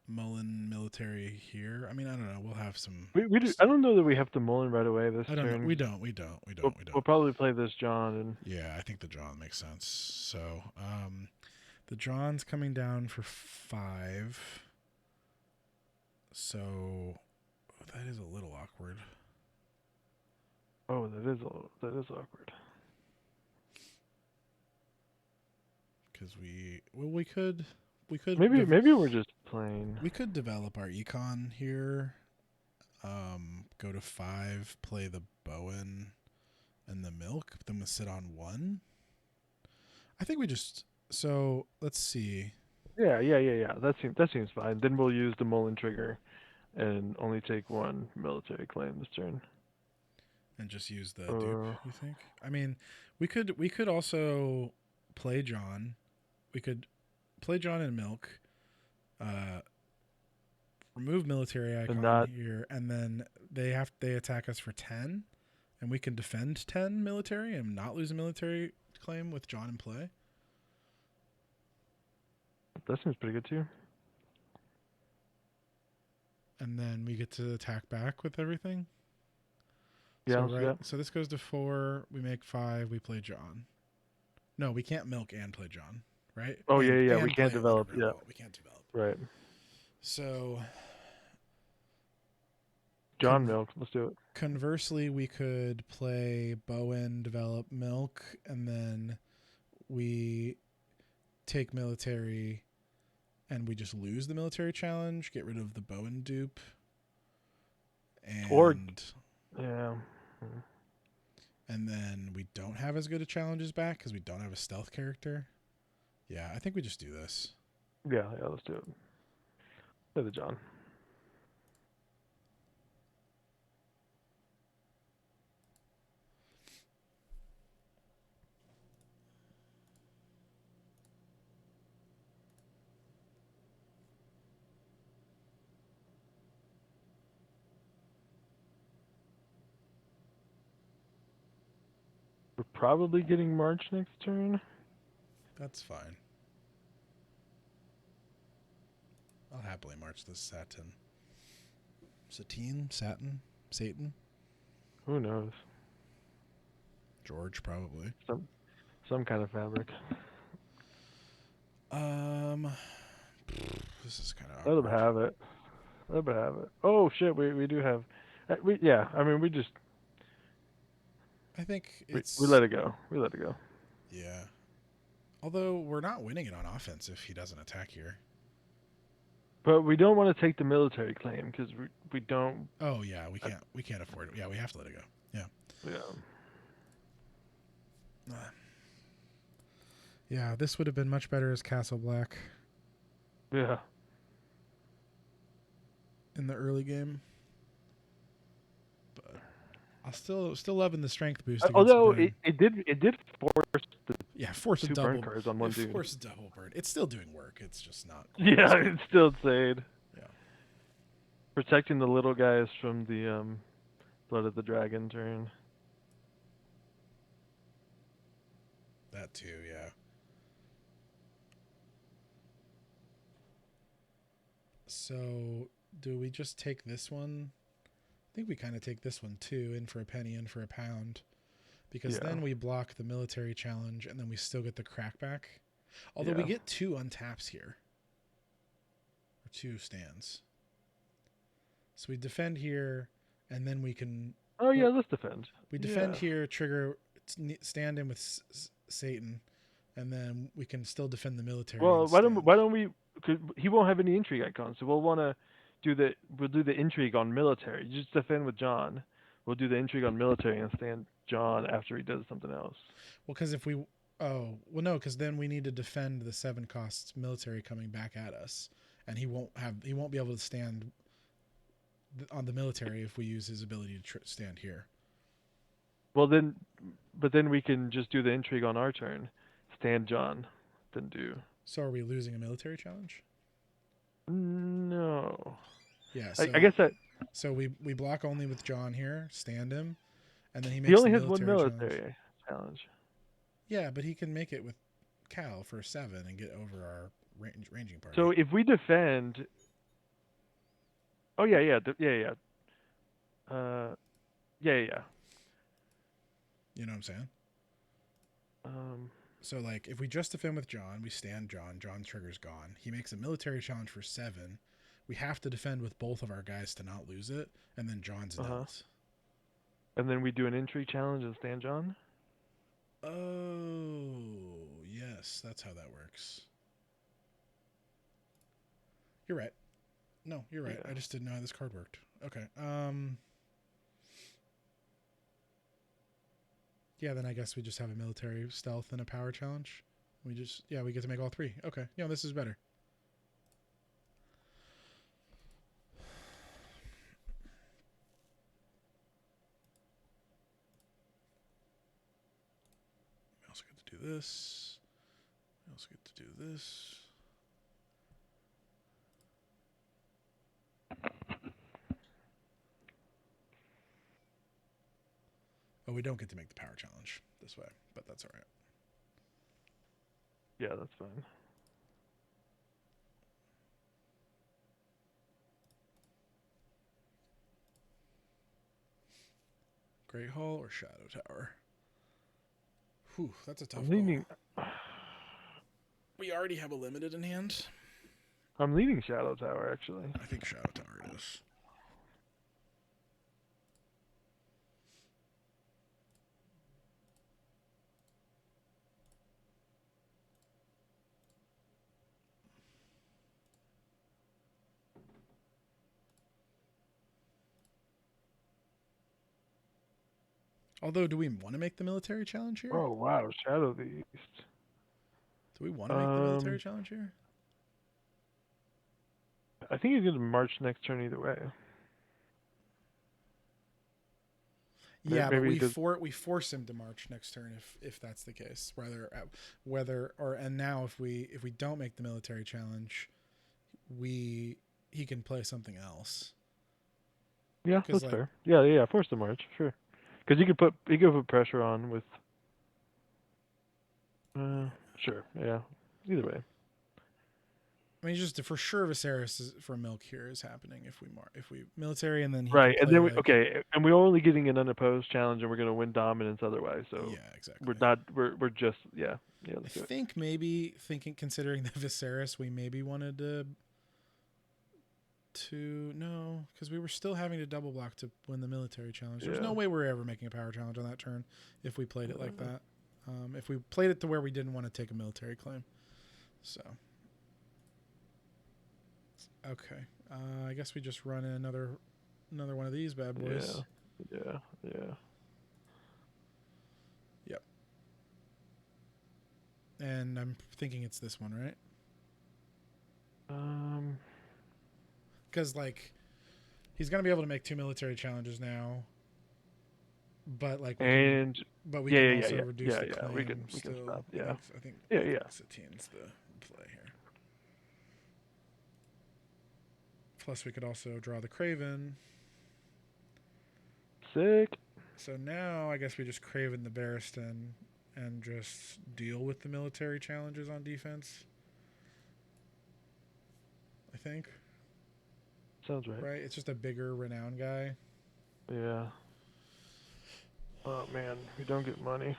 military here. I mean, I don't know. We'll have some. We do, I don't know that we have to Mullen right away this I don't turn. know. We don't. We'll probably play this John and. Yeah, I think the John makes sense. So, the John's coming down for 5. So that is a little awkward. Oh, that is awkward. Because we could Maybe we're just playing. We could develop our econ here. Go to 5, play the Bowen and the milk, but then we'll sit on 1. I think we just. So let's see. Yeah. That seems fine. Then we'll use the Mullen trigger, and only take 1 military claim this turn. And just use the dupe, you think? I mean, we could also play John. We could play John and milk. Remove military icon here, and then they attack us for 10, and we can defend 10 military and not lose a military claim with John in play. That seems pretty good too. And then we get to attack back with everything. Yeah, So this goes to 4. We make 5. We play John. No, we can't milk and play John, right? Oh, and, yeah. And we can't develop. Yeah, we can't develop. right. So John Milk. Let's do it. Conversely, we could play Bowen, develop Milk, and then we take military and we just lose the military challenge, get rid of the Bowen dupe. Or- And Yeah. and then we don't have as good a challenges back because we don't have a stealth character. Yeah, I think we just do this. Yeah, let's do it. Play the John. We're probably getting March next turn. That's fine. I'll happily march this Satin. Satin? Satan? Who knows? George, probably. Some kind of fabric. This is kind of Let them have it. Let them have it. Oh shit, we do have. I mean, we just I think we it's... let it go. We let it go. Yeah. Although we're not winning it on offense if he doesn't attack here. But we don't want to take the military claim because we don't. Oh yeah, we can't afford it. Yeah, we have to let it go. Yeah. Yeah. Yeah, this would have been much better as Castle Black Yeah. in the early game. But I'm still loving the strength boost. Although it did force the force a two double burn cards on one dude. Force a double burn. It's still doing work. It's just not. Yeah, it's still insane. Yeah. Protecting the little guys from the Blood of the Dragon turn. That too, yeah. So, do we just take this one? I think we kind of take this one too, in for a penny, in for a pound. Because then we block the military challenge and then we still get the crackback. Although we get 2 untaps here. Or 2 stands. So we defend here and then we can... Oh yeah, let's defend. We defend here, trigger, stand in with Satan, and then we can still defend the military. Well, why don't we? Cause he won't have any intrigue icons, so we'll do the intrigue on military. You just defend with John. We'll do the intrigue on military and stand John after he does something else. Well, because if we, no, because then we need to defend the 7 costs military coming back at us, and he won't be able to stand on the military if we use his ability to stand here. Well but then we can just do the intrigue on our turn, stand John, then do. So are we losing a military challenge? No. Yeah. So, I guess that. So we block only with John here, stand him, and then he makes. He only has one military challenge. Yeah, but he can make it with Cal for 7 and get over our ranging party. So if we defend. Oh yeah. Yeah. You know what I'm saying? So like if we just defend with John, we stand John. John's trigger's gone. He makes a military challenge for 7. We have to defend with both of our guys to not lose it, and then John's dealt. And then we do an intrigue challenge and stand John? Oh, yes, that's how that works. You're right. No, you're right. Yeah. I just didn't know how this card worked. Okay. Yeah, then I guess we just have a military stealth and a power challenge. We get to make all 3. Okay. Yeah, this is better. We also get to do this. We also get to do this. Oh, we don't get to make the power challenge this way, but that's all right. Yeah, that's fine. Great Hall or Shadow Tower? Whew, that's a tough call. We already have a limited in hand. I'm leaning Shadow Tower, actually. I think Shadow Tower it is. Although, do we want to make the military challenge here? Oh wow, Shadow the East. Do we want to make the military challenge here? I think he's gonna march next turn either way. Yeah, but Maybe he we does. we force him to march next turn if that's the case. Whether or and now if we don't make the military challenge, he can play something else. Yeah, Because that's like fair. Yeah, force the march, sure. Because he could put pressure on with. Sure, yeah. Either way. I mean, just for sure, Viserys for milk here is happening if we military and then he can Right, and play then we like and we're only getting an unopposed challenge, and we're gonna win dominance otherwise. So yeah exactly. we're not. We're just yeah. I Let's do it. think maybe considering the Viserys, we maybe wanted to no because we were still having to double block to win the military challenge. There's no way we're ever making a power challenge on that turn if we played it like that. If we played it to where we didn't want to take a military claim. So okay, I guess we just run in another one of these bad boys. Yeah. Yep. And I'm thinking it's this one, right? Because like he's gonna be able to make 2 military challenges now, but like we can also reduce the claim. We can stop. Yeah. I think Yeah. Satine's the play here. Plus, we could also draw the Craven. Sick. So now I guess we just Craven the Barristan and just deal with the military challenges on defense. I think. Sounds right. Right? It's just a bigger renown guy. Yeah. Oh man, we don't get money.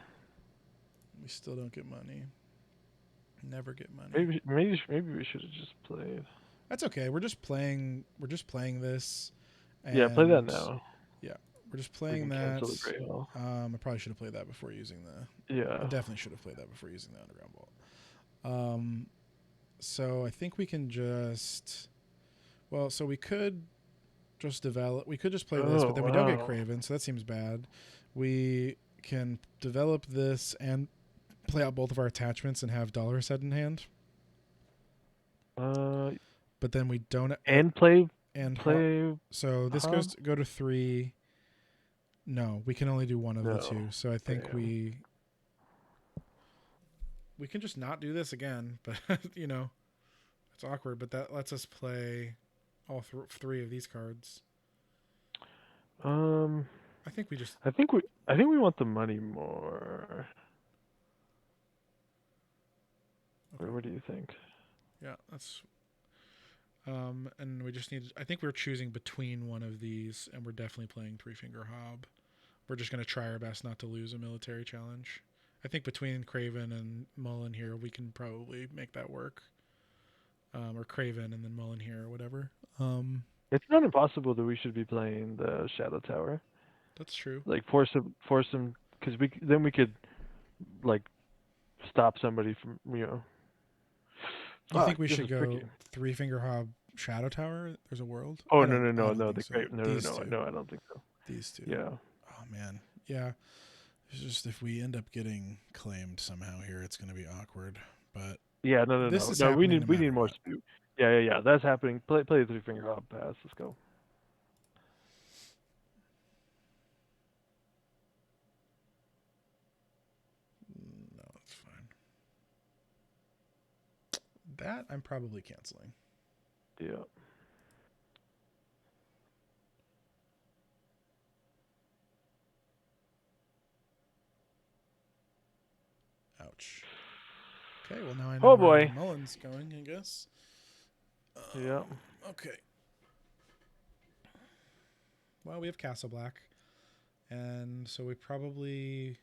We still don't get money. Never get money. Maybe we should have just played. That's okay. We're just playing this. And yeah, play that now. Yeah, we're just playing that. I probably should have played that before using the. Yeah. I definitely should have played that before using the underground vault. So I think we can just. Well, so we could just develop. We could just play this, but then we don't get Craven, so that seems bad. We can develop this and play out both of our attachments and have dollar set in hand. But then we don't play. So this go to 3. No, we can only do one of the two. So I think we can just not do this again. But it's awkward. But that lets us play all 3 of these cards. I think we want the money more. Okay. What do you think? Yeah, that's. And we just need. I think we're choosing between one of these, and we're definitely playing 3-finger Hob. We're just going to try our best not to lose a military challenge. I think between Craven and Mullen here, we can probably make that work. Or Craven and then Mullen here, or whatever. It's not impossible that we should be playing the Shadow Tower. That's true. Like force him, because we could like stop somebody from You think we should go 3-finger Hob Shadow Tower? There's a world. Oh no! I don't think so. These two. Yeah. Oh man. Yeah. It's just if we end up getting claimed somehow here, it's going to be awkward. But yeah, no. We need more speed. Yeah. That's happening. Play the 3-finger Hob pass. Let's go. No, that's fine. That I'm probably canceling. Yeah. Ouch. Okay, well now I know where boy. Mullen's going, I guess. Yeah. Okay. Well, we have Castle Black. And so we probably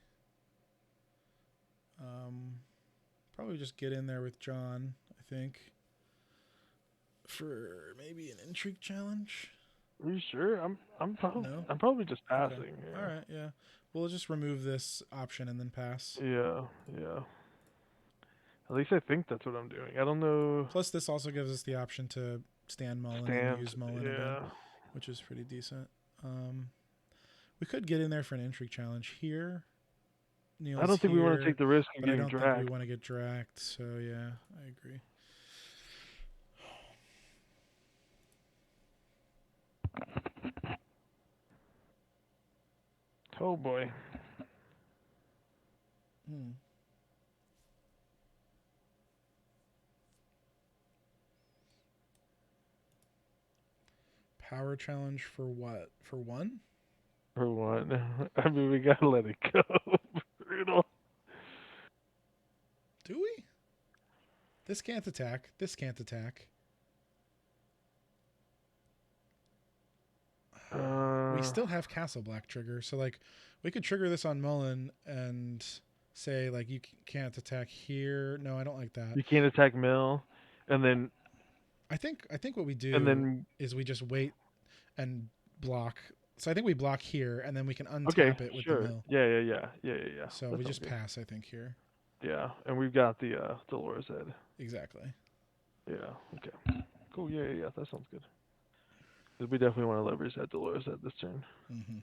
just get in there with John, I think. For maybe an intrigue challenge. Are you sure? I'm probably just passing. Okay. Yeah. All right, yeah. We'll just remove this option and then pass. Yeah. At least I think that's what I'm doing. I don't know. Plus, this also gives us the option to stand Mullen and use Mullen again, which is pretty decent. We could get in there for an intrigue challenge here. Neil's I don't think we want to here, take the risk of but I getting don't think we dragged. want to get dragged. So yeah, I agree. Oh boy. Hmm. Power challenge for what? For one? For one, I mean, we gotta let it go. Brutal. Do we? This can't attack. This can't attack. We still have Castle Black trigger, so like we could trigger this on Mullen and say like you can't attack here. No, I don't like that. You can't attack Mill, and then I think what we and do then is we just wait and block. So I think we block here and then we can okay, untap it with the sure. mill. Yeah. So That we sounds just good. pass, I think, here. Yeah, and we've got the Dolores head. Exactly. Yeah. Okay. Cool. Yeah. That sounds good. 'Cause we definitely want to leverage that Dolores head this turn. Mm-hmm.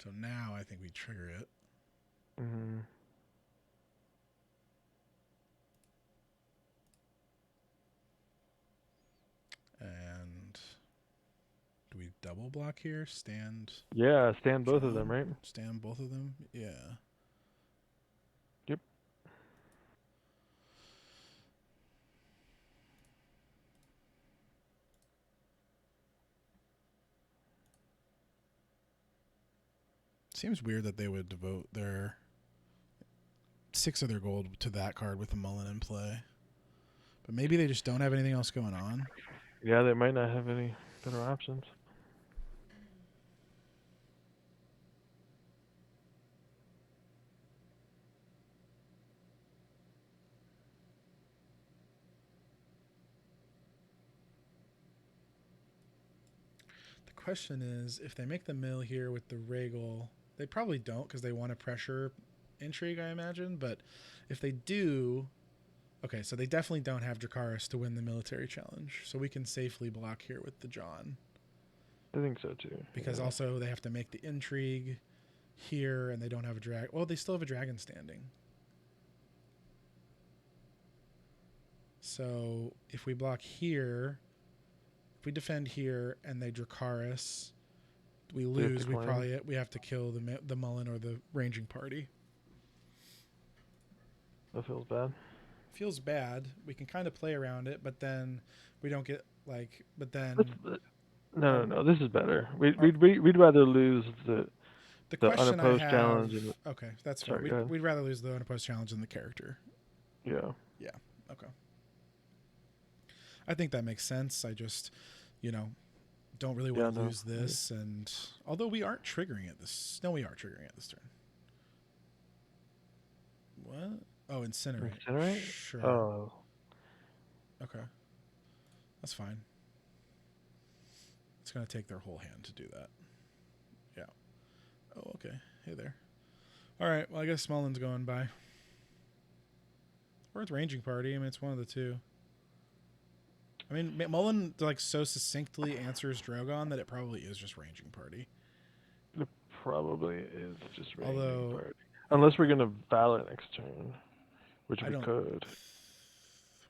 So now I think we trigger it. Mm-hmm. And do we double block here? Stand. Yeah, stand both of John? them, right? Stand both of them? Yeah. Yep. Seems weird that they would devote their 6 of their gold to that card with the Mullen in play. But maybe they just don't have anything else going on. Yeah, they might not have any better options. The question is, if they make the mill here with the Regal, they probably don't because they want to pressure intrigue, I imagine. But if they do, okay, so they definitely don't have Dracarys to win the military challenge. So we can safely block here with the John. I think so too. Because yeah. also they have to make the intrigue here and they don't have a drag. Well, they still have a dragon standing. So if we block here, if we defend here and they Dracarys, we lose. We have to kill the Mullen or the ranging party. That feels bad. Feels bad. We can kind of play around it, but then we don't get like. But then no. This is better. We'd rather lose the question I unopposed have. challenge. And Okay, that's fair. We'd rather lose the unopposed challenge than the character. Yeah. Yeah. Okay. I think that makes sense. I just, don't really want to lose this. And although we aren't triggering it we are triggering it this turn. What? Oh, incinerate. Incinerate? Sure. Oh. Okay. That's fine. It's going to take their whole hand to do that. Yeah. Oh, okay. Hey there. All right. Well, I guess Mullen's going by. Or it's Ranging Party. I mean, it's one of the two. I mean, Mullen so succinctly answers Drogon that it probably is just Ranging Party. It probably is just Ranging Party. Unless we're going to Valor next turn, which we could.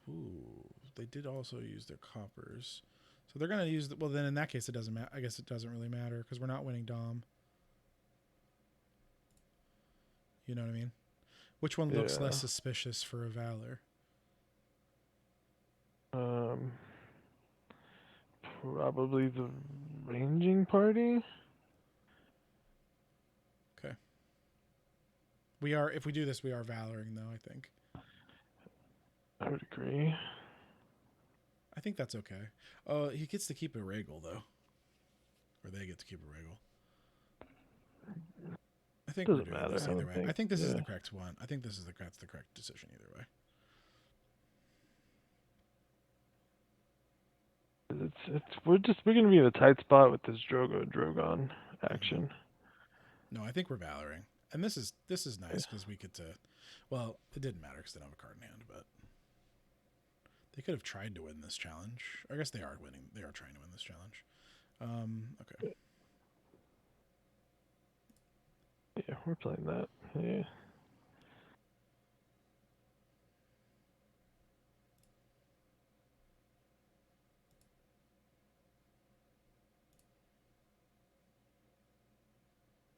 Ooh, they did also use their coppers. So they're going to use... Well, then in that case, it doesn't matter. I guess it doesn't really matter because we're not winning Dom. You know what I mean? Which one looks less suspicious for a Valor? Probably the Ranging Party. Okay. If we do this, we are Valoring, though, I think. I would agree. I think that's okay. Oh, he gets to keep a Regal, though. Or they get to keep a Regal. I think doesn't matter. This either way. I think this is the correct one. I think that's the correct decision either way. we're gonna be in a tight spot with this Drogon action. No, I think we're valoring, and this is Yeah. nice because we get to. Well, it didn't matter because they don't have a card in hand, but they could have tried to win this challenge. I guess they are winning. They are trying to win this challenge. Okay. Yeah, we're playing that. Yeah.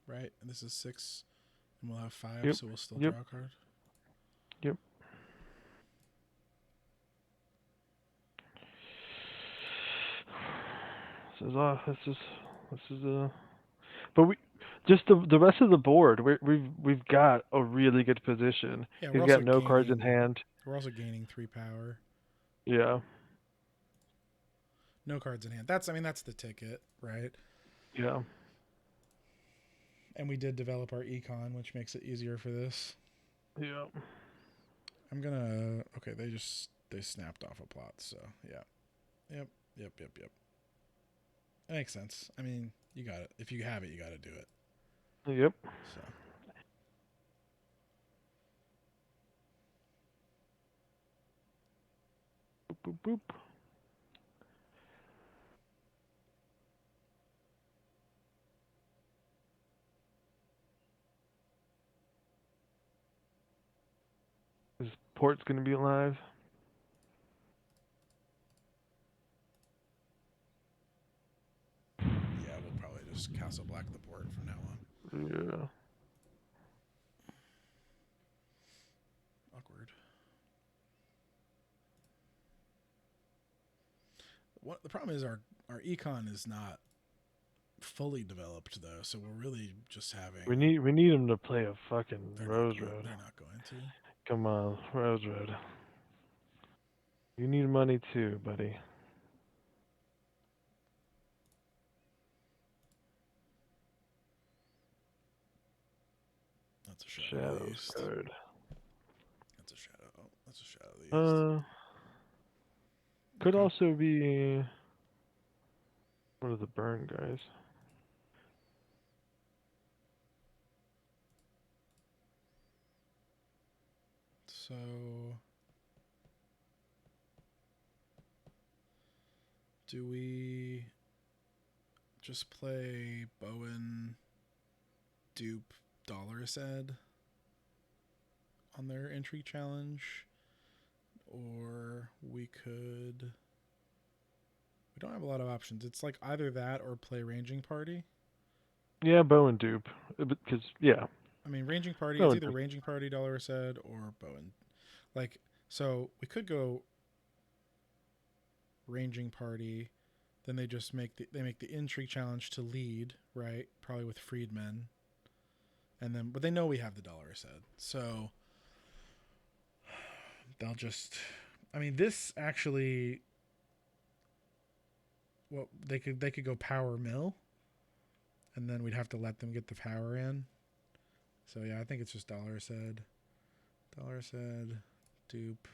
Right, and this is 6, and we'll have 5, Yep. so we'll still Yep. draw a card. Yep. This is but we just the rest of the board. We've got a really good position. Yeah, He's got no cards in hand. We're also gaining 3 power. Yeah. No cards in hand. That's the ticket, right? Yeah. And we did develop our econ, which makes it easier for this. Yeah. I'm gonna. Okay, they snapped off a plot, so yeah. Yep. That makes sense. I mean, you got it. If you have it, you got to do it. Yep. So. Boop boop boop. Is Port's gonna be alive? Yeah, we'll probably just Castle Black the port from now on. Yeah. Awkward. The problem is our econ is not fully developed though, so we're really just having. We need him to play a fucking Rose Road. They're not going to. Come on, Rose Road. You need money too, buddy. That's a shadow. Shadows card. That's a shadow. Oh, that's a shadow. Could also be one of the burn guys. So do we just play Bowen, dupe, Dolorous Ed on their entry challenge? Or we don't have a lot of options. It's like either that or play Ranging Party. Yeah, Bowen dupe. Because, yeah. I mean, Ranging Party, Bowen it's either dupe. Ranging Party, Dolorous Ed, or Bowen. Like, so we could go Ranging Party, then they just make the entry challenge to lead, right? Probably with Freedmen. And then, but they know we have the Dolorous Ed. So they'll just, I mean, this actually, well, they could go Power Mill, and then we'd have to let them get the power in. So yeah, I think it's just Dolorous Ed, dupe.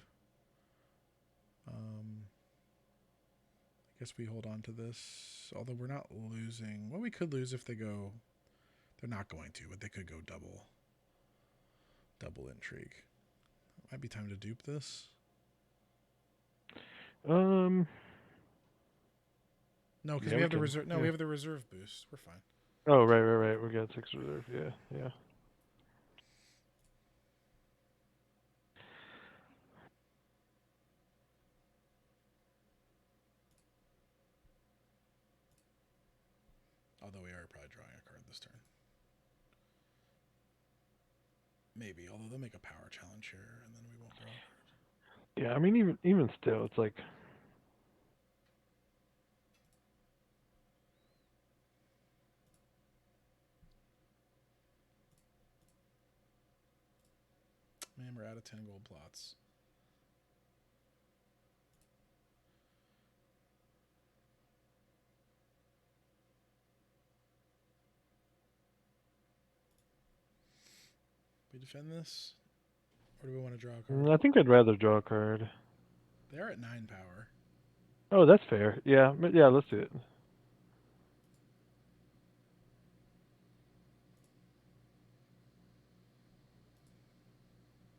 I guess we hold on to this, although we're not losing. Well, we could lose if they go. They're not going to, but they could go double intrigue. Might be time to dupe this. No, because we have the reserve. No, we have the reserve boost. We're fine. Oh, right. We got 6 reserve. Yeah. Although we are probably drawing a card this turn. Maybe, although they'll make a power challenge here, and then we won't draw a card. Yeah, I mean, even still, it's like... Man, we're out of 10 gold plots. We defend this? Or do we want to draw a card? I think I'd rather draw a card. They're at 9 power. Oh, that's fair. Yeah, yeah. Let's do it.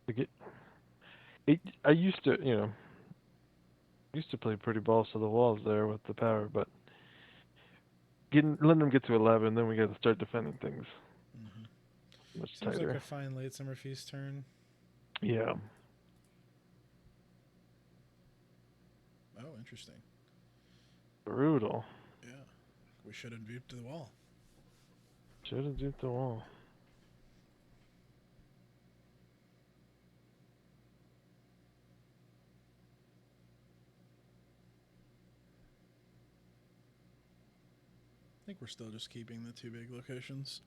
To get, I used to, used to play pretty balls to the walls there with the power, but letting them get to 11, then we got to start defending things Hmm. much Seems like a tighter. fine late summer feast turn. Yeah, Oh, interesting. brutal. Yeah, we should have duped the wall. Should have duped the wall. I think we're still just keeping the two big locations.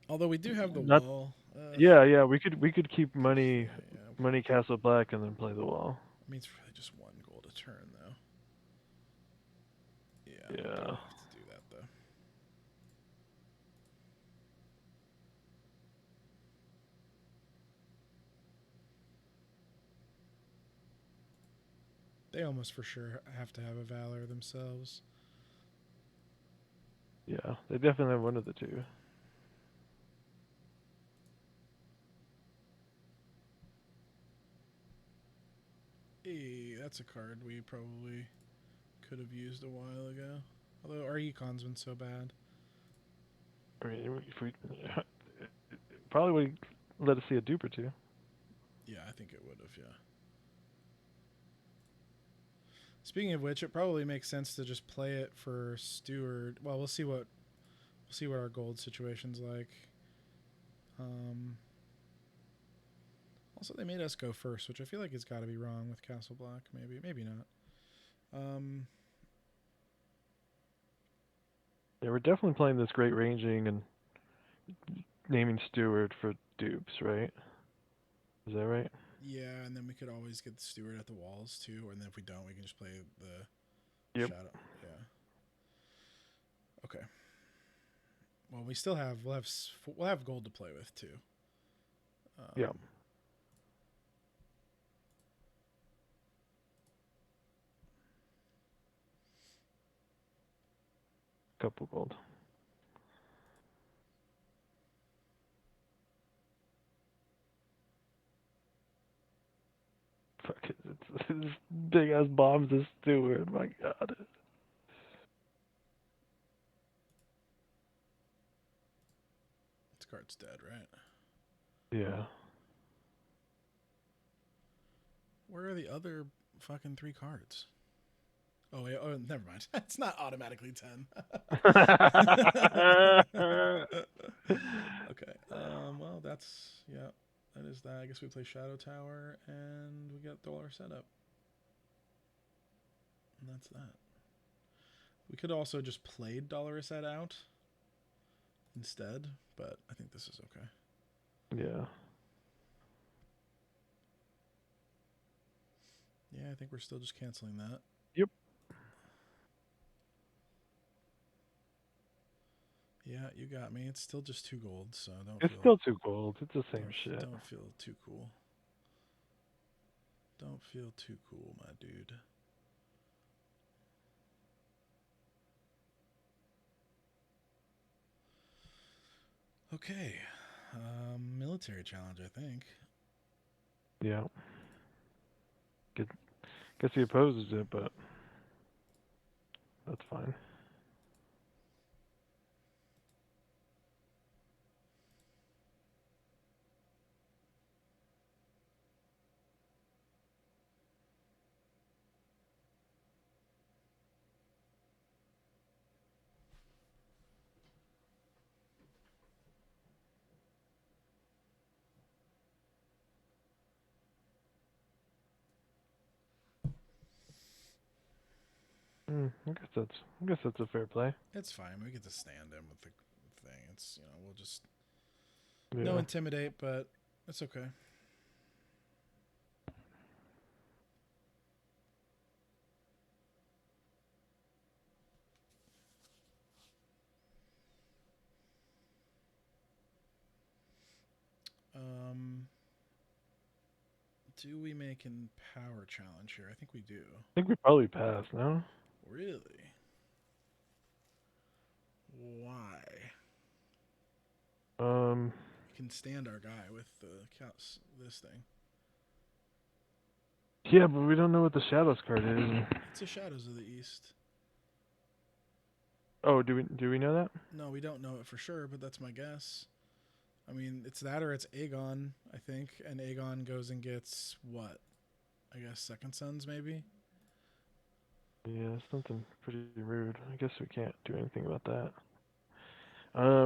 Although we do have the Not. wall. Yeah, yeah. We could keep Yeah, money, yeah. money Castle Black, and then play the wall. I mean, it's really just one gold a turn, though. Yeah, we do Yeah. have to do that, though. They almost for sure have to have a Valor themselves. Yeah, they definitely have one of the two. Hey, that's a card we probably could have used a while ago. Although our econ's been so bad. I mean, if we probably would let us see a dupe or two. Yeah, I think it would have, yeah. Speaking of which, it probably makes sense to just play it for Steward. Well, we'll see what our gold situation's like. Um, Also, they made us go first, which I feel like has got to be wrong with Castle Black. Maybe not. Um, Yeah, we're definitely playing this great ranging and naming Steward for dupes, right? Is that right? yeah, and then we could always get the Steward at the walls too, and then if we don't, we can just play the Yep. Shadow. Yeah. Okay. Well, we'll have gold to play with too. Yep. Um, Couple gold. Fuck it. It's big ass bombs this Steward. My God. this card's dead, right? Yeah. Where are the other fucking three cards? Oh wait, oh never mind. It's not automatically 10. Okay. Well, that's yeah. That is that. I guess we play Shadow Tower and we get Dollar Setup, and that's that. We could also just play Dollar Set out instead, but I think this is okay. Yeah. Yeah, I think we're still just canceling that. Yep. Yeah, you got me. It's still just two gold, so don't It's feel still too gold. It's the same don't shit. don't feel too cool. Don't feel too cool, my dude. Okay. Military challenge, I think. Yeah. Guess, guess he opposes it, but that's fine. I guess that's a fair play. It's fine. We get to stand him with the thing. It's we'll just no Yeah. intimidate, but it's okay. Um, do we make in power challenge here? I think we do. I think we probably passed, no? Really? Why? We can stand our guy with this thing. Yeah, but we don't know what the Shadows card is. It's the Shadows of the East. Oh, do we know that? No, we don't know it for sure, but that's my guess. I mean, it's that or it's Aegon, I think, and Aegon goes and gets what? I guess Second Sons, maybe? Yeah, something pretty rude. I guess we can't do anything about that.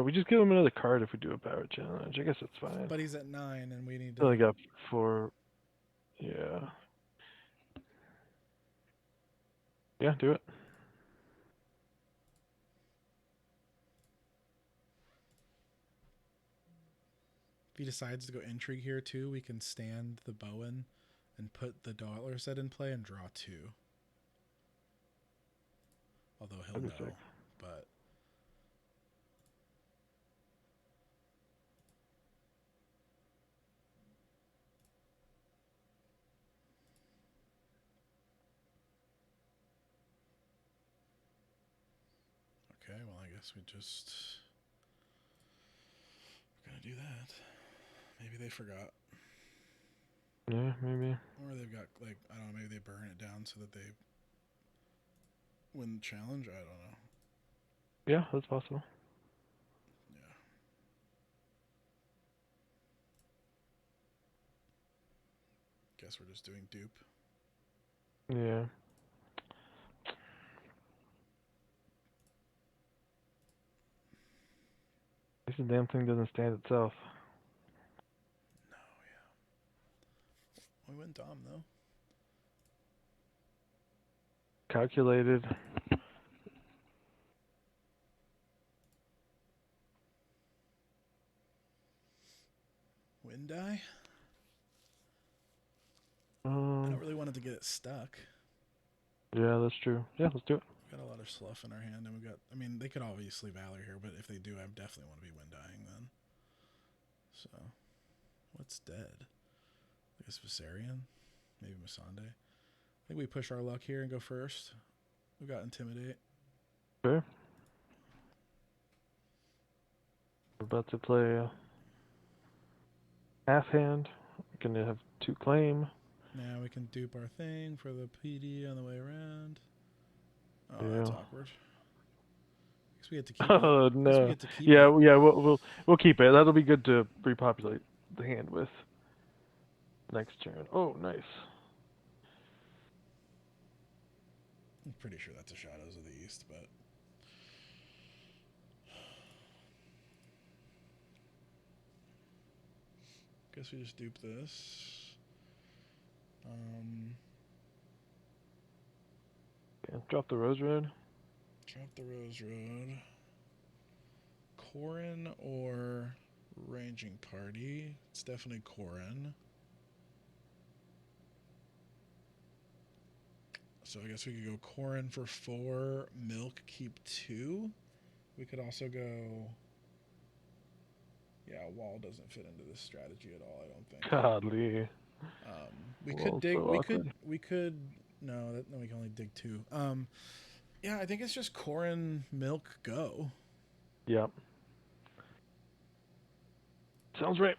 We just give him another card if we do a power challenge. I guess that's fine. But he's at 9, and we need I only to... got 4. Yeah. Yeah, do it. If he decides to go Intrigue here, too, we can stand the Bowen and put the Dollar set in play and draw 2. Although he'll That'd be know, sick. but... Okay, well, I guess we just... We're gonna do that. Maybe they forgot. Yeah, maybe. Or they've got, like, I don't know, maybe they burn it down so that they win the challenge? I don't know. Yeah, that's possible. Yeah. Guess we're just doing dupe. Yeah. This damn thing doesn't stand itself. No, yeah. We went Dom, though. Calculated. Wind die? I Um, don't really want it to get it stuck. yeah, that's true. Yeah, let's do it. We've got a lot of slough in our hand, and we've got... I mean, they could obviously Valor here, but if they do, I definitely want to be wind dying then. So, what's dead? I guess Viserion? Maybe Missandei? I think we push our luck here and go first. We've got Intimidate. Sure. We're about to play half hand. We're gonna have 2 claim. Now we can dupe our thing for the PD on the way around. Oh, Yeah. that's awkward. I guess we get to keep Oh it. I guess we no. get to keep Yeah, it. yeah. We'll keep it. That'll be good to repopulate the hand with next turn. Oh, nice. I'm pretty sure that's the Shadows of the East, but... Guess we just dupe this. Yeah, drop the Rose Red. Drop the Rose Road. Corrin or Ranging Party? It's definitely Corrin. So I guess we could go Corrin for 4, Milk, keep 2. We could also go... Yeah, Wall doesn't fit into this strategy at all, I don't think. Godly. We Wall's could dig... so awkward. We could... No, we can only dig 2. Yeah, I think it's just Corrin, Milk, go. Yep. Sounds right.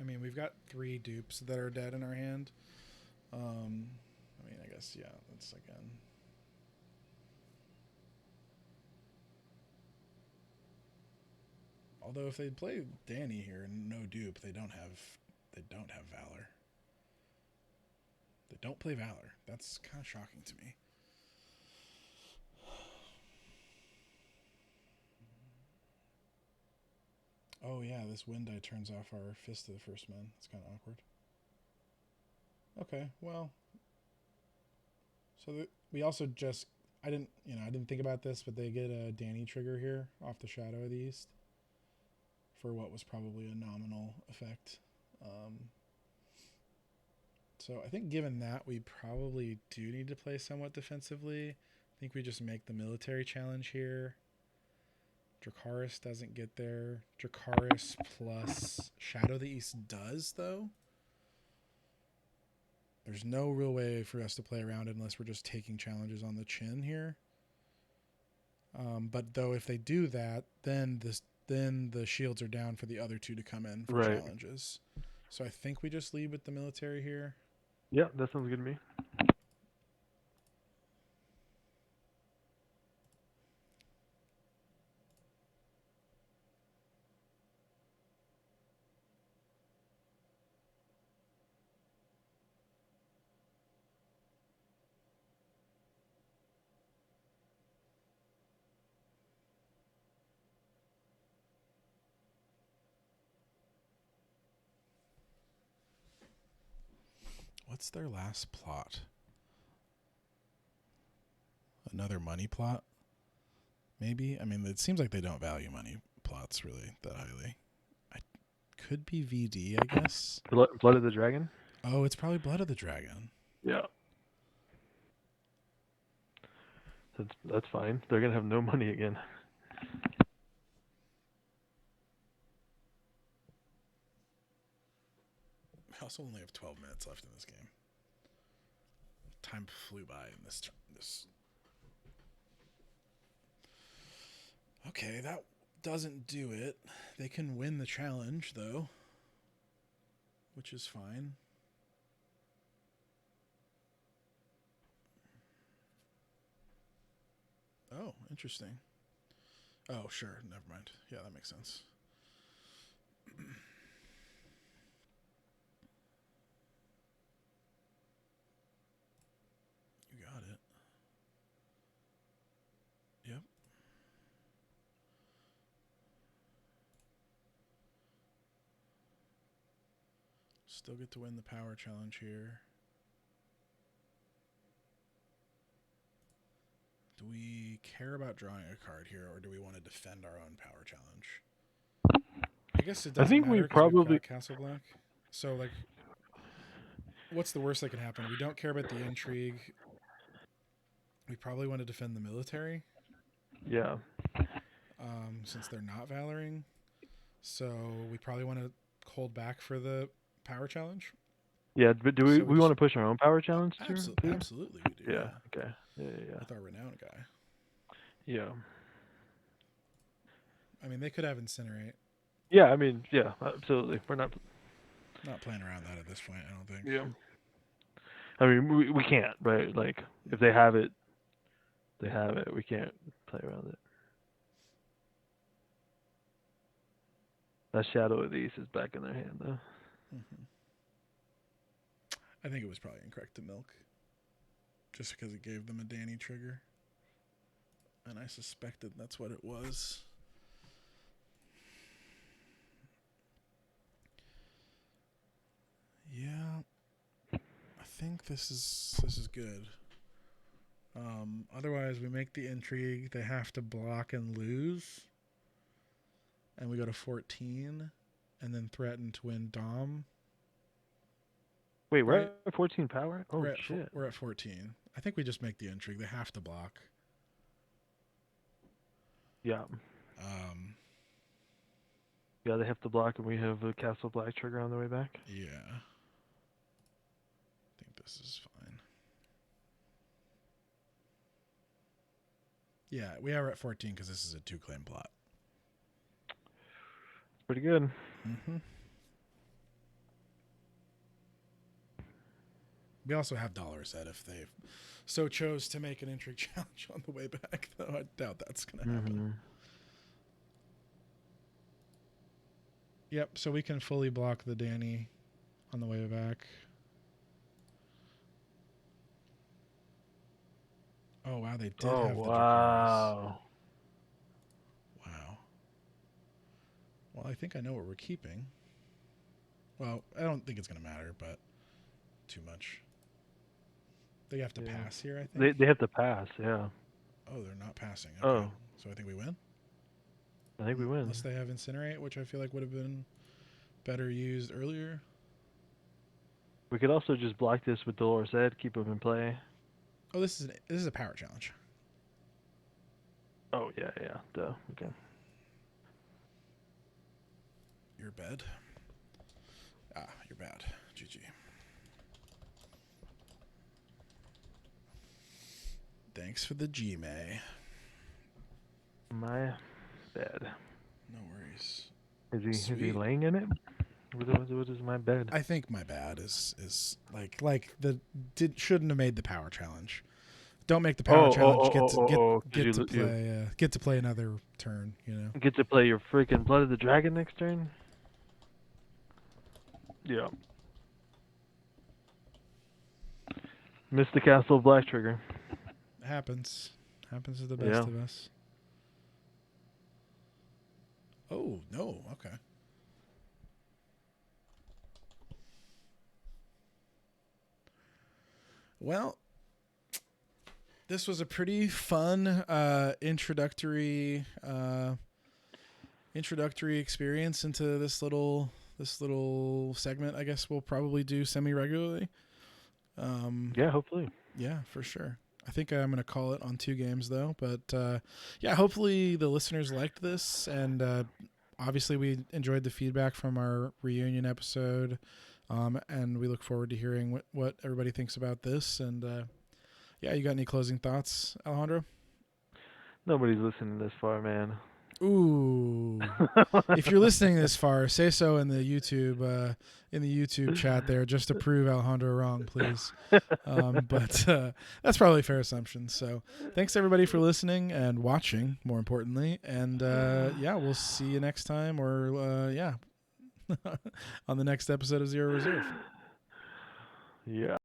I mean, we've got 3 dupes that are dead in our hand. I mean, I guess, yeah, that's again. Although if they play Danny here and no dupe, they don't have Valor. They don't play Valor. That's kind of shocking to me. Oh yeah, this wind die turns off our Fist of the First Men. It's kind of awkward. Okay, well. So we also just... I didn't think about this, but they get a Danny trigger here off the Shadow of the East for what was probably a nominal effect. So I think given that, we probably do need to play somewhat defensively think we just make the military challenge here. Dracarys doesn't get there. Dracarys plus Shadow of the East does, though. There's no real way for us to play around it unless we're just taking challenges on the chin here. But though if they do that, then the shields are down for the other two to come in for challenges. So I think we just lead with the military here. Yeah, that sounds good to me. What's their last plot? Another money plot? Maybe? I mean, it seems like they don't value money plots really that highly. Could be VD, I guess. Blood of the Dragon? Oh, it's probably Blood of the Dragon. Yeah. That's fine. They're going to have no money again. We also only have 12 minutes left in this game. Time flew by in this. Okay, that doesn't do it. They can win the challenge, though, which is fine. Oh, interesting. Oh, sure. Never mind. Yeah, that makes sense. You got it. Yep. Still get to win the power challenge here. Do we care about drawing a card here, or do we want to defend our own power challenge? I guess it doesn't I think matter we 'cause probably we've got Castle Black. So, like, what's the worst that could happen? We don't care about the intrigue. We probably want to defend the military. Yeah. Since they're not Valoring. So we probably want to hold back for the power challenge. Yeah, but do we want to push our own power challenge too? Absolutely we do. Yeah. Okay. Yeah. With our renowned guy. Yeah. I mean, they could have Incinerate. Yeah, I mean, yeah, absolutely. We're not playing around that at this point, I don't think. Yeah. I mean, we can't, right? Like, if they have it, they have it. We can't play around it. That Shadow of the East is back in their hand, though. Mm-hmm. I think it was probably incorrect to milk. Just because it gave them a Danny trigger. And I suspected that's what it was. Yeah. I think this is good. Otherwise, we make the intrigue. They have to block and lose. And we go to 14. And then threaten to win Dom. Wait, we're at 14 power? Oh, shit. We're at 14. I think we just make the intrigue. They have to block. Yeah. Yeah, they have to block, and we have a Castle Black trigger on the way back. Yeah. I think this is fine. Yeah, we are at 14 because this is a 2-claim plot. Pretty good. Mm-hmm. We also have dollar set if they so chose to make an intrigue challenge on the way back, though I doubt that's going to happen. Yep, so we can fully block the Danny on the way back. Oh, wow, they did have the Dracarys. Wow. Well, I think I know what we're keeping. Well, I don't think it's going to matter, but too much. They have to pass here, I think. They have to pass, yeah. Oh, they're not passing. Okay. Oh. So I think we win? I think we win. Unless they have Incinerate, which I feel like would have been better used earlier. We could also just block this with Dolor's Head, keep them in play. Oh, this is a power challenge. Oh yeah, yeah. Duh. Okay. You're bad. You're bad. GG. Thanks for the Gmail. My bed. No worries. Is he Sweet. laying in it? What is my bed? I think my bad is shouldn't have made the power challenge. Don't make the power challenge. Get to play another turn. You know. Get to play your freaking Blood of the Dragon next turn. Yeah. Missed the Castle of Black Trigger. Happens to the best of us. Oh no. Okay. Well, this was a pretty fun introductory experience into this little segment. I guess we'll probably do semi-regularly. Yeah, hopefully. Yeah, for sure. I think I'm going to call it on 2 games though, but yeah, hopefully the listeners liked this, and obviously we enjoyed the feedback from our reunion episode. And we look forward to hearing what everybody thinks about this. And yeah, you got any closing thoughts, Alejandro? Nobody's listening this far, man. Ooh. If you're listening this far, say so in the YouTube chat there, just to prove Alejandro wrong, please. But that's probably a fair assumption. So thanks everybody for listening and watching, more importantly. And yeah, we'll see you next time, or yeah. On the next episode of Zero Reserve. Yeah.